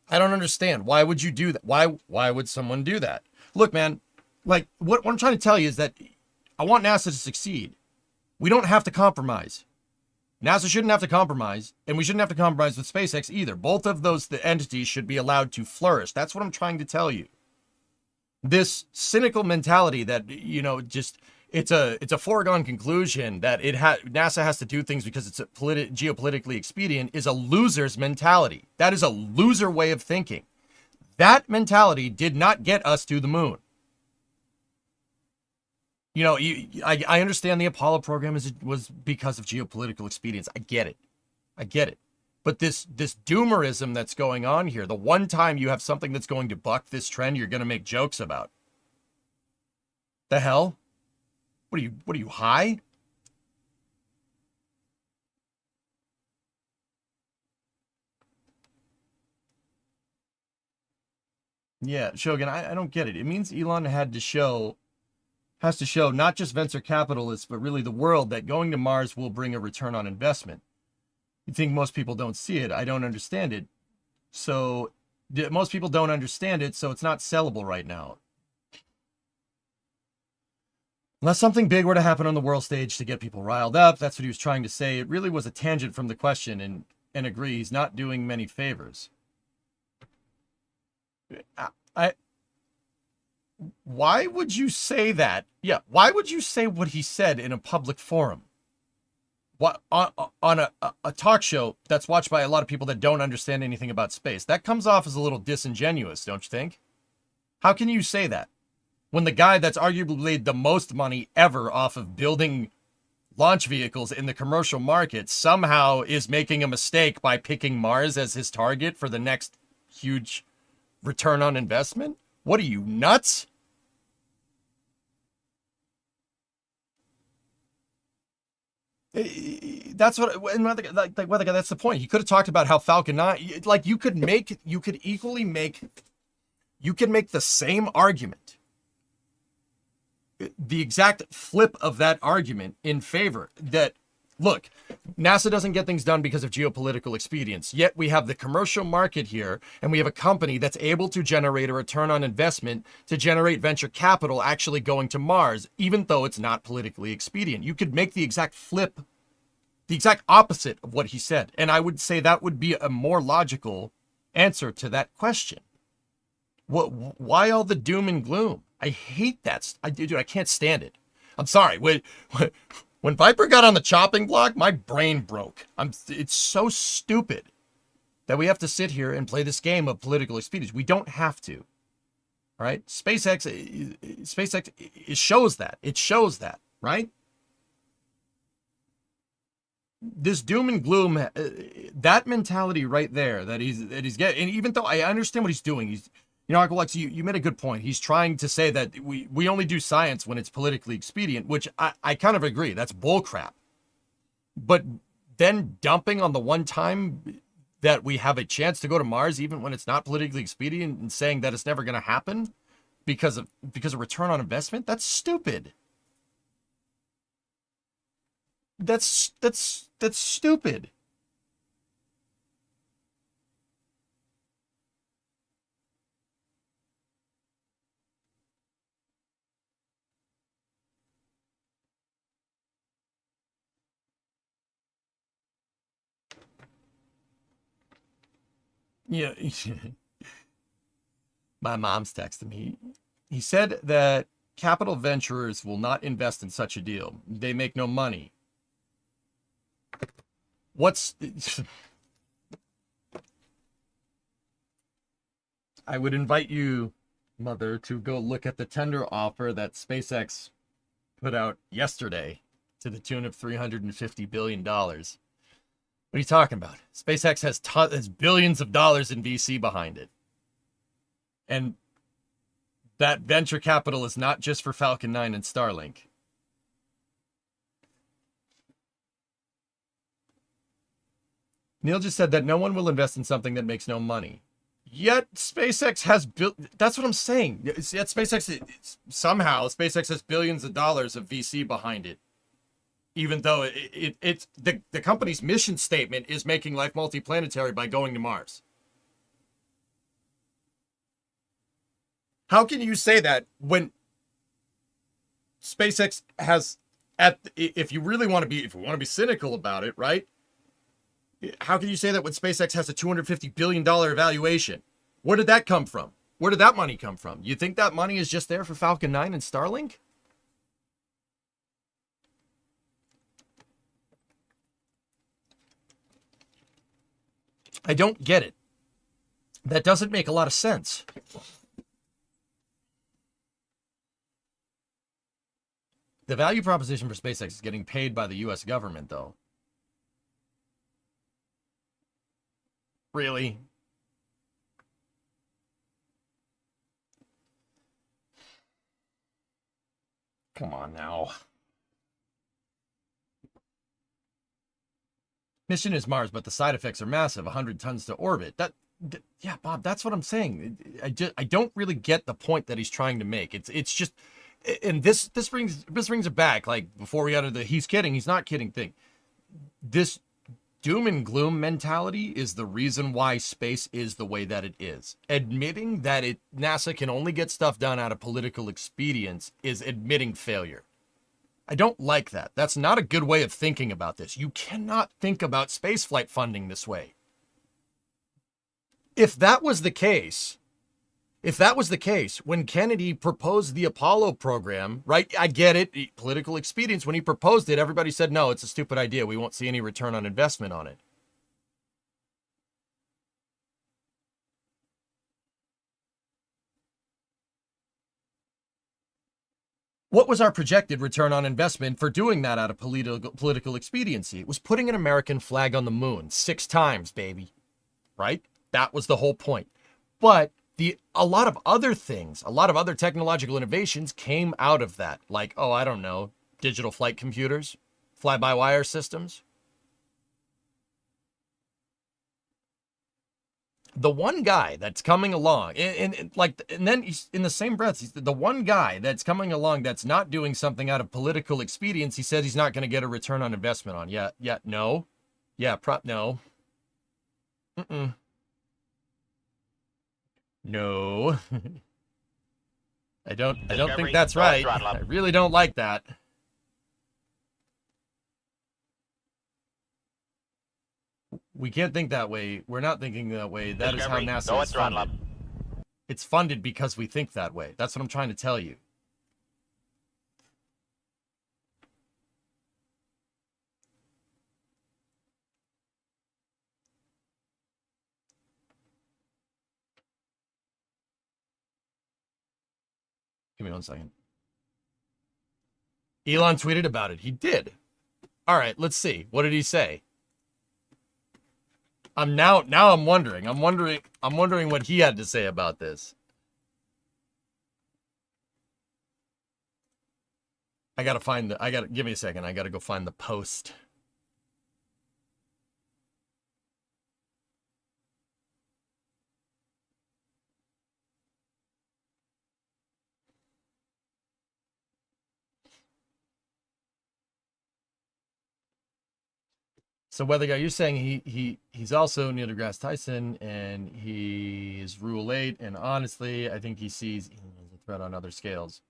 I don't understand. Why would you do that? Why would someone do that? Look, man, like what I'm trying to tell you is that I want NASA to succeed. We don't have to compromise. NASA shouldn't have to compromise, and we shouldn't have to compromise with SpaceX either. Both of those entities should be allowed to flourish. That's what I'm trying to tell you. This cynical mentality that, you know, just it's a foregone conclusion that NASA has to do things because it's geopolitically expedient is a loser's mentality. That is a loser way of thinking. That mentality did not get us to the moon. You know, I understand the Apollo program was because of geopolitical expedience. I get it. But this doomerism that's going on here, the one time you have something that's going to buck this trend, you're going to make jokes about. The hell? What are you high? Yeah, Shogun, I don't get it. It means Elon has to show not just venture capitalists, but really the world that going to Mars will bring a return on investment. You think most people don't see it. I don't understand it. So most people don't understand it, so it's not sellable right now. Unless something big were to happen on the world stage to get people riled up, that's what he was trying to say. It really was a tangent from the question, and agree, he's not doing many favors. Why would you say that? Yeah, why would you say what he said in a public forum? What, on a talk show that's watched by a lot of people that don't understand anything about space? That comes off as a little disingenuous, don't you think? How can you say that when the guy that's arguably made the most money ever off of building launch vehicles in the commercial market somehow is making a mistake by picking Mars as his target for the next huge return on investment? What are you, nuts? That's what, like that's the point. He could have talked about how Falcon 9, like you could make the same argument, the exact flip of that argument in favor that, look, NASA doesn't get things done because of geopolitical expedience, yet we have the commercial market here, and we have a company that's able to generate a return on investment to generate venture capital actually going to Mars, even though it's not politically expedient. You could make the exact flip, the exact opposite of what he said, and I would say that would be a more logical answer to that question. Why all the doom and gloom? I hate that. Dude, I can't stand it. I'm sorry. When Viper got on the chopping block, my brain broke. It's so stupid that we have to sit here and play this game of political expedience. We don't have to. All right? SpaceX it shows that. It shows that, right? This doom and gloom, that mentality right there that he's getting, and even though I understand what he's doing, you know, Uncle Lex, you made a good point. He's trying to say that we only do science when it's politically expedient, which I kind of agree. That's bullcrap. But then dumping on the one time that we have a chance to go to Mars, even when it's not politically expedient, and saying that it's never going to happen because of return on investment, that's stupid. That's stupid. Yeah. My mom's texting me. He said that capital venturers will not invest in such a deal. They make no money. I would invite you, Mother, to go look at the tender offer that SpaceX put out yesterday to the tune of $350 billion. What are you talking about? SpaceX has billions of dollars in VC behind it. And that venture capital is not just for Falcon 9 and Starlink. Neil just said that no one will invest in something that makes no money. Yet SpaceX has built. That's what I'm saying. Yet SpaceX somehow SpaceX has billions of dollars of VC behind it, even though it's the company's mission statement is making life multiplanetary by going to Mars. How can you say that when SpaceX has if you want to be cynical about it, right? How can you say that when SpaceX has a $250 billion valuation? Where did that come from? Where did that money come from? You think that money is just there for Falcon 9 and Starlink? I don't get it. That doesn't make a lot of sense. The value proposition for SpaceX is getting paid by the US government, though. Really? Come on now. Mission is Mars, but the side effects are massive. 100 tons to orbit. Yeah, Bob, that's what I'm saying. I don't really get the point that he's trying to make. It's just, and this brings it back. Like before we got into the he's kidding, he's not kidding thing. This doom and gloom mentality is the reason why space is the way that it is. Admitting that NASA can only get stuff done out of political expedience is admitting failure. I don't like that. That's not a good way of thinking about this. You cannot think about spaceflight funding this way. If that was the case, when Kennedy proposed the Apollo program, right? I get it, political expedience. When he proposed it, everybody said, no, it's a stupid idea. We won't see any return on investment on it. What was our projected return on investment for doing that out of political expediency? It was putting an American flag on the moon 6 times, baby. Right? That was the whole point. But a lot of other things, a lot of other technological innovations came out of that. Like, oh, I don't know, digital flight computers, fly-by-wire systems. The one guy that's coming along, and then he's in the same breath, he's the one guy that's coming along that's not doing something out of political expedience. He said he's not going to get a return on investment on. No. No. No. I don't think that's right. I really don't like that. We can't think that way. We're not thinking that way. That is how NASA is funded. It's funded because we think that way. That's what I'm trying to tell you. Give me 1 second. Elon tweeted about it. He did. All right, let's see. What did he say? I'm wondering. I'm wondering what he had to say about this. Give me a second. I gotta go find the post. So Weather Guy, you're saying he's also Neil deGrasse Tyson, and he is Rule 8, and honestly, I think he sees a threat on other scales.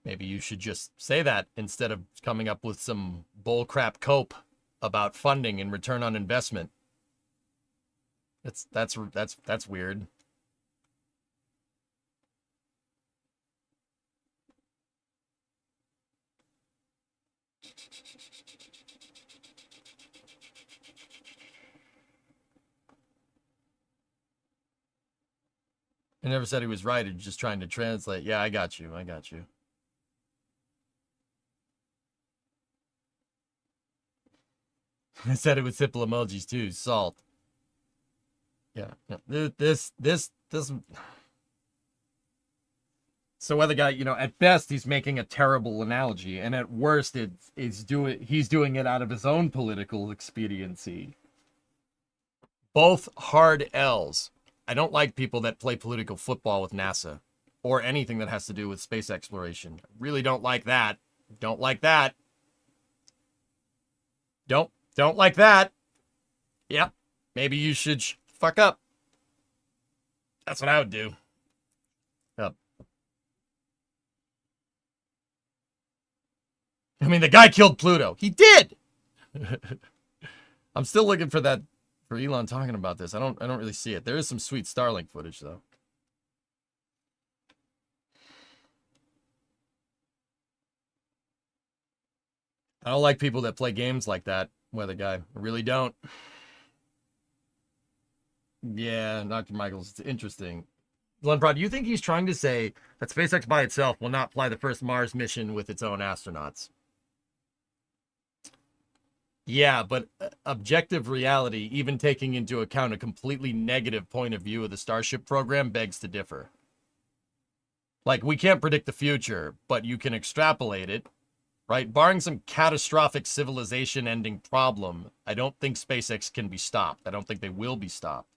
Maybe you should just say that instead of coming up with some bullcrap cope about funding and return on investment. That's weird. I never said he was right. He's just trying to translate. Yeah, I got you. I said it with simple emojis too. Salt. Yeah. This. So whether guy, at best he's making a terrible analogy, and at worst he's doing it out of his own political expediency. Both hard L's. I don't like people that play political football with NASA or anything that has to do with space exploration. Really don't like that. Don't like that. Don't like that. Yeah. Maybe you should fuck up. That's what I would do. Yep. I mean, the guy killed Pluto. He did. I'm still looking for Elon talking about this. I don't really see it. There is some sweet Starlink footage though. I don't like people that play games like that, weather guy. I really don't. Yeah, Dr. Michaels, it's interesting. Glenn, do you think he's trying to say that SpaceX by itself will not fly the first Mars mission with its own astronauts? Yeah, but objective reality, even taking into account a completely negative point of view of the Starship program, begs to differ. Like, we can't predict the future, but you can extrapolate it, right? Barring some catastrophic civilization-ending problem, I don't think SpaceX can be stopped. I don't think they will be stopped.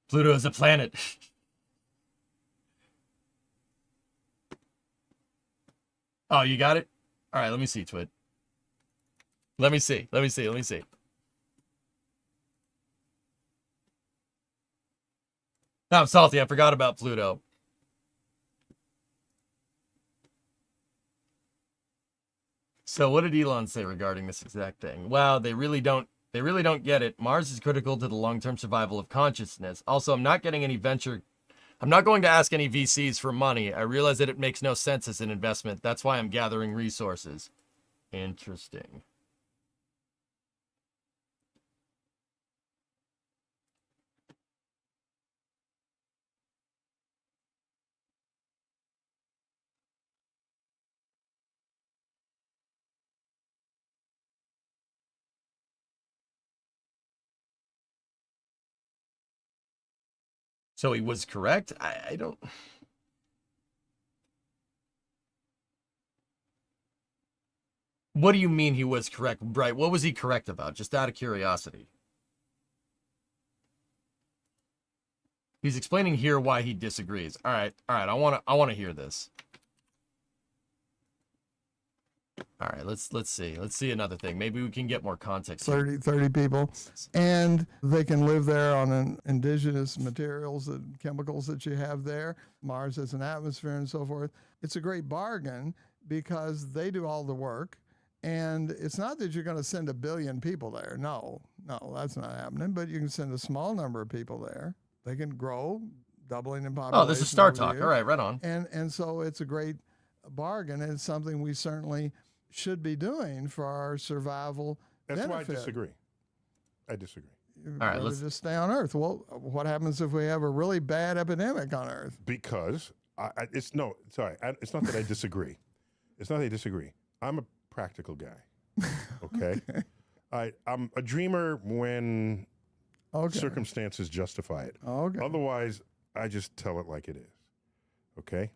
Pluto is a planet. Oh, you got it? All right, let me see, Twit. Let me see. No, I'm salty. I forgot about Pluto. So what did Elon say regarding this exact thing? Wow, they really don't get it. Mars is critical to the long-term survival of consciousness. Also, I'm not going to ask any VCs for money. I realize that it makes no sense as an investment. That's why I'm gathering resources. Interesting. So he was correct? I don't... What do you mean he was correct? Right, what was he correct about? Just out of curiosity. He's explaining here why he disagrees. All right, I want to hear this. All right, let's see. Let's see another thing. Maybe we can get more context. 30 people, and they can live there on indigenous materials and chemicals that you have there. Mars has an atmosphere and so forth. It's a great bargain because they do all the work, and it's not that you're going to send 1 billion people there. No, that's not happening. But you can send a small number of people there. They can grow, doubling in population. Oh, this is Star Talk. All right, right on. And so it's a great bargain, and it's something we certainly should be doing for our survival. That's benefit. why I disagree. All right, let's just stay on Earth. Well, what happens if we have a really bad epidemic on Earth? Because it's not that I disagree. It's not that I disagree. I'm a practical guy. Okay. I'm a dreamer when circumstances justify it. Okay. Otherwise, I just tell it like it is. Okay.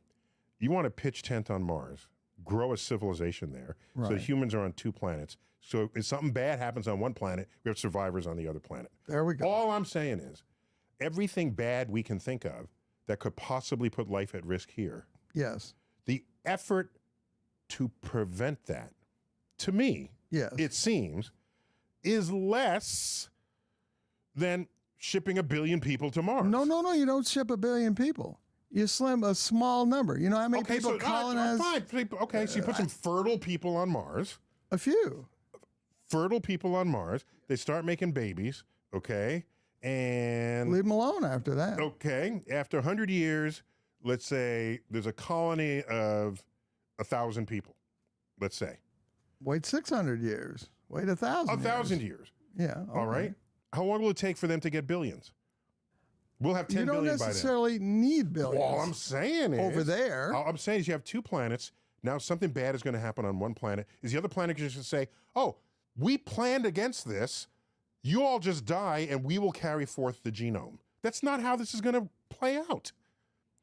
You want to pitch tent on Mars, grow a civilization there, so humans are on 2 planets. So if something bad happens on one planet, we have survivors on the other planet. There we go. All I'm saying is, everything bad we can think of that could possibly put life at risk here. Yes. The effort to prevent that, to me, it seems, is less than shipping 1 billion people to Mars. No, you don't ship 1 billion people. You slim a small number. You know how many people colonize? Fine. Okay, so you put some fertile people on Mars. A few. Fertile people on Mars. They start making babies, okay? And leave them alone after that. Okay. After 100 years, let's say there's a colony of 1,000 people, let's say. Wait 600 years. Wait 1,000 years. 1,000 years. Yeah. Okay. All right. How long will it take for them to get billions? We'll have 10 billion by then. You don't necessarily need billions. Well, all I'm saying is... over there. All I'm saying is you have 2 planets. Now something bad is going to happen on one planet. Is the other planet just going to say, oh, we planned against this, you all just die and we will carry forth the genome. That's not how this is going to play out.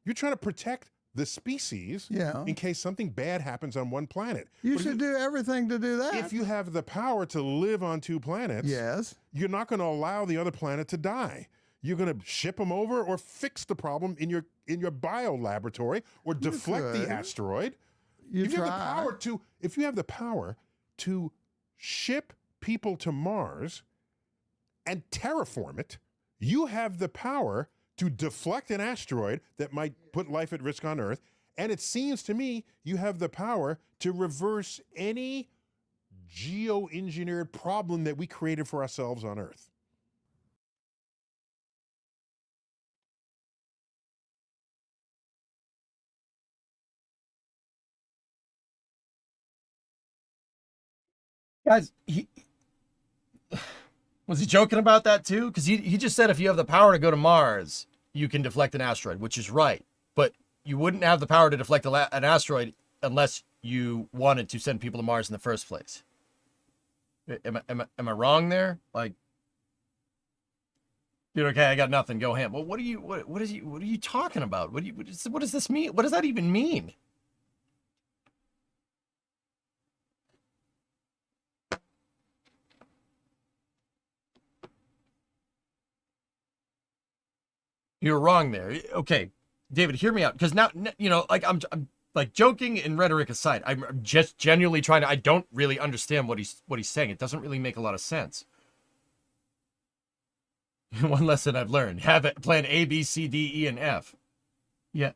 You're trying to protect the species in case something bad happens on one planet. You should do everything to do that. If you have the power to live on two planets, you're not going to allow the other planet to die. You're going to ship them over or fix the problem in your bio laboratory or deflect the asteroid. If you have the power to ship people to Mars and terraform it, you have the power to deflect an asteroid that might put life at risk on Earth. And it seems to me you have the power to reverse any geoengineered problem that we created for ourselves on Earth. Guys, was he joking about that too? Because he just said if you have the power to go to Mars, you can deflect an asteroid, which is right. But you wouldn't have the power to deflect an asteroid unless you wanted to send people to Mars in the first place. Am I wrong there? Like, dude, okay, I got nothing. Go ham. Well, what are you talking about? What does this mean? What does that even mean? You're wrong there. Okay, David, hear me out. Because now, you know, like I'm like joking and rhetoric aside, I'm just genuinely trying to. I don't really understand what he's saying. It doesn't really make a lot of sense. One lesson I've learned: have it plan A, B, C, D, E, and F. Yeah.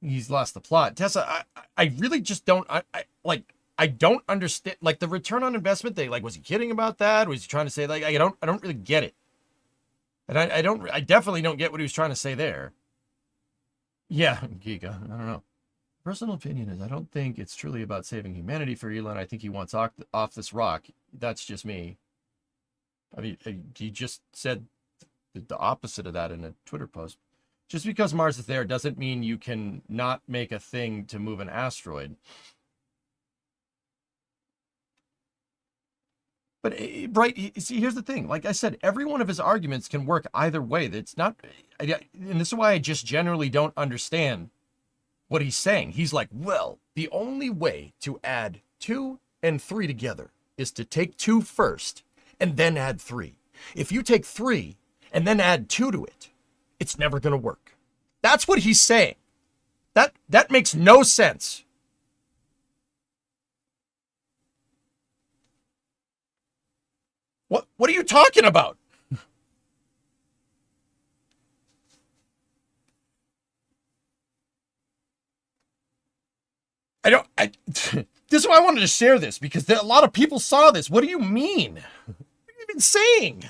He's lost the plot. Tessa, I really just don't. I don't understand. Like the return on investment thing. Like, was he kidding about that? Was he trying to say like I don't really get it. And I definitely don't get what he was trying to say there. Yeah, Giga, I don't know. Personal opinion is I don't think it's truly about saving humanity for Elon. I think he wants off this rock. That's just me. I mean, he just said the opposite of that in a Twitter post. Just because Mars is there doesn't mean you can not make a thing to move an asteroid. But, right, see, here's the thing. Like I said, every one of his arguments can work either way. It's not, and this is why I just generally don't understand what he's saying. He's like, well, the only way to add 2 and 3 together is to take 2 first and then add 3. If you take 3 and then add 2 to it, it's never going to work. That's what he's saying. That makes no sense. What are you talking about? This is why I wanted to share this, because a lot of people saw this. What do you mean? What are you even saying?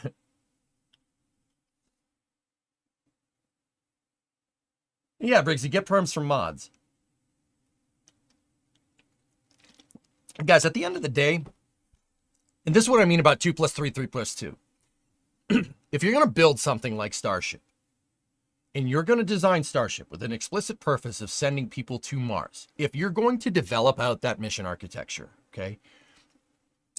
Yeah, Briggsy, get perms from mods. Guys, at the end of the day, and this is what I mean about 2 + 3, 3 + 2. If you're going to build something like Starship, and you're going to design Starship with an explicit purpose of sending people to Mars, if you're going to develop out that mission architecture, okay,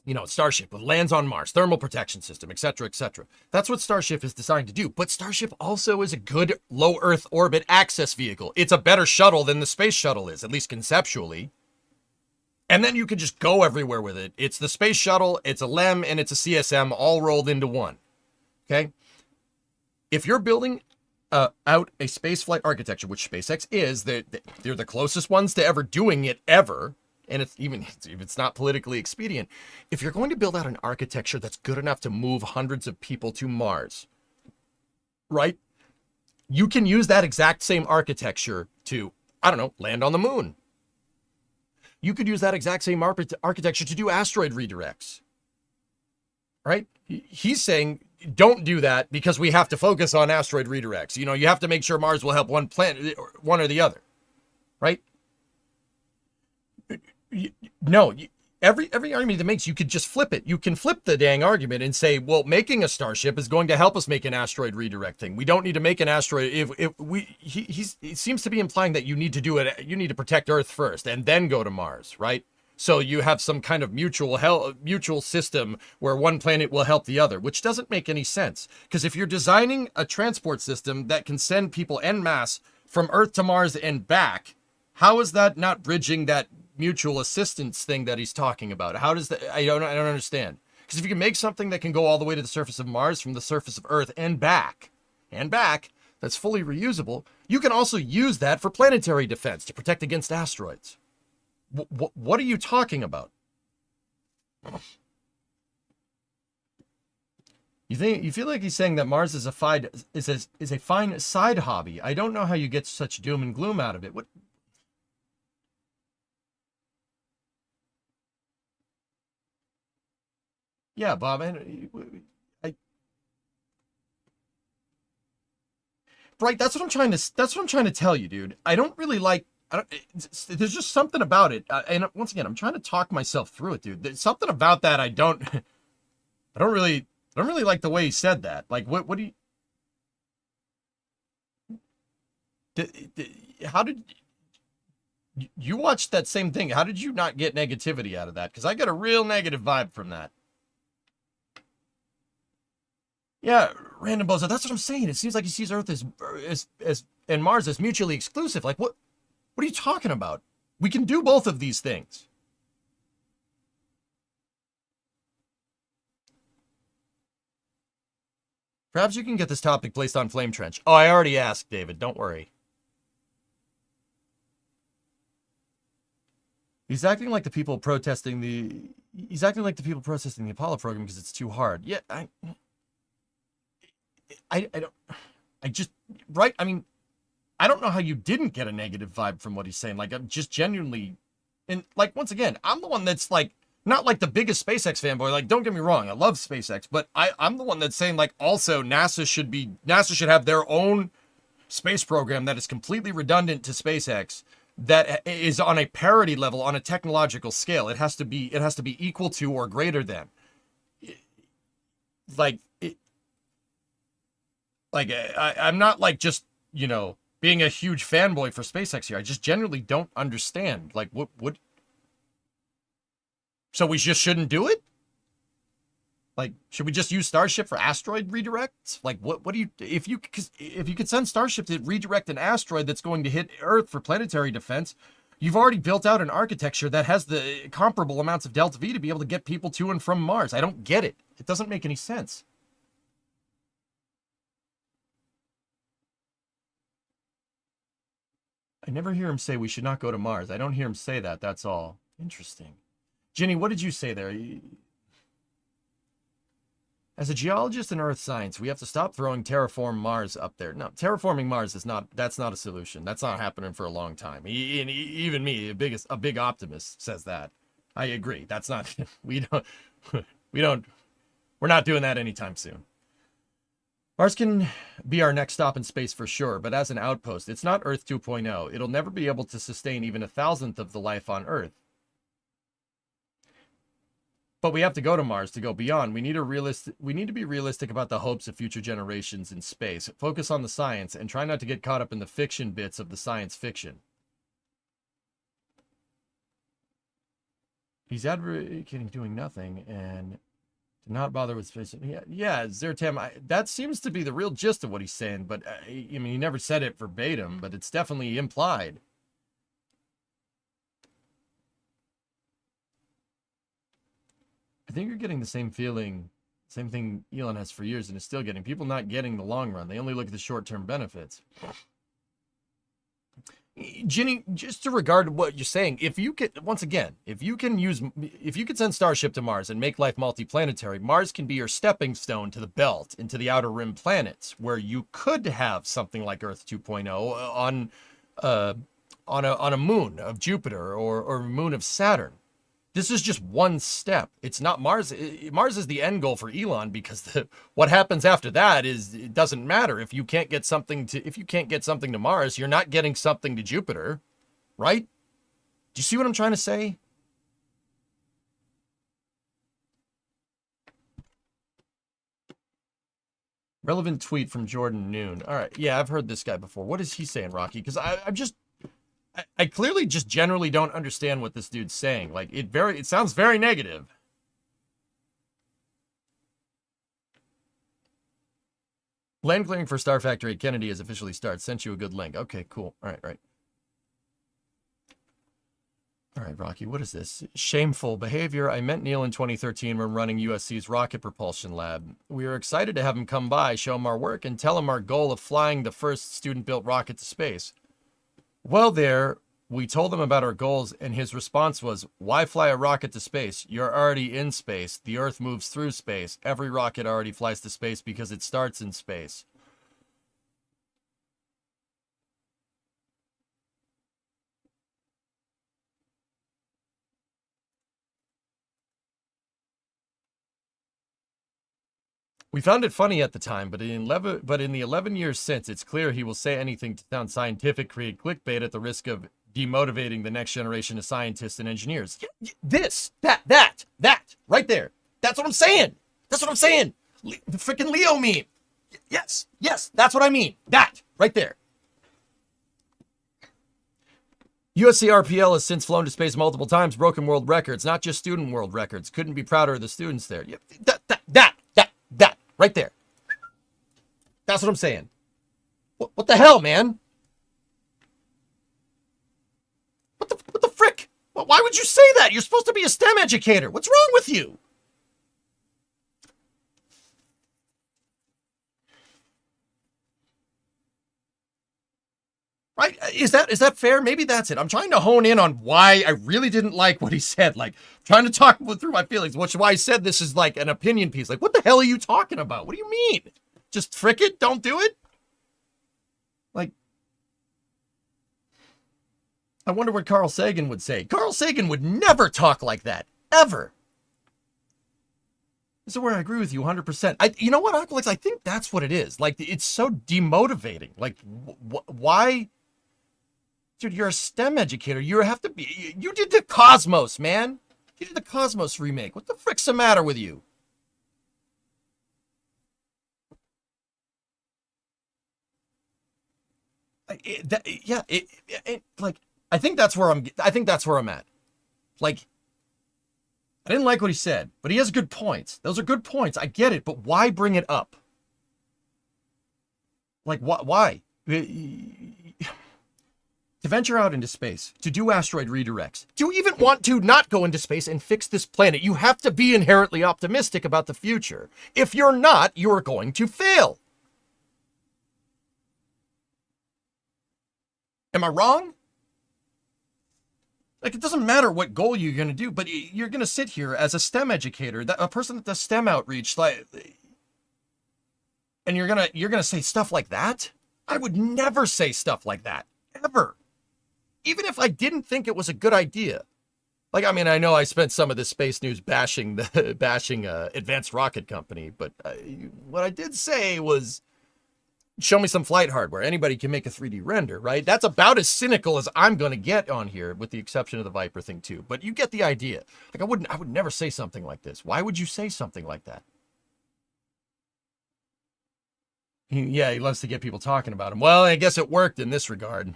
you know, Starship lands on Mars, thermal protection system, etc., etc. That's what Starship is designed to do. But Starship also is a good low Earth orbit access vehicle. It's a better shuttle than the space shuttle is, at least conceptually. And then you can just go everywhere with it. It's the space shuttle, it's a LEM, and it's a CSM all rolled into one. Okay? If you're building out a spaceflight architecture, which SpaceX is, they're the closest ones to ever doing it ever, and it's even if it's not politically expedient. If you're going to build out an architecture that's good enough to move hundreds of people to Mars, right? You can use that exact same architecture to, I don't know, land on the moon. You could use that exact same architecture to do asteroid redirects, right? He's saying, don't do that because we have to focus on asteroid redirects. You know, you have to make sure Mars will help one planet, one or the other, right? No, every argument that makes, you could just flip it. You can flip the dang argument and say, well, making a Starship is going to help us make an asteroid redirect thing. We don't need to make an asteroid. He seems to be implying that you need to do it. You need to protect Earth first and then go to Mars, right? So you have some kind of mutual system where one planet will help the other, which doesn't make any sense. Because if you're designing a transport system that can send people en masse from Earth to Mars and back, how is that not bridging that mutual assistance thing that he's talking about? How does that? I don't understand. Because if you can make something that can go all the way to the surface of Mars from the surface of Earth and back, that's fully reusable, you can also use that for planetary defense to protect against asteroids. What are you talking about? You feel like he's saying that Mars is a fine side hobby. I don't know how you get such doom and gloom out of it. What? Yeah, Bob. Right. That's what I'm trying to tell you, dude. I don't really like. There's just something about it, and once again, I'm trying to talk myself through it, dude. There's something about that I don't really like the way he said that. Like, what do you? How did you watch that same thing? How did you not get negativity out of that? Because I got a real negative vibe from that. Yeah, random bozo. That's what I'm saying. It seems like he sees Earth as and Mars as mutually exclusive. Like, what are you talking about? We can do both of these things. Perhaps you can get this topic placed on Flame Trench. Oh, I already asked, David. Don't worry. He's acting like the people protesting the Apollo program because it's too hard. Yeah, I mean, I don't know how you didn't get a negative vibe from what he's saying. Like, I'm just genuinely, and like, once again, I'm the one that's like, not like the biggest SpaceX fanboy. Like, don't get me wrong, I love SpaceX, but I'm the one that's saying, like, also NASA should have their own space program that is completely redundant to SpaceX, that is on a parity level, on a technological scale. It has to be equal to or greater than. I'm not like just, being a huge fanboy for SpaceX here. I just genuinely don't understand. Like, what? So we just shouldn't do it? Like, should we just use Starship for asteroid redirects? Like, what do you, if you could send Starship to redirect an asteroid that's going to hit Earth for planetary defense, you've already built out an architecture that has the comparable amounts of Delta V to be able to get people to and from Mars. I don't get it. It doesn't make any sense. I never hear him say we should not go to Mars. I don't hear him say that, that's all. Interesting. Ginny, what did you say there? As a geologist in Earth science, we have to stop throwing terraform Mars up there. No, terraforming Mars that's not a solution. That's not happening for a long time. Even me, a big optimist, says that. I agree. That's not, we're not doing that anytime soon. Mars can be our next stop in space for sure, but as an outpost, it's not Earth 2.0. It'll never be able to sustain even 1,000th of the life on Earth. But we have to go to Mars to go beyond. We need to be realistic about the hopes of future generations in space. Focus on the science and try not to get caught up in the fiction bits of the science fiction. He's advocating doing nothing and to not bother with space. Yeah, Zertam, that seems to be the real gist of what he's saying, but I mean, he never said it verbatim, but it's definitely implied. I think you're getting the same feeling, same thing Elon has for years and is still getting. People not getting the long run. They only look at the short-term benefits. Ginny, just to regard what you're saying, if you could send Starship to Mars and make life multiplanetary, Mars can be your stepping stone to the belt, into the outer rim planets, where you could have something like Earth 2.0 on a moon of Jupiter or a moon of Saturn. This is just one step. It's not Mars. Mars is the end goal for Elon, because what happens after that it doesn't matter. If you can't get something to Mars, you're not getting something to Jupiter, right? Do you see what I'm trying to say? Relevant tweet from Jordan Noon. All right, yeah, I've heard this guy before. What is he saying, Rocky? Because I clearly just generally don't understand what this dude's saying. Like, it sounds very negative. Land clearing for Star Factory at Kennedy has officially started. Sent you a good link. Okay, cool. All right. All right, Rocky, what is this? Shameful behavior. I met Neil in 2013 when running USC's rocket propulsion lab. We were excited to have him come by, show him our work, and tell him our goal of flying the first student-built rocket to space. Well, we told him about our goals, and his response was, why fly a rocket to space? You're already in space. The Earth moves through space. Every rocket already flies to space because it starts in space. We found it funny at the time, but in the 11 years since, it's clear he will say anything to sound scientific, create clickbait at the risk of demotivating the next generation of scientists and engineers. That, right there. That's what I'm saying. That's what I'm saying. The freaking Leo meme. Yes, that's what I mean. That, right there. USC RPL has since flown to space multiple times, broken world records, not just student world records. Couldn't be prouder of the students there. That, right there. That's what I'm saying. What the hell, man? What the frick? Why would you say that? You're supposed to be a STEM educator. What's wrong with you? Right? Is that fair? Maybe that's it. I'm trying to hone in on why I really didn't like what he said. Like, trying to talk through my feelings, which is why I said this is like an opinion piece. Like, what the hell are you talking about? What do you mean? Just frick it? Don't do it? Like, I wonder what Carl Sagan would say. Carl Sagan would never talk like that. Ever. This is where I agree with you 100%. You know what, Aqualix? I think that's what it is. Like, it's so demotivating. Like, why? Dude, you're a STEM educator. You have to be. You did the Cosmos, man. You did the Cosmos remake. What the frick's the matter with you? Like, I think that's where I'm at. Like, I didn't like what he said, but he has good points. Those are good points. I get it, but why bring it up? Like, why? To venture out into space, to do asteroid redirects, to even want to not go into space and fix this planet, you have to be inherently optimistic about the future. If you're not, you are going to fail. Am I wrong? Like, it doesn't matter what goal you're going to do, but you're going to sit here as a STEM educator, a person that does STEM outreach, like, and you're going to say stuff like that? I would never say stuff like that, ever. Even if I didn't think it was a good idea. Like, I mean, I know I spent some of this space news bashing Advanced Rocket Company, but what I did say was, show me some flight hardware. Anybody can make a 3D render, right? That's about as cynical as I'm going to get on here, with the exception of the Viper thing too. But you get the idea. Like, I would never say something like this. Why would you say something like that? He loves to get people talking about him. Well, I guess it worked in this regard.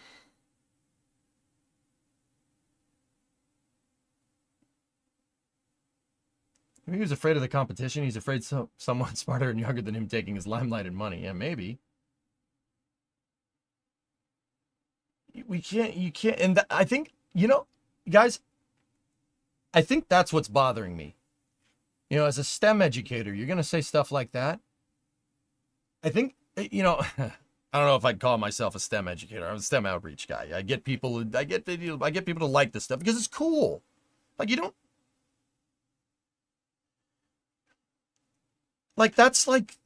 Maybe he was afraid of the competition. He's afraid someone smarter and younger than him taking his limelight and money. Yeah, maybe. You can't, and I think, guys, I think that's what's bothering me. As a STEM educator, you're going to say stuff like that. I think, I don't know if I'd call myself a STEM educator. I'm a STEM outreach guy. I get people to like this stuff because it's cool. Like, you don't, like, that's like,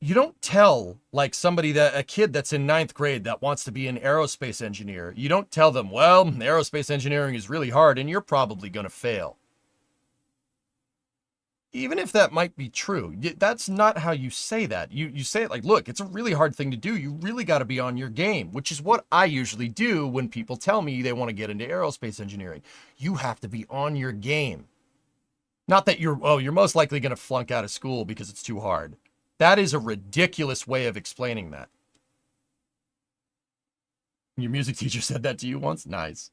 you don't tell, like, a kid that's in 9th grade that wants to be an aerospace engineer, you don't tell them, well, aerospace engineering is really hard and you're probably going to fail. Even if that might be true, that's not how you say that. You say it like, look, it's a really hard thing to do. You really got to be on your game, which is what I usually do when people tell me they want to get into aerospace engineering. You have to be on your game. Not that you're most likely going to flunk out of school because it's too hard. That is a ridiculous way of explaining that. Your music teacher said that to you once? Nice.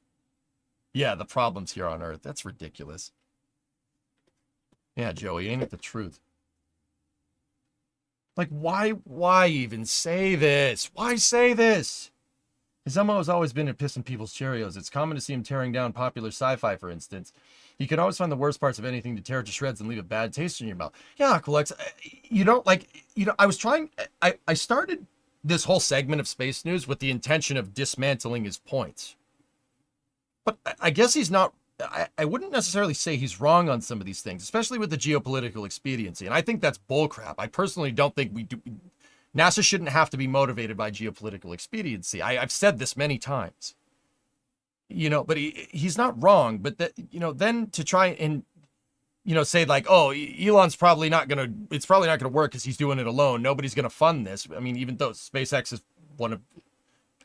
Yeah, the problems here on Earth. That's ridiculous. Yeah, Joey, ain't it the truth? Like, why even say this? Why say this? His MO has always been to piss in people's Cheerios. It's common to see him tearing down popular sci-fi, for instance. You can always find the worst parts of anything to tear it to shreds and leave a bad taste in your mouth. Yeah, Colex, I started this whole segment of Space News with the intention of dismantling his points. But I guess he's not, I wouldn't necessarily say he's wrong on some of these things, especially with the geopolitical expediency. And I think that's bullcrap. I personally don't think NASA shouldn't have to be motivated by geopolitical expediency. I've said this many times. But he's not wrong. But then to try and, say like, oh, Elon's probably not going to, it's probably not going to work because he's doing it alone. Nobody's going to fund this. I mean, even though SpaceX is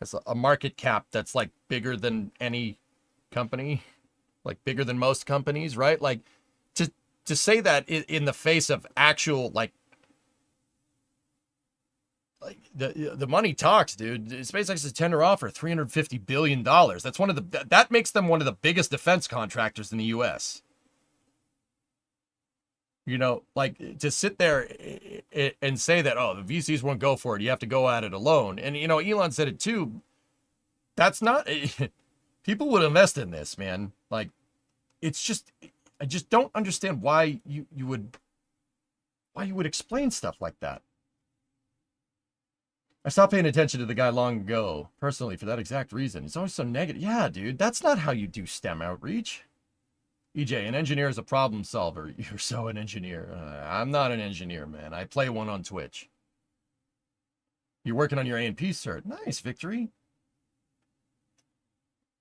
has a market cap that's like bigger than any company, like bigger than most companies, right? Like to say that in the face of actual, like the money talks, dude. SpaceX's tender offer, $350 billion. That's that makes them one of the biggest defense contractors in the US. Like to sit there and say that, oh, the VCs won't go for it. You have to go at it alone. And, Elon said it too. That's not, people would invest in this, man. Like, it's just, I just don't understand why you would explain stuff like that. I stopped paying attention to the guy long ago, personally, for that exact reason. He's always so negative. Yeah, dude, that's not how you do STEM outreach. EJ, an engineer is a problem solver. You're so an engineer. I'm not an engineer, man. I play one on Twitch. You're working on your A&P cert. Nice, Victory.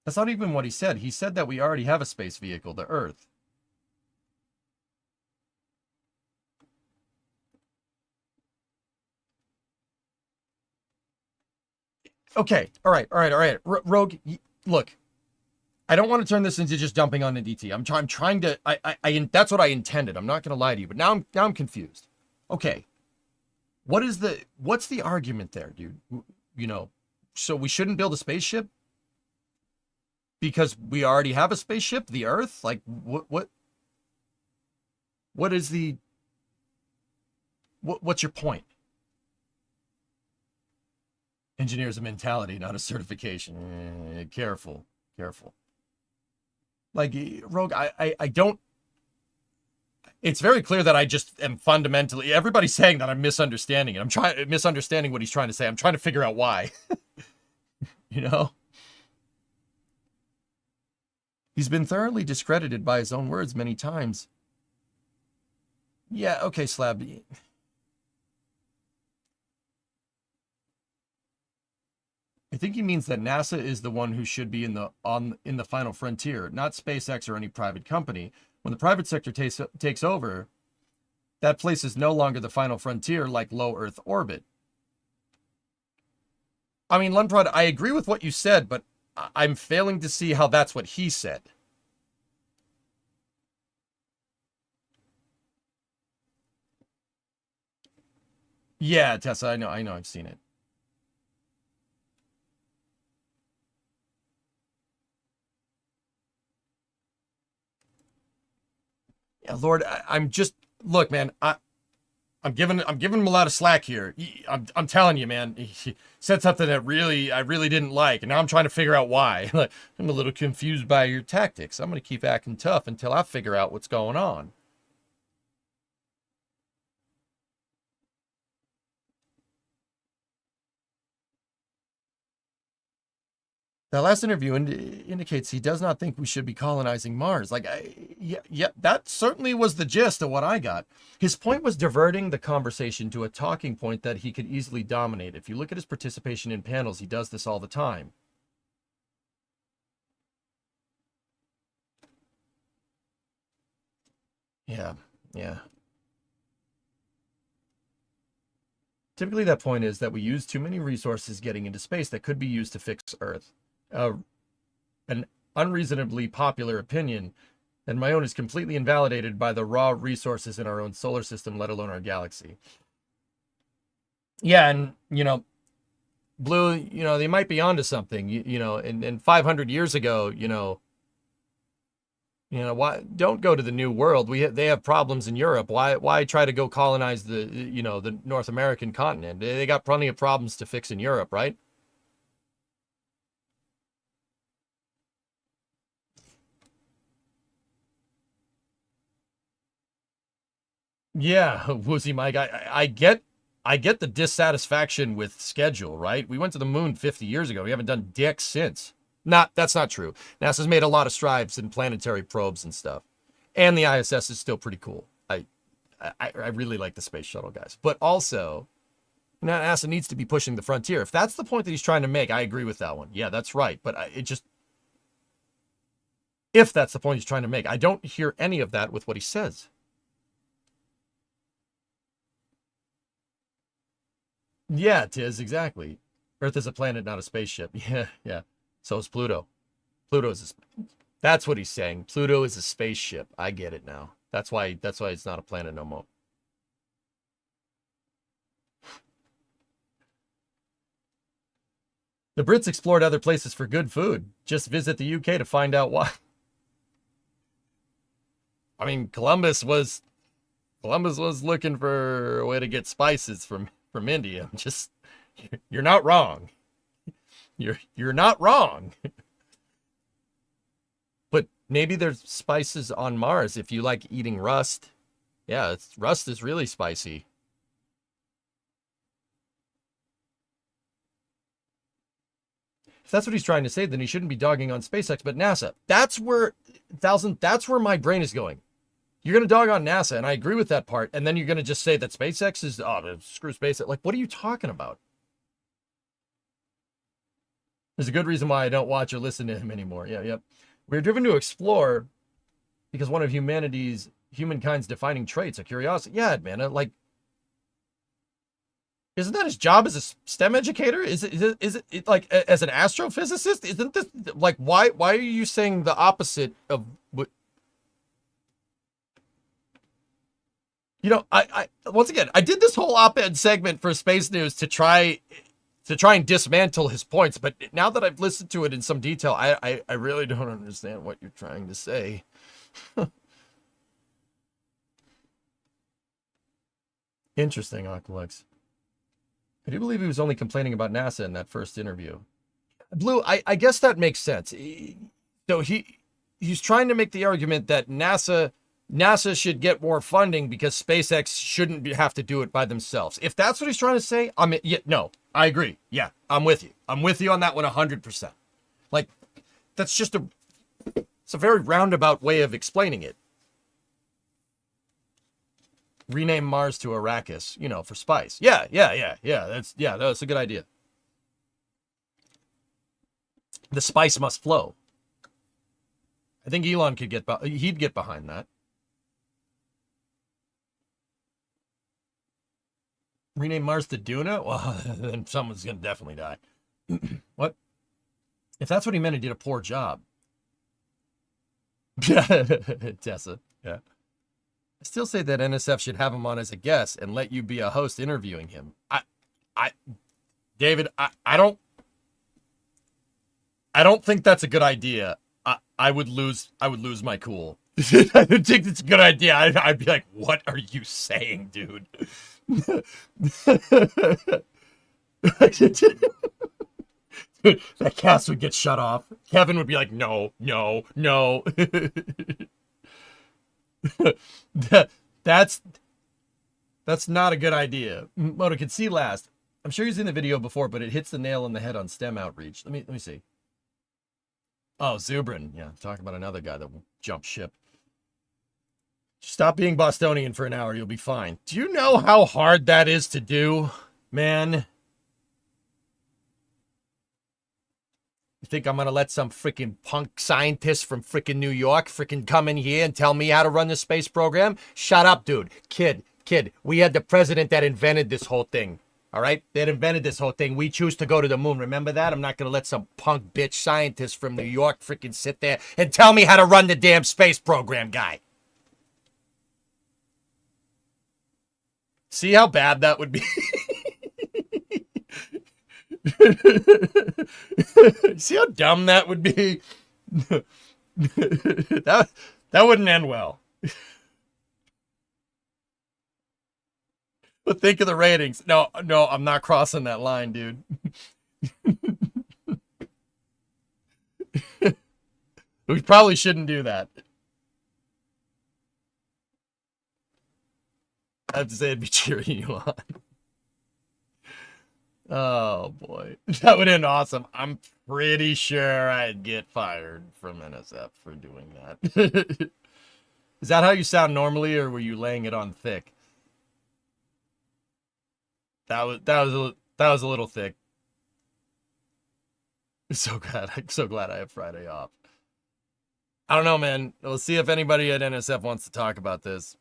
That's not even what he said. He said that we already have a space vehicle, the Earth. Okay, all right. Rogue, look, I don't want to turn this into just dumping on the DT. I'm trying to, that's what I intended. I'm not going to lie to you, but now I'm confused. Okay, what's the argument there, dude? So we shouldn't build a spaceship because we already have a spaceship, the Earth? Like, what is the, what's your point? Engineer's a mentality, not a certification. Careful. Like, Rogue, I don't, it's very clear that I just am fundamentally, everybody's saying that I'm misunderstanding it. I'm misunderstanding what he's trying to say. I'm trying to figure out why. He's been thoroughly discredited by his own words many times. Yeah, okay, Slab. I think he means that NASA is the one who should be in the final frontier, not SpaceX or any private company. When the private sector takes over, that place is no longer the final frontier like low Earth orbit. I mean, Lunprod, I agree with what you said, but I'm failing to see how that's what he said. Yeah, Tessa, I know, I've seen it. Yeah, Lord, I'm just, look, man, I'm giving him a lot of slack here. I'm telling you, man, he said something that I really didn't like, and now I'm trying to figure out why. I'm a little confused by your tactics. I'm going to keep acting tough until I figure out what's going on. That last interview indicates he does not think we should be colonizing Mars. Like, yeah, that certainly was the gist of what I got. His point was diverting the conversation to a talking point that he could easily dominate. If you look at his participation in panels, he does this all the time. Yeah. Typically, that point is that we use too many resources getting into space that could be used to fix Earth. An unreasonably popular opinion, and my own is completely invalidated by the raw resources in our own solar system, let alone our galaxy. Yeah, and, Blue, you know, they might be onto something. You know, and 500 years ago, you know, why don't go to the New World? They have problems in Europe. Why try to go colonize the, you know, the North American continent? They got plenty of problems to fix in Europe, right? Yeah, Woozy Mike, I get the dissatisfaction with schedule, right? We went to the moon 50 years ago. We haven't done dick since. That's not true. NASA's made a lot of strides in planetary probes and stuff. And the ISS is still pretty cool. I really like the space shuttle guys. But also, NASA needs to be pushing the frontier. If that's the point that he's trying to make, I agree with that one. Yeah, that's right. But if that's the point he's trying to make, I don't hear any of that with what he says. Yeah, it is, exactly. Earth is a planet, not a spaceship. Yeah. So is Pluto. That's what he's saying. Pluto is a spaceship. I get it now. That's why it's not a planet no more. The Brits explored other places for good food. Just visit the UK to find out why. I mean, Columbus was looking for a way to get spices from India. You're not wrong. You're not wrong. But maybe there's spices on Mars if you like eating rust. Yeah, rust is really spicy. If that's what he's trying to say, then he shouldn't be dogging on SpaceX, but NASA. That's where my brain is going. You're going to dog on NASA, and I agree with that part, and then you're going to just say that SpaceX is, screw SpaceX. Like, what are you talking about? There's a good reason why I don't watch or listen to him anymore. Yeah, yep. We're driven to explore because one of humankind's defining traits, a curiosity. Yeah, man, like, isn't that his job as a STEM educator? Is it like, as an astrophysicist? Isn't this, like, why are you saying the opposite of what? You know, I once again, I did this whole op-ed segment for Space News to try and dismantle his points, but now that I've listened to it in some detail, I really don't understand what you're trying to say. Interesting, Aqualex. I do believe he was only complaining about NASA in that first interview. Blue, I guess that makes sense. So he's trying to make the argument that NASA should get more funding because SpaceX shouldn't have to do it by themselves. If that's what he's trying to say, no, I agree. Yeah, I'm with you. I'm with you on that one 100%. Like, that's just it's a very roundabout way of explaining it. Rename Mars to Arrakis, for spice. Yeah. That's a good idea. The spice must flow. I think Elon he'd get behind that. Rename Mars to Duna? Well, then someone's going to definitely die. What? If that's what he meant, he did a poor job. Tessa, yeah. I still say that NSF should have him on as a guest and let you be a host interviewing him. David, I don't think that's a good idea. I would lose my cool. I don't think it's a good idea. I'd be like, what are you saying, dude? Dude, that cast would get shut off. Kevin would be like, no. That's not a good idea. Moto can see last. I'm sure he's in the video before, but it hits the nail on the head on STEM outreach. Let me see. Oh, Zubrin. Yeah, talking about another guy that will jump ship. Stop being Bostonian for an hour. You'll be fine. Do you know how hard that is to do, man? You think I'm going to let some freaking punk scientist from freaking New York freaking come in here and tell me how to run the space program? Shut up, dude. Kid, we had the president that invented this whole thing. All right? That invented this whole thing. We choose to go to the moon. Remember that? I'm not going to let some punk bitch scientist from New York freaking sit there and tell me how to run the damn space program, guy. See how bad that would be? See how dumb that would be? that wouldn't end well. But think of the ratings. No, I'm not crossing that line, dude. We probably shouldn't do that. I have to say it'd be cheering you on. Oh boy, that would end awesome. I'm pretty sure I'd get fired from NSF for doing that. Is that how you sound normally, or were you laying it on thick? That was a little thick. I'm so glad I have Friday off. I don't know, man. We'll see if anybody at NSF wants to talk about this.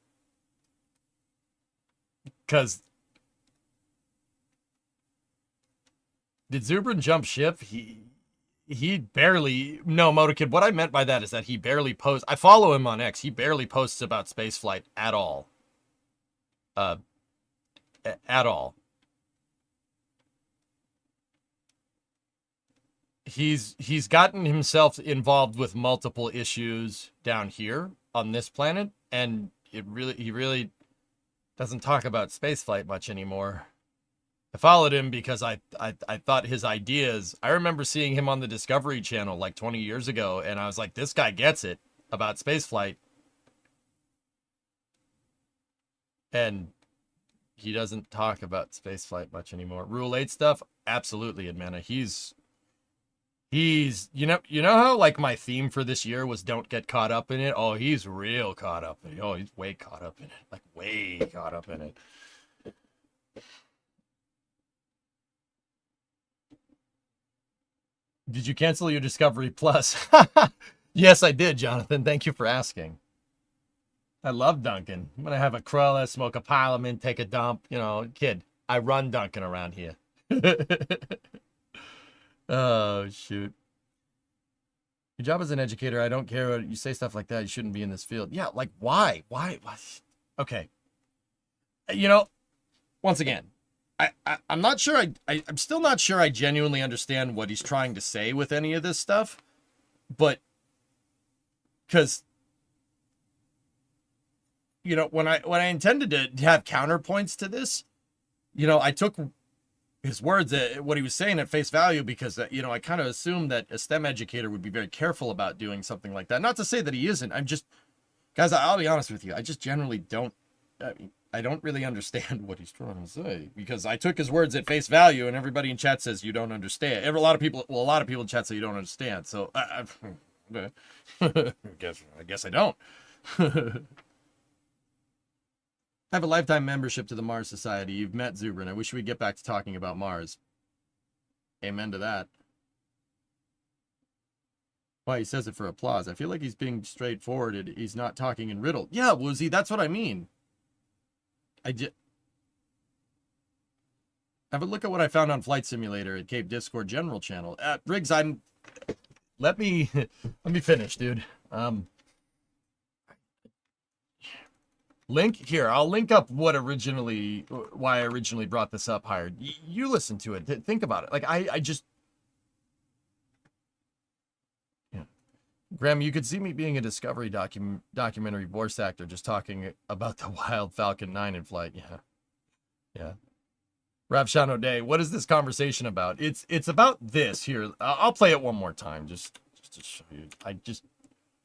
Because did Zubrin jump ship? He barely... No, Motorkid, what I meant by that is that he barely posts... I follow him on X. He barely posts about spaceflight at all. At all. He's gotten himself involved with multiple issues down here on this planet, and he really doesn't talk about spaceflight much anymore. I followed him because I thought his ideas... I remember seeing him on the Discovery Channel like 20 years ago, and I was like, this guy gets it about spaceflight. And he doesn't talk about spaceflight much anymore. Rule 8 stuff? Absolutely, Admana. He's you know how like my theme for this year was don't get caught up in it? Oh, he's real caught up in it. Oh, he's way caught up in it. Like way caught up in it. Did you cancel your Discovery Plus? Yes, I did, Jonathan. Thank you for asking. I love Duncan. I'm gonna have a cruller, smoke a parliament, take a dump. You know, kid, I run Duncan around here. Oh, shoot. Your job as an educator, I don't care what you say stuff like that. You shouldn't be in this field. Yeah, like, why? Why? Okay. You know, once again, I'm not sure. I'm still not sure I genuinely understand what he's trying to say with any of this stuff. But, because, you know, when I intended to have counterpoints to this, you know, I took his words, what he was saying at face value, because, you know, I kind of assumed that a STEM educator would be very careful about doing something like that. Not to say that he isn't. I'm just, guys, I'll be honest with you. I just generally don't, I don't really understand what he's trying to say, because I took his words at face value, and everybody in chat says you don't understand. A lot of people in chat say you don't understand. So I guess I don't. I have a lifetime membership to the Mars Society. You've met Zubrin. I wish we'd get back to talking about Mars. Amen to that. Why, he says it for applause. I feel like he's being straightforward. He's not talking in riddle. Yeah, Woozy, that's what I mean. Have a look at what I found on Flight Simulator at Cape Discord General Channel. Briggs, let me finish, dude. I'll link up why I originally brought this up higher. You listen to it. Think about it. Like, I just... Yeah. Graham, you could see me being a Discovery documentary voice actor just talking about the wild Falcon 9 in flight. Yeah. Yeah. Ravshan Day, what is this conversation about? It's about this here. I'll play it one more time just to show you.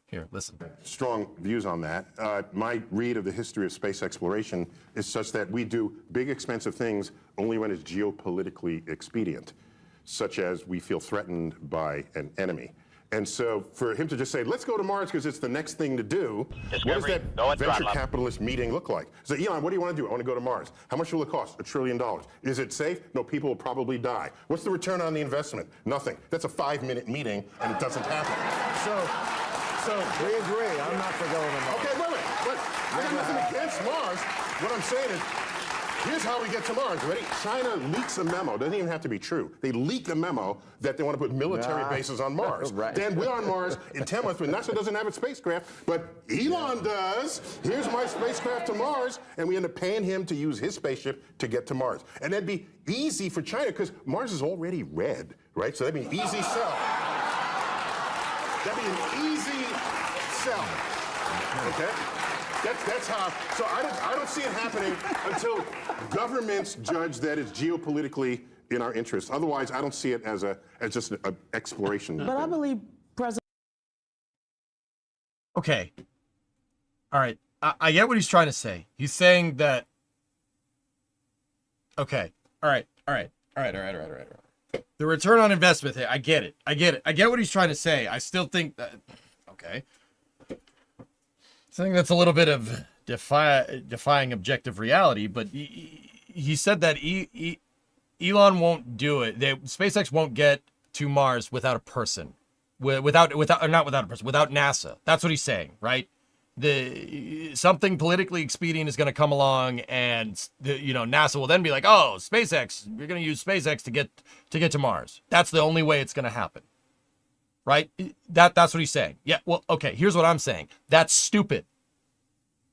Here, listen. Strong views on that. My read of the history of space exploration is such that we do big, expensive things only when it's geopolitically expedient, such as we feel threatened by an enemy. And so for him to just say, let's go to Mars because it's the next thing to do, Discovery, what does that venture capitalist meeting look like? So, Elon, what do you want to do? I want to go to Mars. How much will it cost? $1 trillion. Is it safe? No, people will probably die. What's the return on the investment? Nothing. That's a 5-minute meeting, and it doesn't happen. So we agree. I'm not for going to Mars. Okay, wait. I got nothing against Mars. What I'm saying is, Here's how we get to Mars. Ready? China leaks a memo. Doesn't even have to be true. They leak a memo that they want to put military bases on Mars. Right. Then we're on Mars in 10 months, but NASA doesn't have a spacecraft, but Elon does. Here's my spacecraft to Mars, and we end up paying him to use his spaceship to get to Mars. And that'd be easy for China because Mars is already red, right? So that'd be an easy sell. That'd be an easy sell. Okay? That's how. So I don't see it happening until governments judge that it's geopolitically in our interest. Otherwise, I don't see it as just an exploration. But I believe President. Okay. All right. I get what he's trying to say. He's saying that. Okay. All right. The return on investment thing. I get it. I get what he's trying to say. I still think that. Okay. I think that's a little bit of defying objective reality, but he said that Elon won't do it. SpaceX won't get to Mars without a person, without NASA. That's what he's saying, right? Something politically expedient is going to come along, and NASA will then be like, "Oh, SpaceX, you're going to use SpaceX to get to Mars." That's the only way it's going to happen. Right? That's what he's saying. Yeah, well, okay, here's what I'm saying. That's stupid.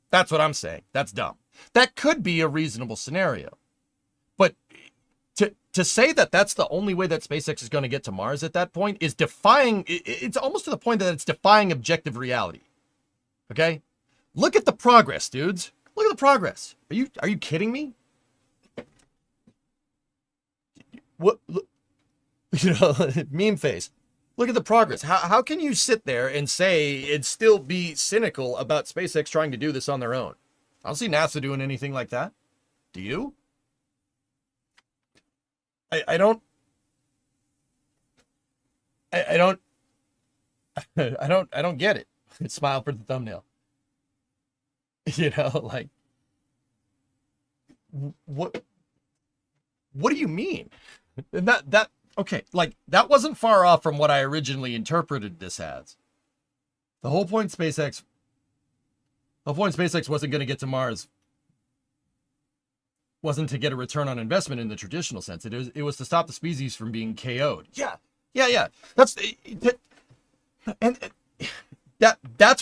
That's what I'm saying. That's dumb. That could be a reasonable scenario. But to say that that's the only way that SpaceX is going to get to Mars at that point is defying, it's almost to the point that it's defying objective reality. Okay? Look at the progress, dudes. Look at the progress. Are you kidding me? What? Meme face. Look at the progress. How can you sit there and say and still be cynical about SpaceX trying to do this on their own? I don't see NASA doing anything like that. Do you? I don't get it. Smile for the thumbnail. Like what do you mean? And that okay, like, that wasn't far off from what I originally interpreted this as. The whole point SpaceX wasn't going to get to Mars wasn't to get a return on investment in the traditional sense. It was to stop the species from being KO'd. Yeah. That's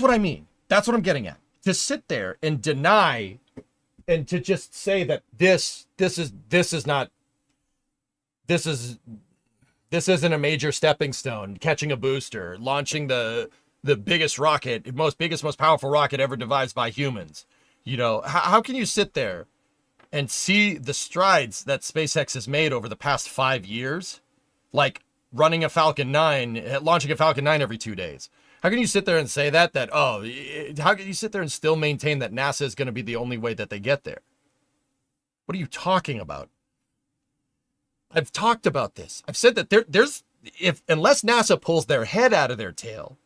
what I mean. That's what I'm getting at. To sit there and deny and to just say that this isn't a major stepping stone, catching a booster, launching the biggest rocket, most powerful rocket ever devised by humans. How can you sit there and see the strides that SpaceX has made over the past 5 years? Like running a Falcon 9, launching a Falcon 9 every 2 days. How can you sit there and say how can you sit there and still maintain that NASA is going to be the only way that they get there? What are you talking about? I've talked about this. I've said that unless NASA pulls their head out of their tail,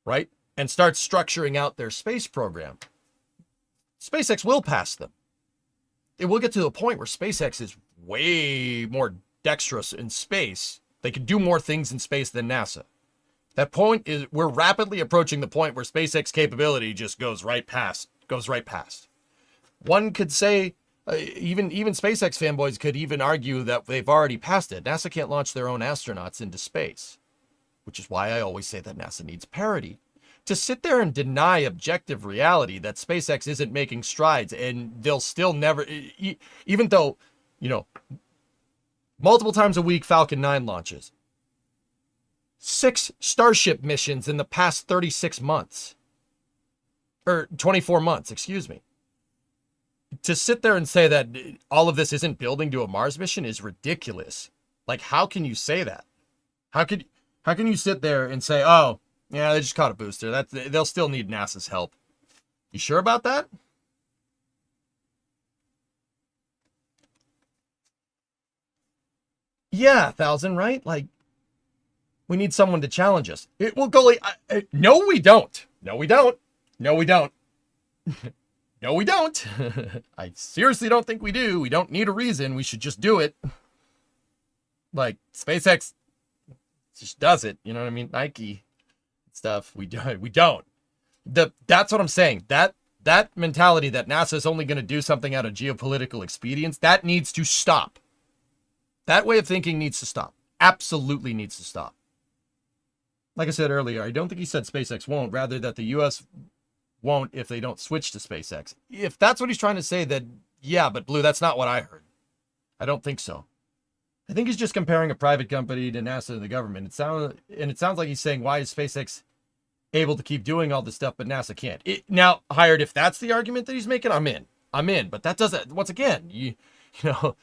right, and starts structuring out their space program, SpaceX will pass them. It will get to the point where SpaceX is way more dexterous in space. They can do more things in space than NASA. That point is, we're rapidly approaching the point where SpaceX capability just goes right past. One could say, even SpaceX fanboys could even argue that they've already passed it. NASA can't launch their own astronauts into space, which is why I always say that NASA needs parity. To sit there and deny objective reality that SpaceX isn't making strides and they'll still never, even though, multiple times a week Falcon 9 launches, 6 Starship missions in the past 36 months, or 24 months, excuse me. To sit there and say that all of this isn't building to a Mars mission is ridiculous. Like, how can you say that? How can you sit there and say, "Oh, yeah, they just caught a booster. They'll still need NASA's help." You sure about that? Yeah, 1,000, right? Like, we need someone to challenge us. No, we don't. No, we don't. No, we don't. No, we don't. I seriously don't think we do. We don't need a reason. We should just do it. Like, SpaceX just does it. You know what I mean? Nike stuff. We don't. That's what I'm saying. That that mentality that NASA is only going to do something out of geopolitical expedience, that needs to stop. That way of thinking needs to stop. Absolutely needs to stop. Like I said earlier, I don't think he said SpaceX won't, rather that the U.S. won't if they don't switch to SpaceX. If that's what he's trying to say, then yeah, but Blue, that's not what I heard. I don't think so. I think he's just comparing a private company to NASA and the government. It sounds like he's saying, why is SpaceX able to keep doing all this stuff, but NASA can't? Now, Hired, if that's the argument that he's making, I'm in. But that doesn't, once again, you know,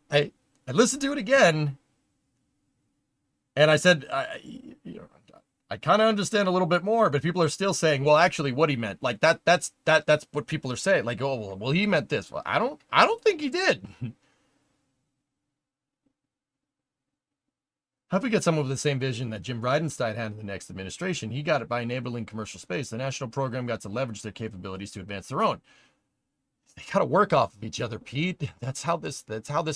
I listened to it again, and I said, I kind of understand a little bit more, but people are still saying, well, actually, what he meant, like that's what people are saying. Like, oh, well, he meant this. Well, I don't think he did. How if we get some of the same vision that Jim Bridenstine had in the next administration? He got it by enabling commercial space. The national program got to leverage their capabilities to advance their own. They got to work off of each other, Pete. That's how this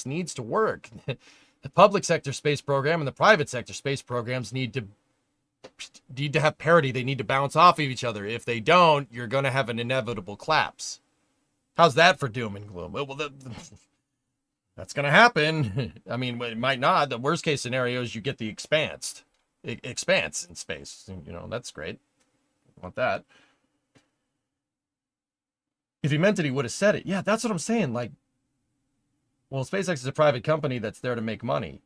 needs to work. The public sector space program and the private sector space programs need to have parity. They need to bounce off of each other. If they don't, you're going to have an inevitable collapse. How's that for doom and gloom? Well, that's going to happen. I mean, it might not. The worst case scenario is you get the expanse in space. You know, that's great. I want that. If he meant it, he would have said it. Yeah, that's what I'm saying. Like, well, SpaceX is a private company that's there to make money.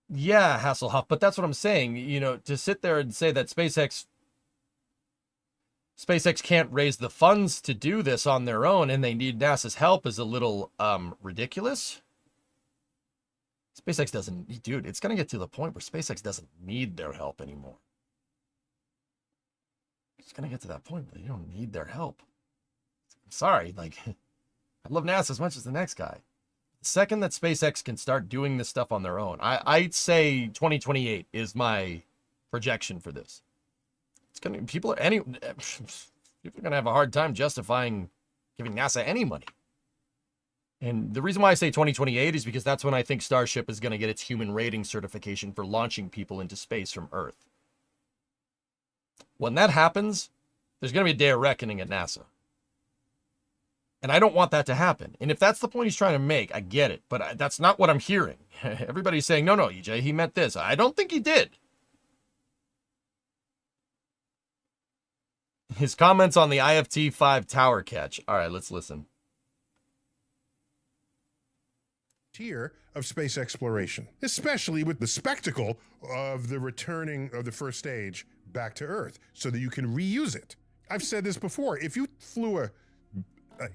Yeah, Hasselhoff, but that's what I'm saying. You know, to sit there and say that SpaceX can't raise the funds to do this on their own and they need NASA's help is a little ridiculous. SpaceX doesn't, dude, it's going to get to the point where SpaceX doesn't need their help anymore. It's going to get to that point where you don't need their help. I'm sorry, like, I love NASA as much as the next guy. The second that SpaceX can start doing this stuff on their own, I'd say 2028 is my projection for this. It's gonna people are gonna have a hard time justifying giving NASA any money. And the reason why I say 2028 is because that's when I think Starship is gonna get its human rating certification for launching people into space from Earth. When that happens, there's gonna be a day of reckoning at NASA. And I don't want that to happen. And if that's the point he's trying to make, I get it. But that's not what I'm hearing. Everybody's saying, no, EJ, he meant this. I don't think he did. His comments on the IFT-5 tower catch. All right, let's listen. Tier of space exploration, especially with the spectacle of the returning of the first stage back to Earth so that you can reuse it. I've said this before. If you flew a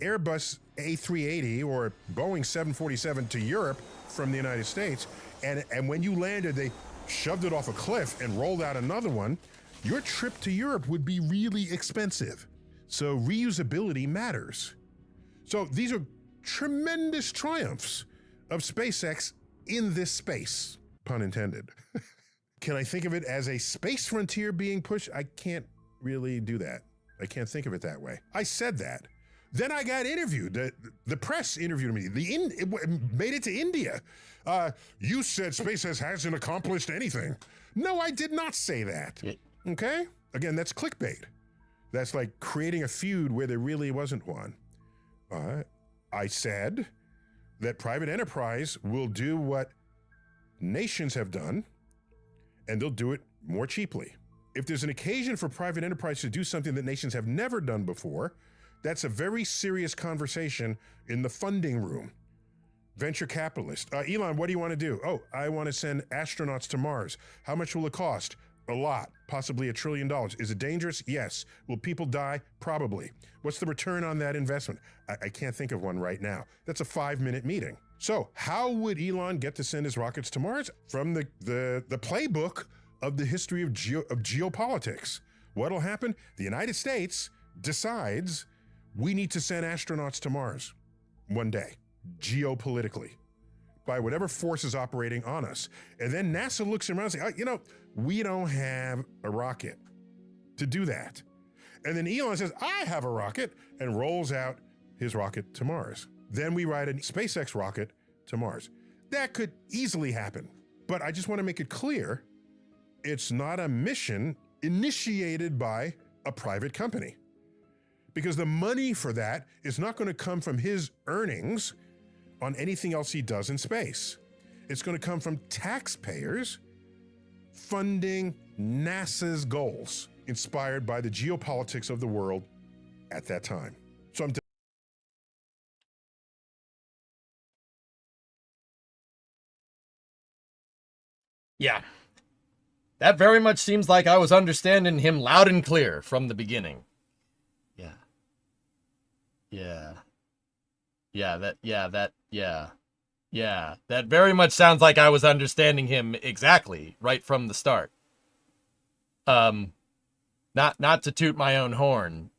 Airbus A380 or a Boeing 747 to Europe from the United States, and when you landed, they shoved it off a cliff and rolled out another one, your trip to Europe would be really expensive. So reusability matters. So these are tremendous triumphs of SpaceX in this space, pun intended. Can I think of it as a space frontier being pushed? I can't really do that. I can't think of it that way. I said that. Then I got interviewed. The press interviewed me. It made it to India. You said SpaceX hasn't accomplished anything. No, I did not say that. Okay? Again, that's clickbait. That's like creating a feud where there really wasn't one. I said that private enterprise will do what nations have done, and they'll do it more cheaply. If there's an occasion for private enterprise to do something that nations have never done before, that's a very serious conversation in the funding room. Venture capitalist. Elon, what do you want to do? Oh, I want to send astronauts to Mars. How much will it cost? A lot, possibly $1 trillion. Is it dangerous? Yes. Will people die? Probably. What's the return on that investment? I can't think of one right now. That's a 5-minute meeting. So how would Elon get to send his rockets to Mars? From the playbook of the history of geopolitics. What'll happen? The United States decides we need to send astronauts to Mars one day, geopolitically, by whatever force is operating on us. And then NASA looks around and says, we don't have a rocket to do that. And then Elon says, I have a rocket, and rolls out his rocket to Mars. Then we ride a SpaceX rocket to Mars. That could easily happen. But I just want to make it clear, it's not a mission initiated by a private company. Because the money for that is not going to come from his earnings on anything else he does in space. It's going to come from taxpayers funding NASA's goals, inspired by the geopolitics of the world at that time. So I'm Yeah. That very much seems like I was understanding him loud and clear from the beginning. Yeah. Yeah. Yeah. That very much sounds like I was understanding him exactly right from the start. Not to toot my own horn.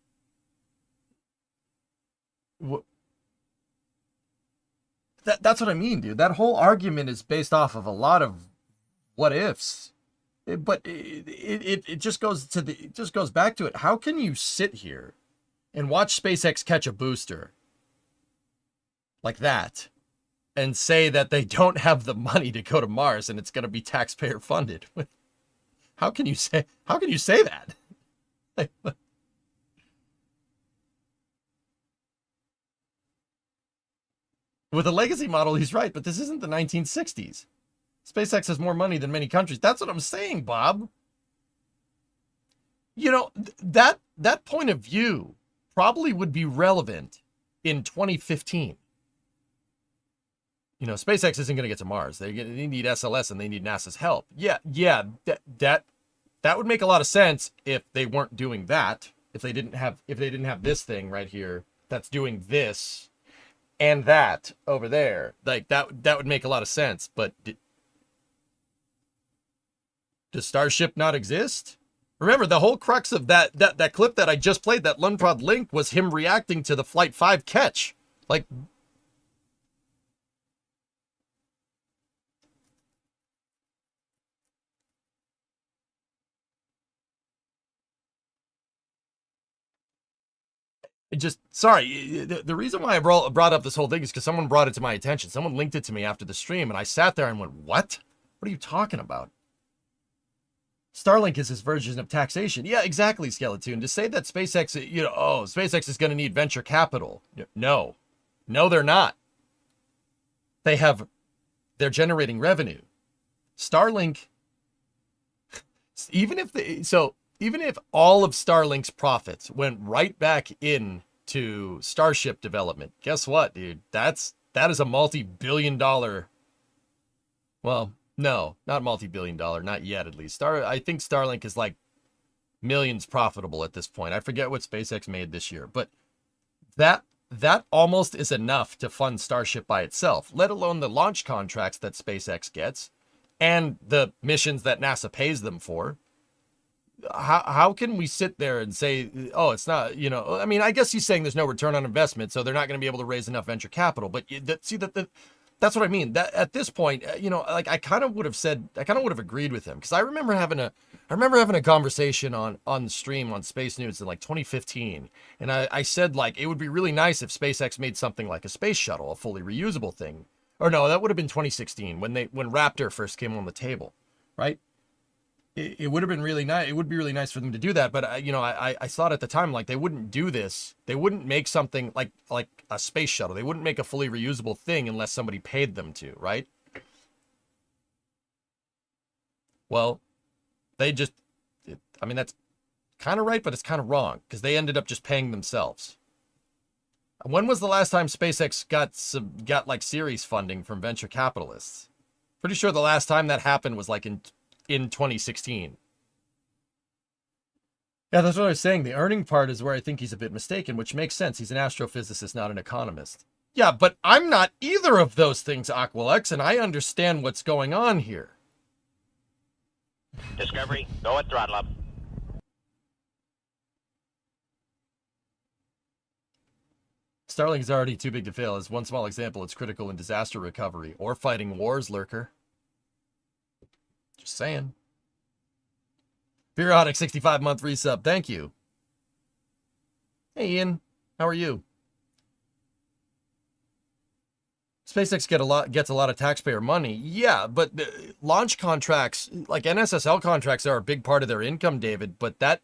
That's what I mean, dude. That whole argument is based off of a lot of what ifs. But it just goes to it just goes back to it. How can you sit here and watch SpaceX catch a booster like that and say that they don't have the money to go to Mars and it's going to be taxpayer funded? How can you say that? With a legacy model, he's right, but this isn't the 1960s. SpaceX has more money than many countries. That's what I'm saying, Bob. You know, that point of view probably would be relevant in 2015. You know, SpaceX isn't going to get to Mars. They need SLS and they need NASA's help. Yeah, that would make a lot of sense if they weren't doing that. If they didn't have this thing right here that's doing this and that over there. Like that would make a lot of sense, but does Starship not exist? Remember, the whole crux of that clip that I just played, that Launchpad link, was him reacting to the Flight 5 catch. Like, sorry, the reason why I brought up this whole thing is because someone brought it to my attention. Someone linked it to me after the stream, and I sat there and went, what? What are you talking about? Starlink is this version of taxation. Yeah, exactly, Skeleton. To say that SpaceX, SpaceX is going to need venture capital. No, they're not. They're generating revenue. Starlink, even if all of Starlink's profits went right back into Starship development, guess what, dude? That is a multi-billion dollar, well, no, not multi-billion dollar, not yet at least. I think Starlink is like millions profitable at this point. I forget what SpaceX made this year, but that almost is enough to fund Starship by itself, let alone the launch contracts that SpaceX gets and the missions that NASA pays them for. How can we sit there and say, oh, it's not, I mean, I guess he's saying there's no return on investment, so they're not going to be able to raise enough venture capital, but that's what I mean. That at this point, like I kind of would have agreed with him, because I remember having a conversation on the stream on Space News in like 2015, and I said, like, it would be really nice if SpaceX made something like a space shuttle, a fully reusable thing. Or no, that would have been 2016 when Raptor first came on the table, right? It would have been really nice. It would be really nice for them to do that. But I thought at the time, like, they wouldn't do this. They wouldn't make something like a space shuttle. They wouldn't make a fully reusable thing unless somebody paid them to, right? Well, that's kind of right, but it's kind of wrong, because they ended up just paying themselves. When was the last time SpaceX got like series funding from venture capitalists? Pretty sure the last time that happened was like in 2016. Yeah, that's what I was saying. The earning part is where I think he's a bit mistaken, which makes sense. He's an astrophysicist, not an economist. Yeah, but I'm not either of those things, Aqualex, and I understand what's going on here. Discovery, go at throttle up. Starlink is already too big to fail. As one small example, it's critical in disaster recovery or fighting wars, Lurker. Just saying. Periodic 65-month resub. Thank you. Hey, Ian. How are you? SpaceX gets a lot of taxpayer money. Yeah, but launch contracts, like NSSL contracts, are a big part of their income, David. But that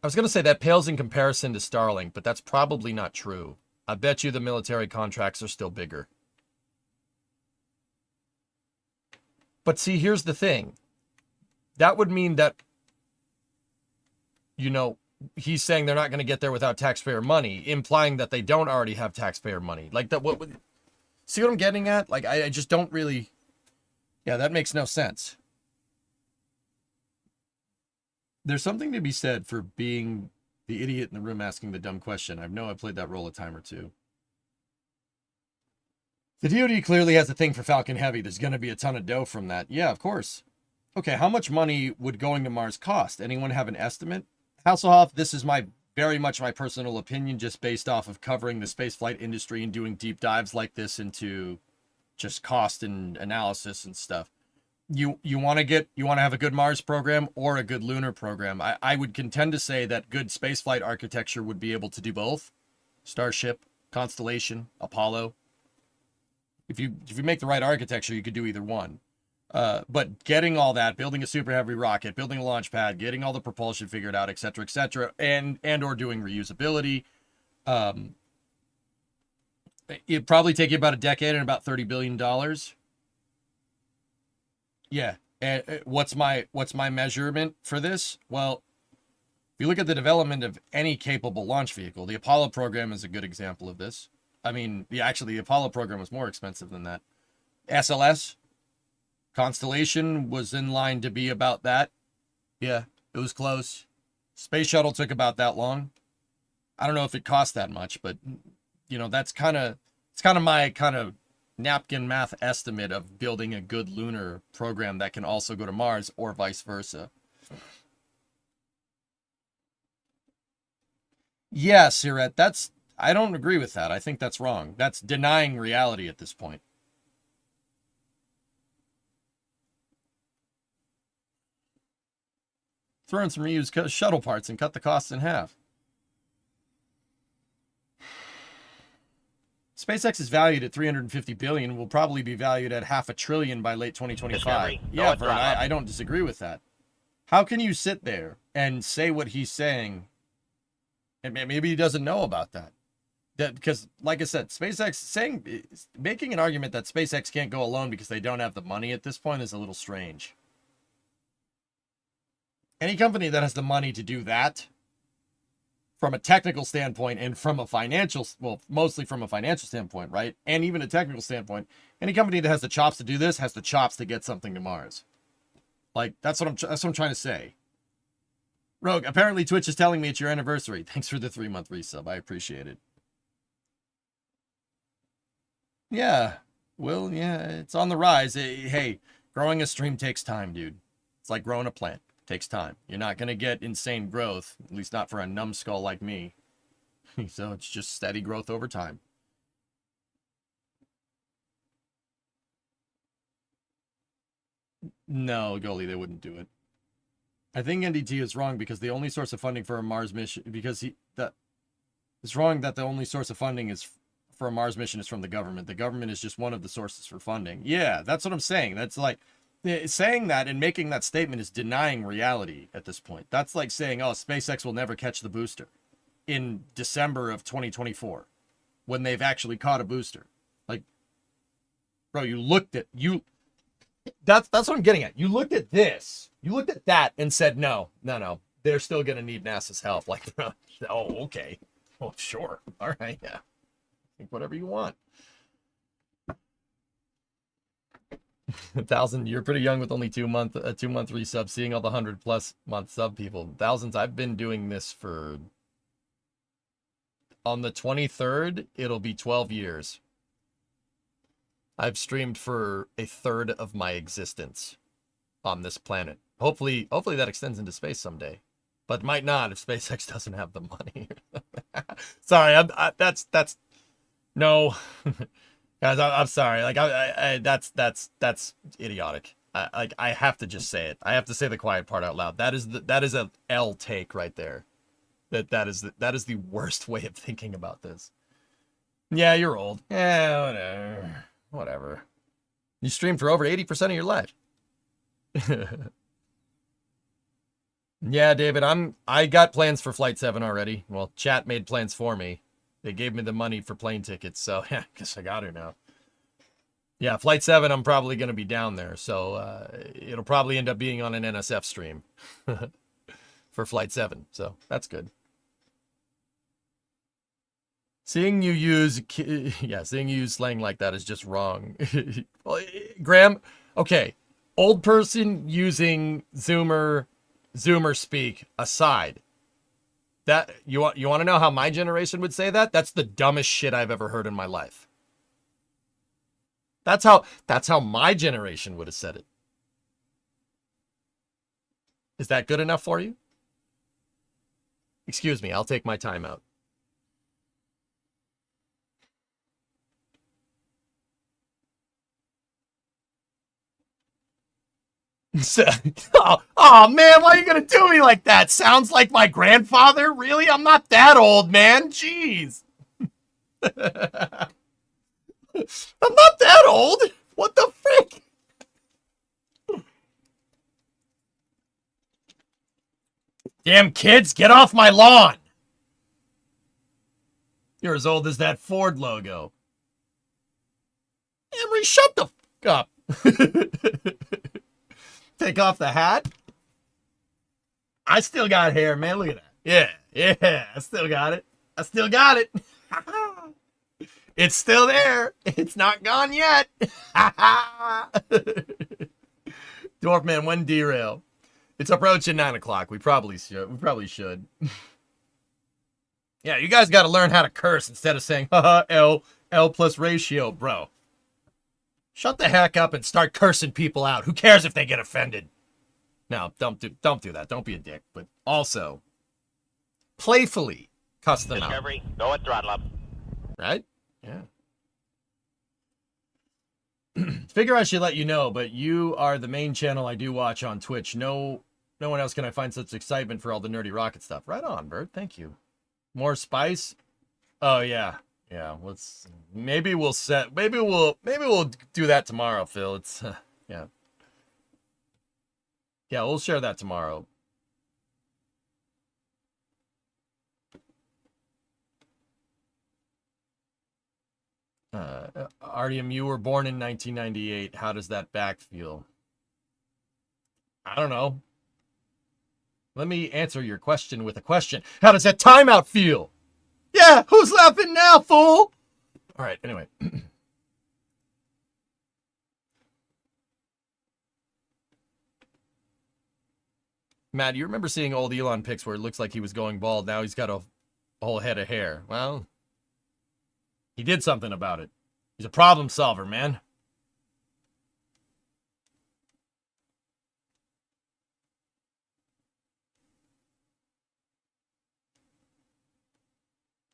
I was going to say that pales in comparison to Starlink, but that's probably not true. I bet you the military contracts are still bigger. But see, here's the thing. That would mean that, you know, he's saying they're not going to get there without taxpayer money, implying that they don't already have taxpayer money. Like that, see what I'm getting at? Like, I just don't really, yeah, that makes no sense. There's something to be said for being the idiot in the room asking the dumb question. I know I played that role a time or two. The DoD clearly has a thing for Falcon Heavy. There's going to be a ton of dough from that. Yeah, of course. Okay, how much money would going to Mars cost? Anyone have an estimate? Hasselhoff, this is very much my personal opinion, just based off of covering the spaceflight industry and doing deep dives like this into just cost and analysis and stuff. You want to have a good Mars program or a good lunar program. I would contend to say that good spaceflight architecture would be able to do both. Starship, Constellation, Apollo. If you make the right architecture, you could do either one. But getting all that, building a super heavy rocket, building a launch pad, getting all the propulsion figured out, et cetera, and or doing reusability, it'd probably take you about a decade and about $30 billion. Yeah. And what's my measurement for this? Well, if you look at the development of any capable launch vehicle, the Apollo program is a good example of this. I mean, the Apollo program was more expensive than that. SLS, Constellation was in line to be about that. Yeah, it was close. Space Shuttle took about that long. I don't know if it cost that much, but you know, it's kind of my kind of napkin math estimate of building a good lunar program that can also go to Mars or vice versa. Yeah, Siret, I don't agree with that. I think that's wrong. That's denying reality at this point. Throw in some reused shuttle parts and cut the costs in half. SpaceX is valued at $350 billion. Will probably be valued at $500 billion by late 2025. Yeah, Vern, I don't disagree with that. How can you sit there and say what he's saying, and maybe he doesn't know about that? Because, like I said, SpaceX making an argument that SpaceX can't go alone because they don't have the money at this point is a little strange. Any company that has the money to do that, from a technical standpoint and from a financial, well, mostly from a financial standpoint, right? And even a technical standpoint, any company that has the chops to do this has the chops to get something to Mars. Like, that's what I'm trying to say. Rogue, apparently Twitch is telling me it's your anniversary. Thanks for the 3-month resub. I appreciate it. Yeah. Well, yeah, it's on the rise. Hey, growing a stream takes time, dude. It's like growing a plant. Takes time. You're not going to get insane growth, at least not for a numbskull like me. So it's just steady growth over time. No, Goalie, they wouldn't do it. I think NDT is wrong because the only source of funding for a Mars mission, it's wrong that the only source of funding is for a Mars mission is from the government. The government is just one of the sources for funding. Yeah, that's what I'm saying. That's like, saying that and making that statement is denying reality at this point. That's like saying, oh, SpaceX will never catch the booster in December of 2024 when they've actually caught a booster. Like, bro, that's what I'm getting at. You looked at this, you looked at that and said, no, they're still going to need NASA's help. Like, oh, okay. Oh, sure. All right. Yeah. Think whatever you want. 1,000, you're pretty young with only a 2-month resub, seeing all the 100+ month sub people. Thousands, I've been doing this for, on the 23rd, it'll be 12 years. I've streamed for a third of my existence on this planet. Hopefully that extends into space someday, but might not if SpaceX doesn't have the money. Sorry, that's no. Guys, I'm sorry. Like, that's idiotic. I have to just say it. I have to say the quiet part out loud. That is a L take right there. That is the worst way of thinking about this. Yeah, you're old. Yeah, whatever. You streamed for over 80% of your life. Yeah, David, I got plans for Flight 7 already. Well, chat made plans for me. They gave me the money for plane tickets, so yeah, guess I got her now. Yeah, Flight 7, I'm probably going to be down there, so it'll probably end up being on an NSF stream for Flight 7, so that's good. Seeing you use slang like that is just wrong. Well, Graham, okay, old person using Zoomer speak aside. That you want to know how my generation would say that? That's the dumbest shit I've ever heard in my life. That's how my generation would have said it. Is that good enough for you? Excuse me, I'll take my time out. Oh man, why are you gonna do me like that? Sounds like my grandfather? Really? I'm not that old, man. Jeez. I'm not that old. What the frick? Damn kids, get off my lawn. You're as old as that Ford logo. Emery, shut the fuck up. Take off the hat. I still got hair, man. Look at that. Yeah. I still got it. It's still there. It's not gone yet. Dwarfman, when derail? It's approaching 9 o'clock. We probably should. Yeah, you guys got to learn how to curse instead of saying L plus ratio, bro. Shut the heck up and start cursing people out. Who cares if they get offended? No, don't do that. Don't be a dick. But also, playfully cuss them out. Discovery, go at throttle up. Right? Yeah. Figure I should let you know, but you are the main channel I do watch on Twitch. No one else can I find such excitement for all the nerdy rocket stuff. Right on, Bert. Thank you. More spice? Oh yeah. Yeah, maybe we'll do that tomorrow, Phil. It's yeah. Yeah, we'll share that tomorrow. Artyom, you were born in 1998. How does that back feel? I don't know. Let me answer your question with a question. How does that timeout feel? Yeah, who's laughing now, fool? All right, anyway. Matt, you remember seeing old Elon pics where it looks like he was going bald? Now he's got a whole head of hair. Well, he did something about it. He's a problem solver, man.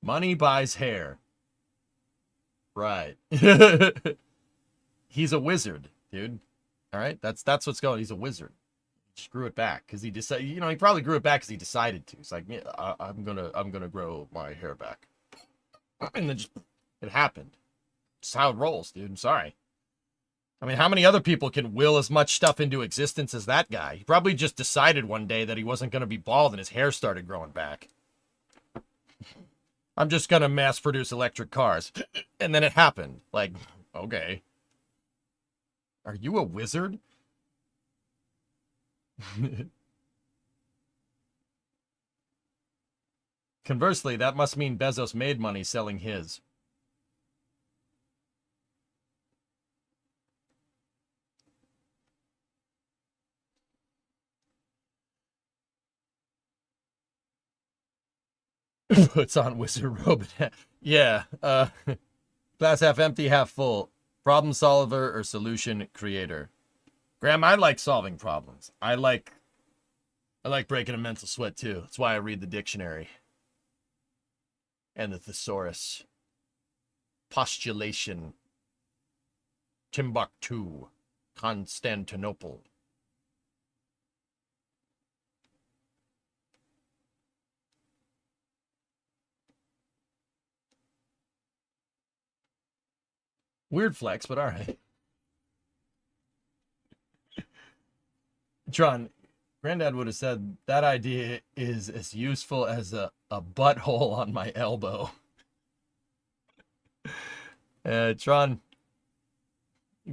Money buys hair. Right. He's a wizard, dude. All right? That's what's going on. He's a wizard. Just grew it back because he decided, he probably grew it back because he decided to. It's like, yeah, I'm gonna grow my hair back. And then it happened. It's how it rolls, dude. I'm sorry. I mean, how many other people can will as much stuff into existence as that guy? He probably just decided one day that he wasn't going to be bald and his hair started growing back. I'm just going to mass produce electric cars. And then it happened. Like, okay. Are you a wizard? Conversely, that must mean Bezos made money selling his. Puts on wizard robe. Yeah. Glass half empty, half full. Problem solver or solution creator. Graham, I like solving problems. I like breaking a mental sweat too. That's why I read the dictionary. And the thesaurus. Postulation. Timbuktu. Constantinople. Weird flex, but all right. Tron, Granddad would have said that idea is as useful as a butthole on my elbow. Tron,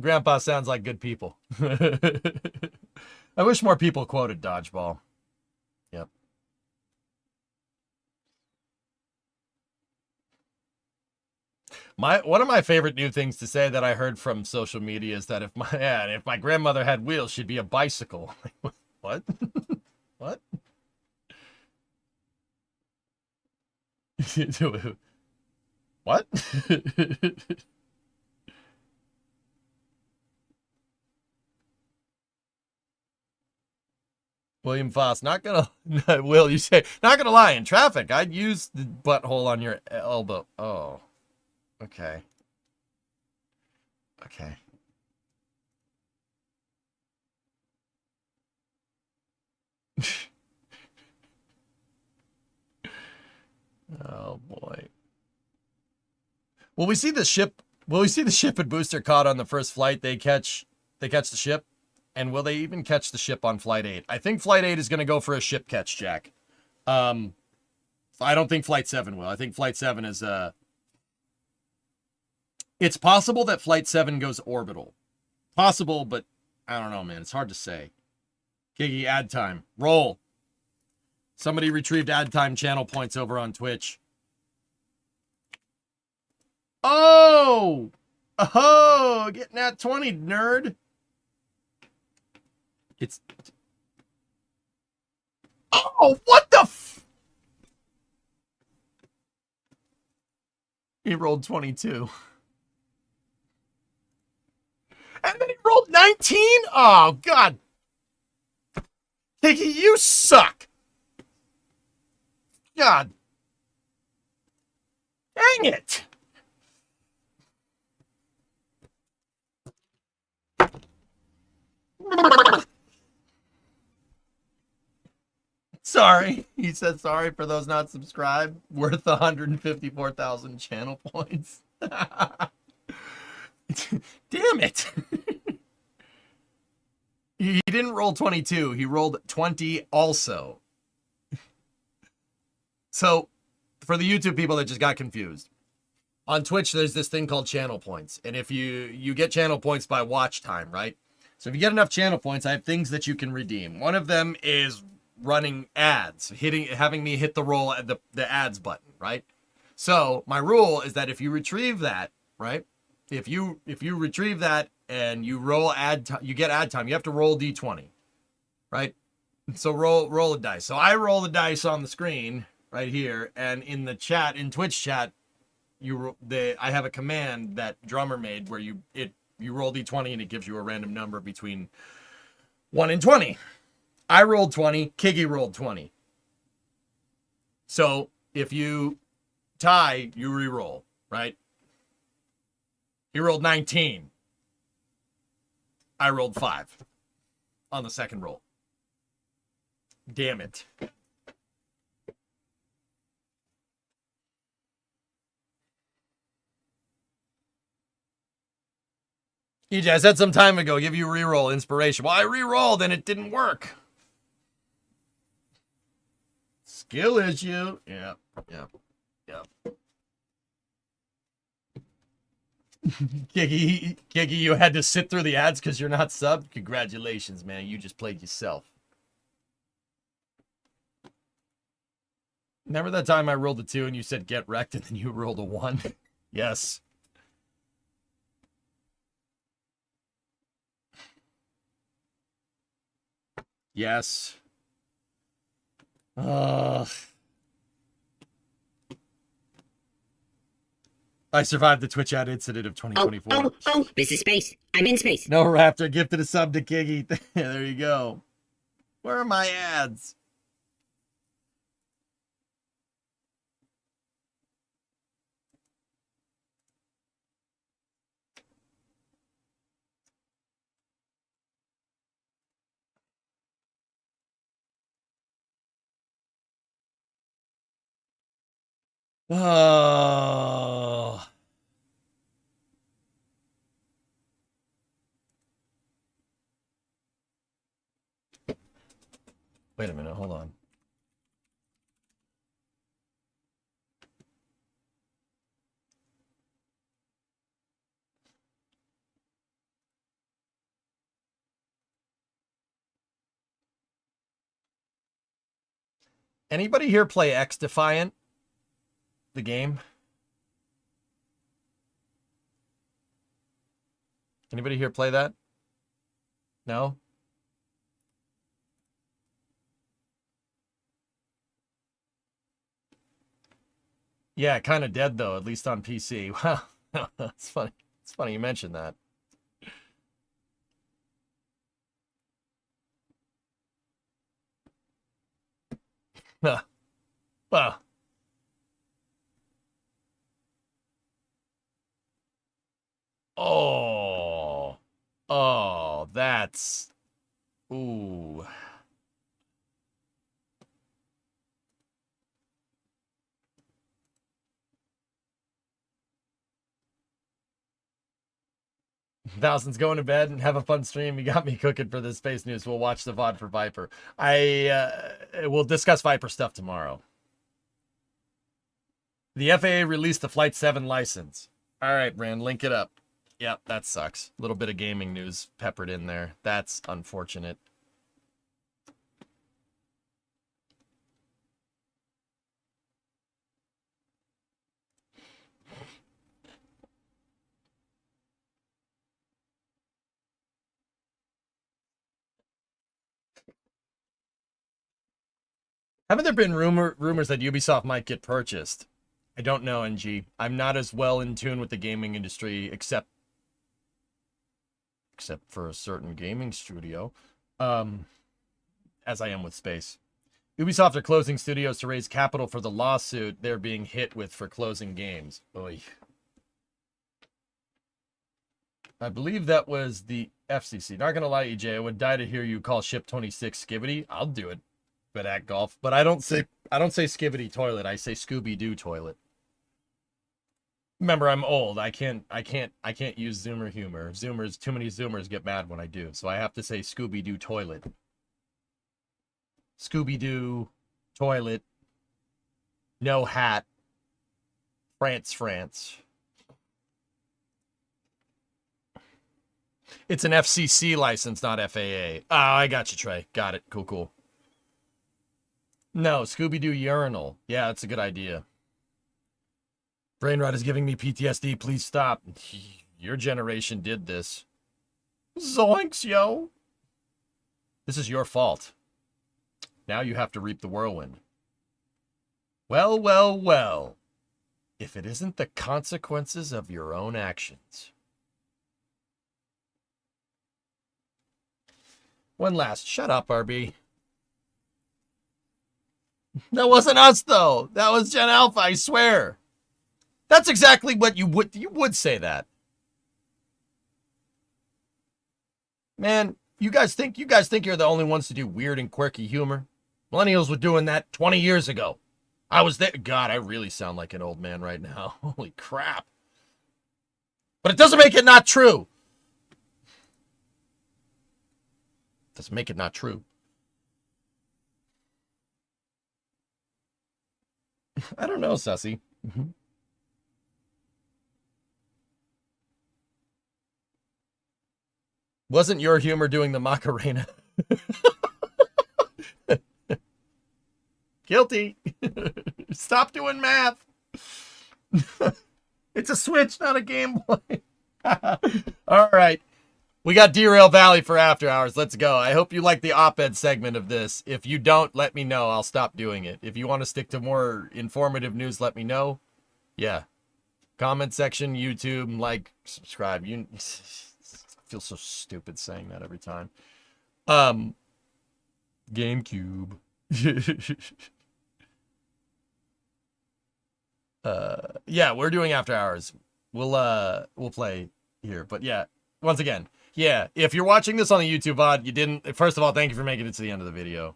Grandpa sounds like good people. I wish more people quoted Dodgeball. Yep. One of my favorite new things to say that I heard from social media is that if my grandmother had wheels, she'd be a bicycle. What? What? What? William Foss, not gonna, Will, you say, not gonna lie, in traffic, I'd use the butthole on your elbow. Oh, okay. Okay. Oh boy. Will we see the ship and booster caught on the first flight? They catch the ship? And will they even catch the ship on Flight 8? I think Flight 8 is going to go for a ship catch, Jack. I don't think Flight 7 will. I think Flight 7 is... It's possible that Flight 7 goes orbital. Possible, but I don't know, man. It's hard to say. Kiggy, ad time. Roll. Somebody retrieved ad time channel points over on Twitch. Oh! Oh! Getting that 20, nerd. It's... Oh, what the f... He rolled 22. And then he rolled 19? Oh, God. Kiki, you suck. God. Dang it. Sorry. He said sorry for those not subscribed. Worth 154,000 channel points. Damn it. He didn't roll 22. He rolled 20 also. So, for the YouTube people that just got confused, on Twitch, there's this thing called channel points. And if you get channel points by watch time, right? So if you get enough channel points, I have things that you can redeem. One of them is running ads, having me hit the ads button, right? So my rule is that if you retrieve that, right? If you retrieve that and you roll you get ad time, you have to roll D20, right? So roll a dice. So I roll the dice on the screen right here, and in the chat, in Twitch chat, I have a command that Drummer made where you roll D20 and it gives you a random number between 1 and 20. I rolled 20, Kiggy rolled 20. So if you tie, you re-roll, right? He rolled 19. I rolled 5 on the second roll. Damn it. EJ, I said some time ago, give you re-roll inspiration. Well, I re-rolled and it didn't work. Skill issue. Yep. Kiki, you had to sit through the ads because you're not subbed? Congratulations, man. You just played yourself. Remember that time I rolled a 2 and you said get wrecked and then you rolled a 1? Yes. Yes. I survived the Twitch ad incident of 2024. Oh, this is space. I'm in space. No Raptor gifted a sub to Kiggy. There you go. Where are my ads? Oh. Wait a minute, hold on. Anybody here play X Defiant? The game? Anybody here play that? No? Yeah, kind of dead though, at least on PC. Wow, that's funny. It's funny you mentioned that. Well. Oh, that's, ooh. Thousands going to bed and have a fun stream. You got me cooking for this space news. We'll watch the VOD for Viper. We'll discuss Viper stuff tomorrow. The FAA released the Flight 7 license. All right, Brand, link it up. Yep, that sucks. A little bit of gaming news peppered in there. That's unfortunate. Haven't there been rumors that Ubisoft might get purchased? I don't know, NG. I'm not as well in tune with the gaming industry, except for a certain gaming studio, as I am with space. Ubisoft are closing studios to raise capital for the lawsuit they're being hit with for closing games. Oy. I believe that was the FCC. Not gonna lie, EJ, I would die to hear you call Ship 26 Skibbity. I'll do it. But at golf. But I don't say Skibbity toilet. I say Scooby-Doo toilet. Remember, I'm old. I can't use Zoomer humor. Too many Zoomers get mad when I do. So I have to say Scooby-Doo toilet. Scooby-Doo toilet. No hat. France. It's an FCC license, not FAA. Oh, I got you, Trey. Got it. Cool. No, Scooby-Doo urinal. Yeah, that's a good idea. Brain rot is giving me PTSD. Please stop. Your generation did this. Zoinks, yo. This is your fault. Now you have to reap the whirlwind. Well. If it isn't the consequences of your own actions. One last. Shut up, RB. That wasn't us, though. That was Gen Alpha, I swear. That's exactly what you would say that. Man, you guys think you're the only ones to do weird and quirky humor? Millennials were doing that 20 years ago. I was there. God, I really sound like an old man right now. Holy crap. But it doesn't make it not true. Doesn't make it not true. I don't know, Sussy. Wasn't your humor doing the Macarena? Guilty. Stop doing math. It's a Switch, not a Game Boy. All right. We got Derail Valley for After Hours. Let's go. I hope you like the op-ed segment of this. If you don't, let me know. I'll stop doing it. If you want to stick to more informative news, let me know. Yeah. Comment section, YouTube, like, subscribe. You feel so stupid saying that every time. GameCube. Yeah, we're doing After Hours. We'll play here. But yeah, once again, yeah, if you're watching this on the YouTube VOD, you didn't, first of all, thank you for making it to the end of the video.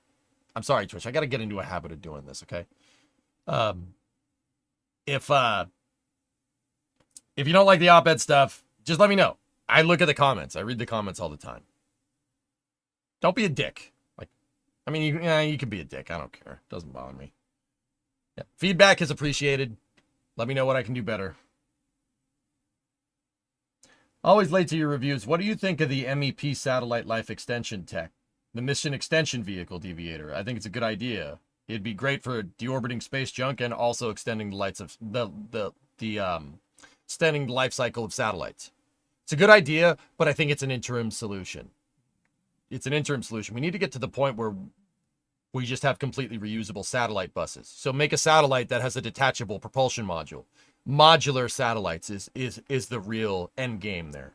I'm sorry, Twitch. I got to get into a habit of doing this, okay? If you don't like the op-ed stuff, just let me know. I look at the comments. I read the comments all the time. Don't be a dick. Like, I mean, you can be a dick. I don't care. Doesn't bother me. Yeah. Feedback is appreciated. Let me know what I can do better. Always late to your reviews. What do you think of the MEP satellite life extension tech? The mission extension vehicle deviator. I think it's a good idea. It'd be great for deorbiting space junk and also extending the lights of extending the life cycle of satellites. It's a good idea, but I think it's an interim solution. It's an interim solution. We need to get to the point where we just have completely reusable satellite buses. So make a satellite that has a detachable propulsion module. Modular satellites is the real end game there.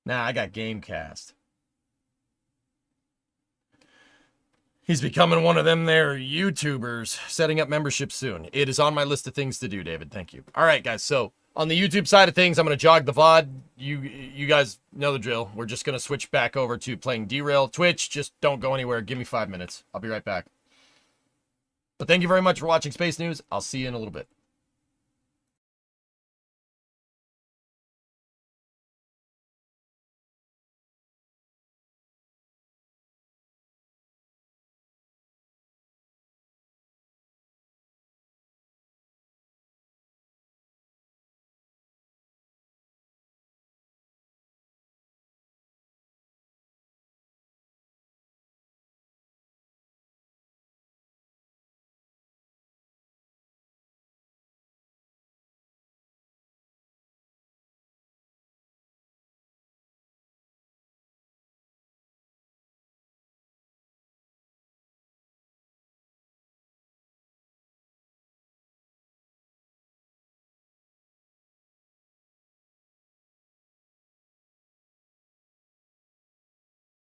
Nah, I got Gamecast. He's becoming one of them there YouTubers, setting up membership soon. It is on my list of things to do, David. Thank you. All right, guys. So on the YouTube side of things, I'm going to jog the VOD. You guys know the drill. We're just going to switch back over to playing Derail. Twitch, just don't go anywhere. Give me 5 minutes. I'll be right back. But thank you very much for watching Space News. I'll see you in a little bit.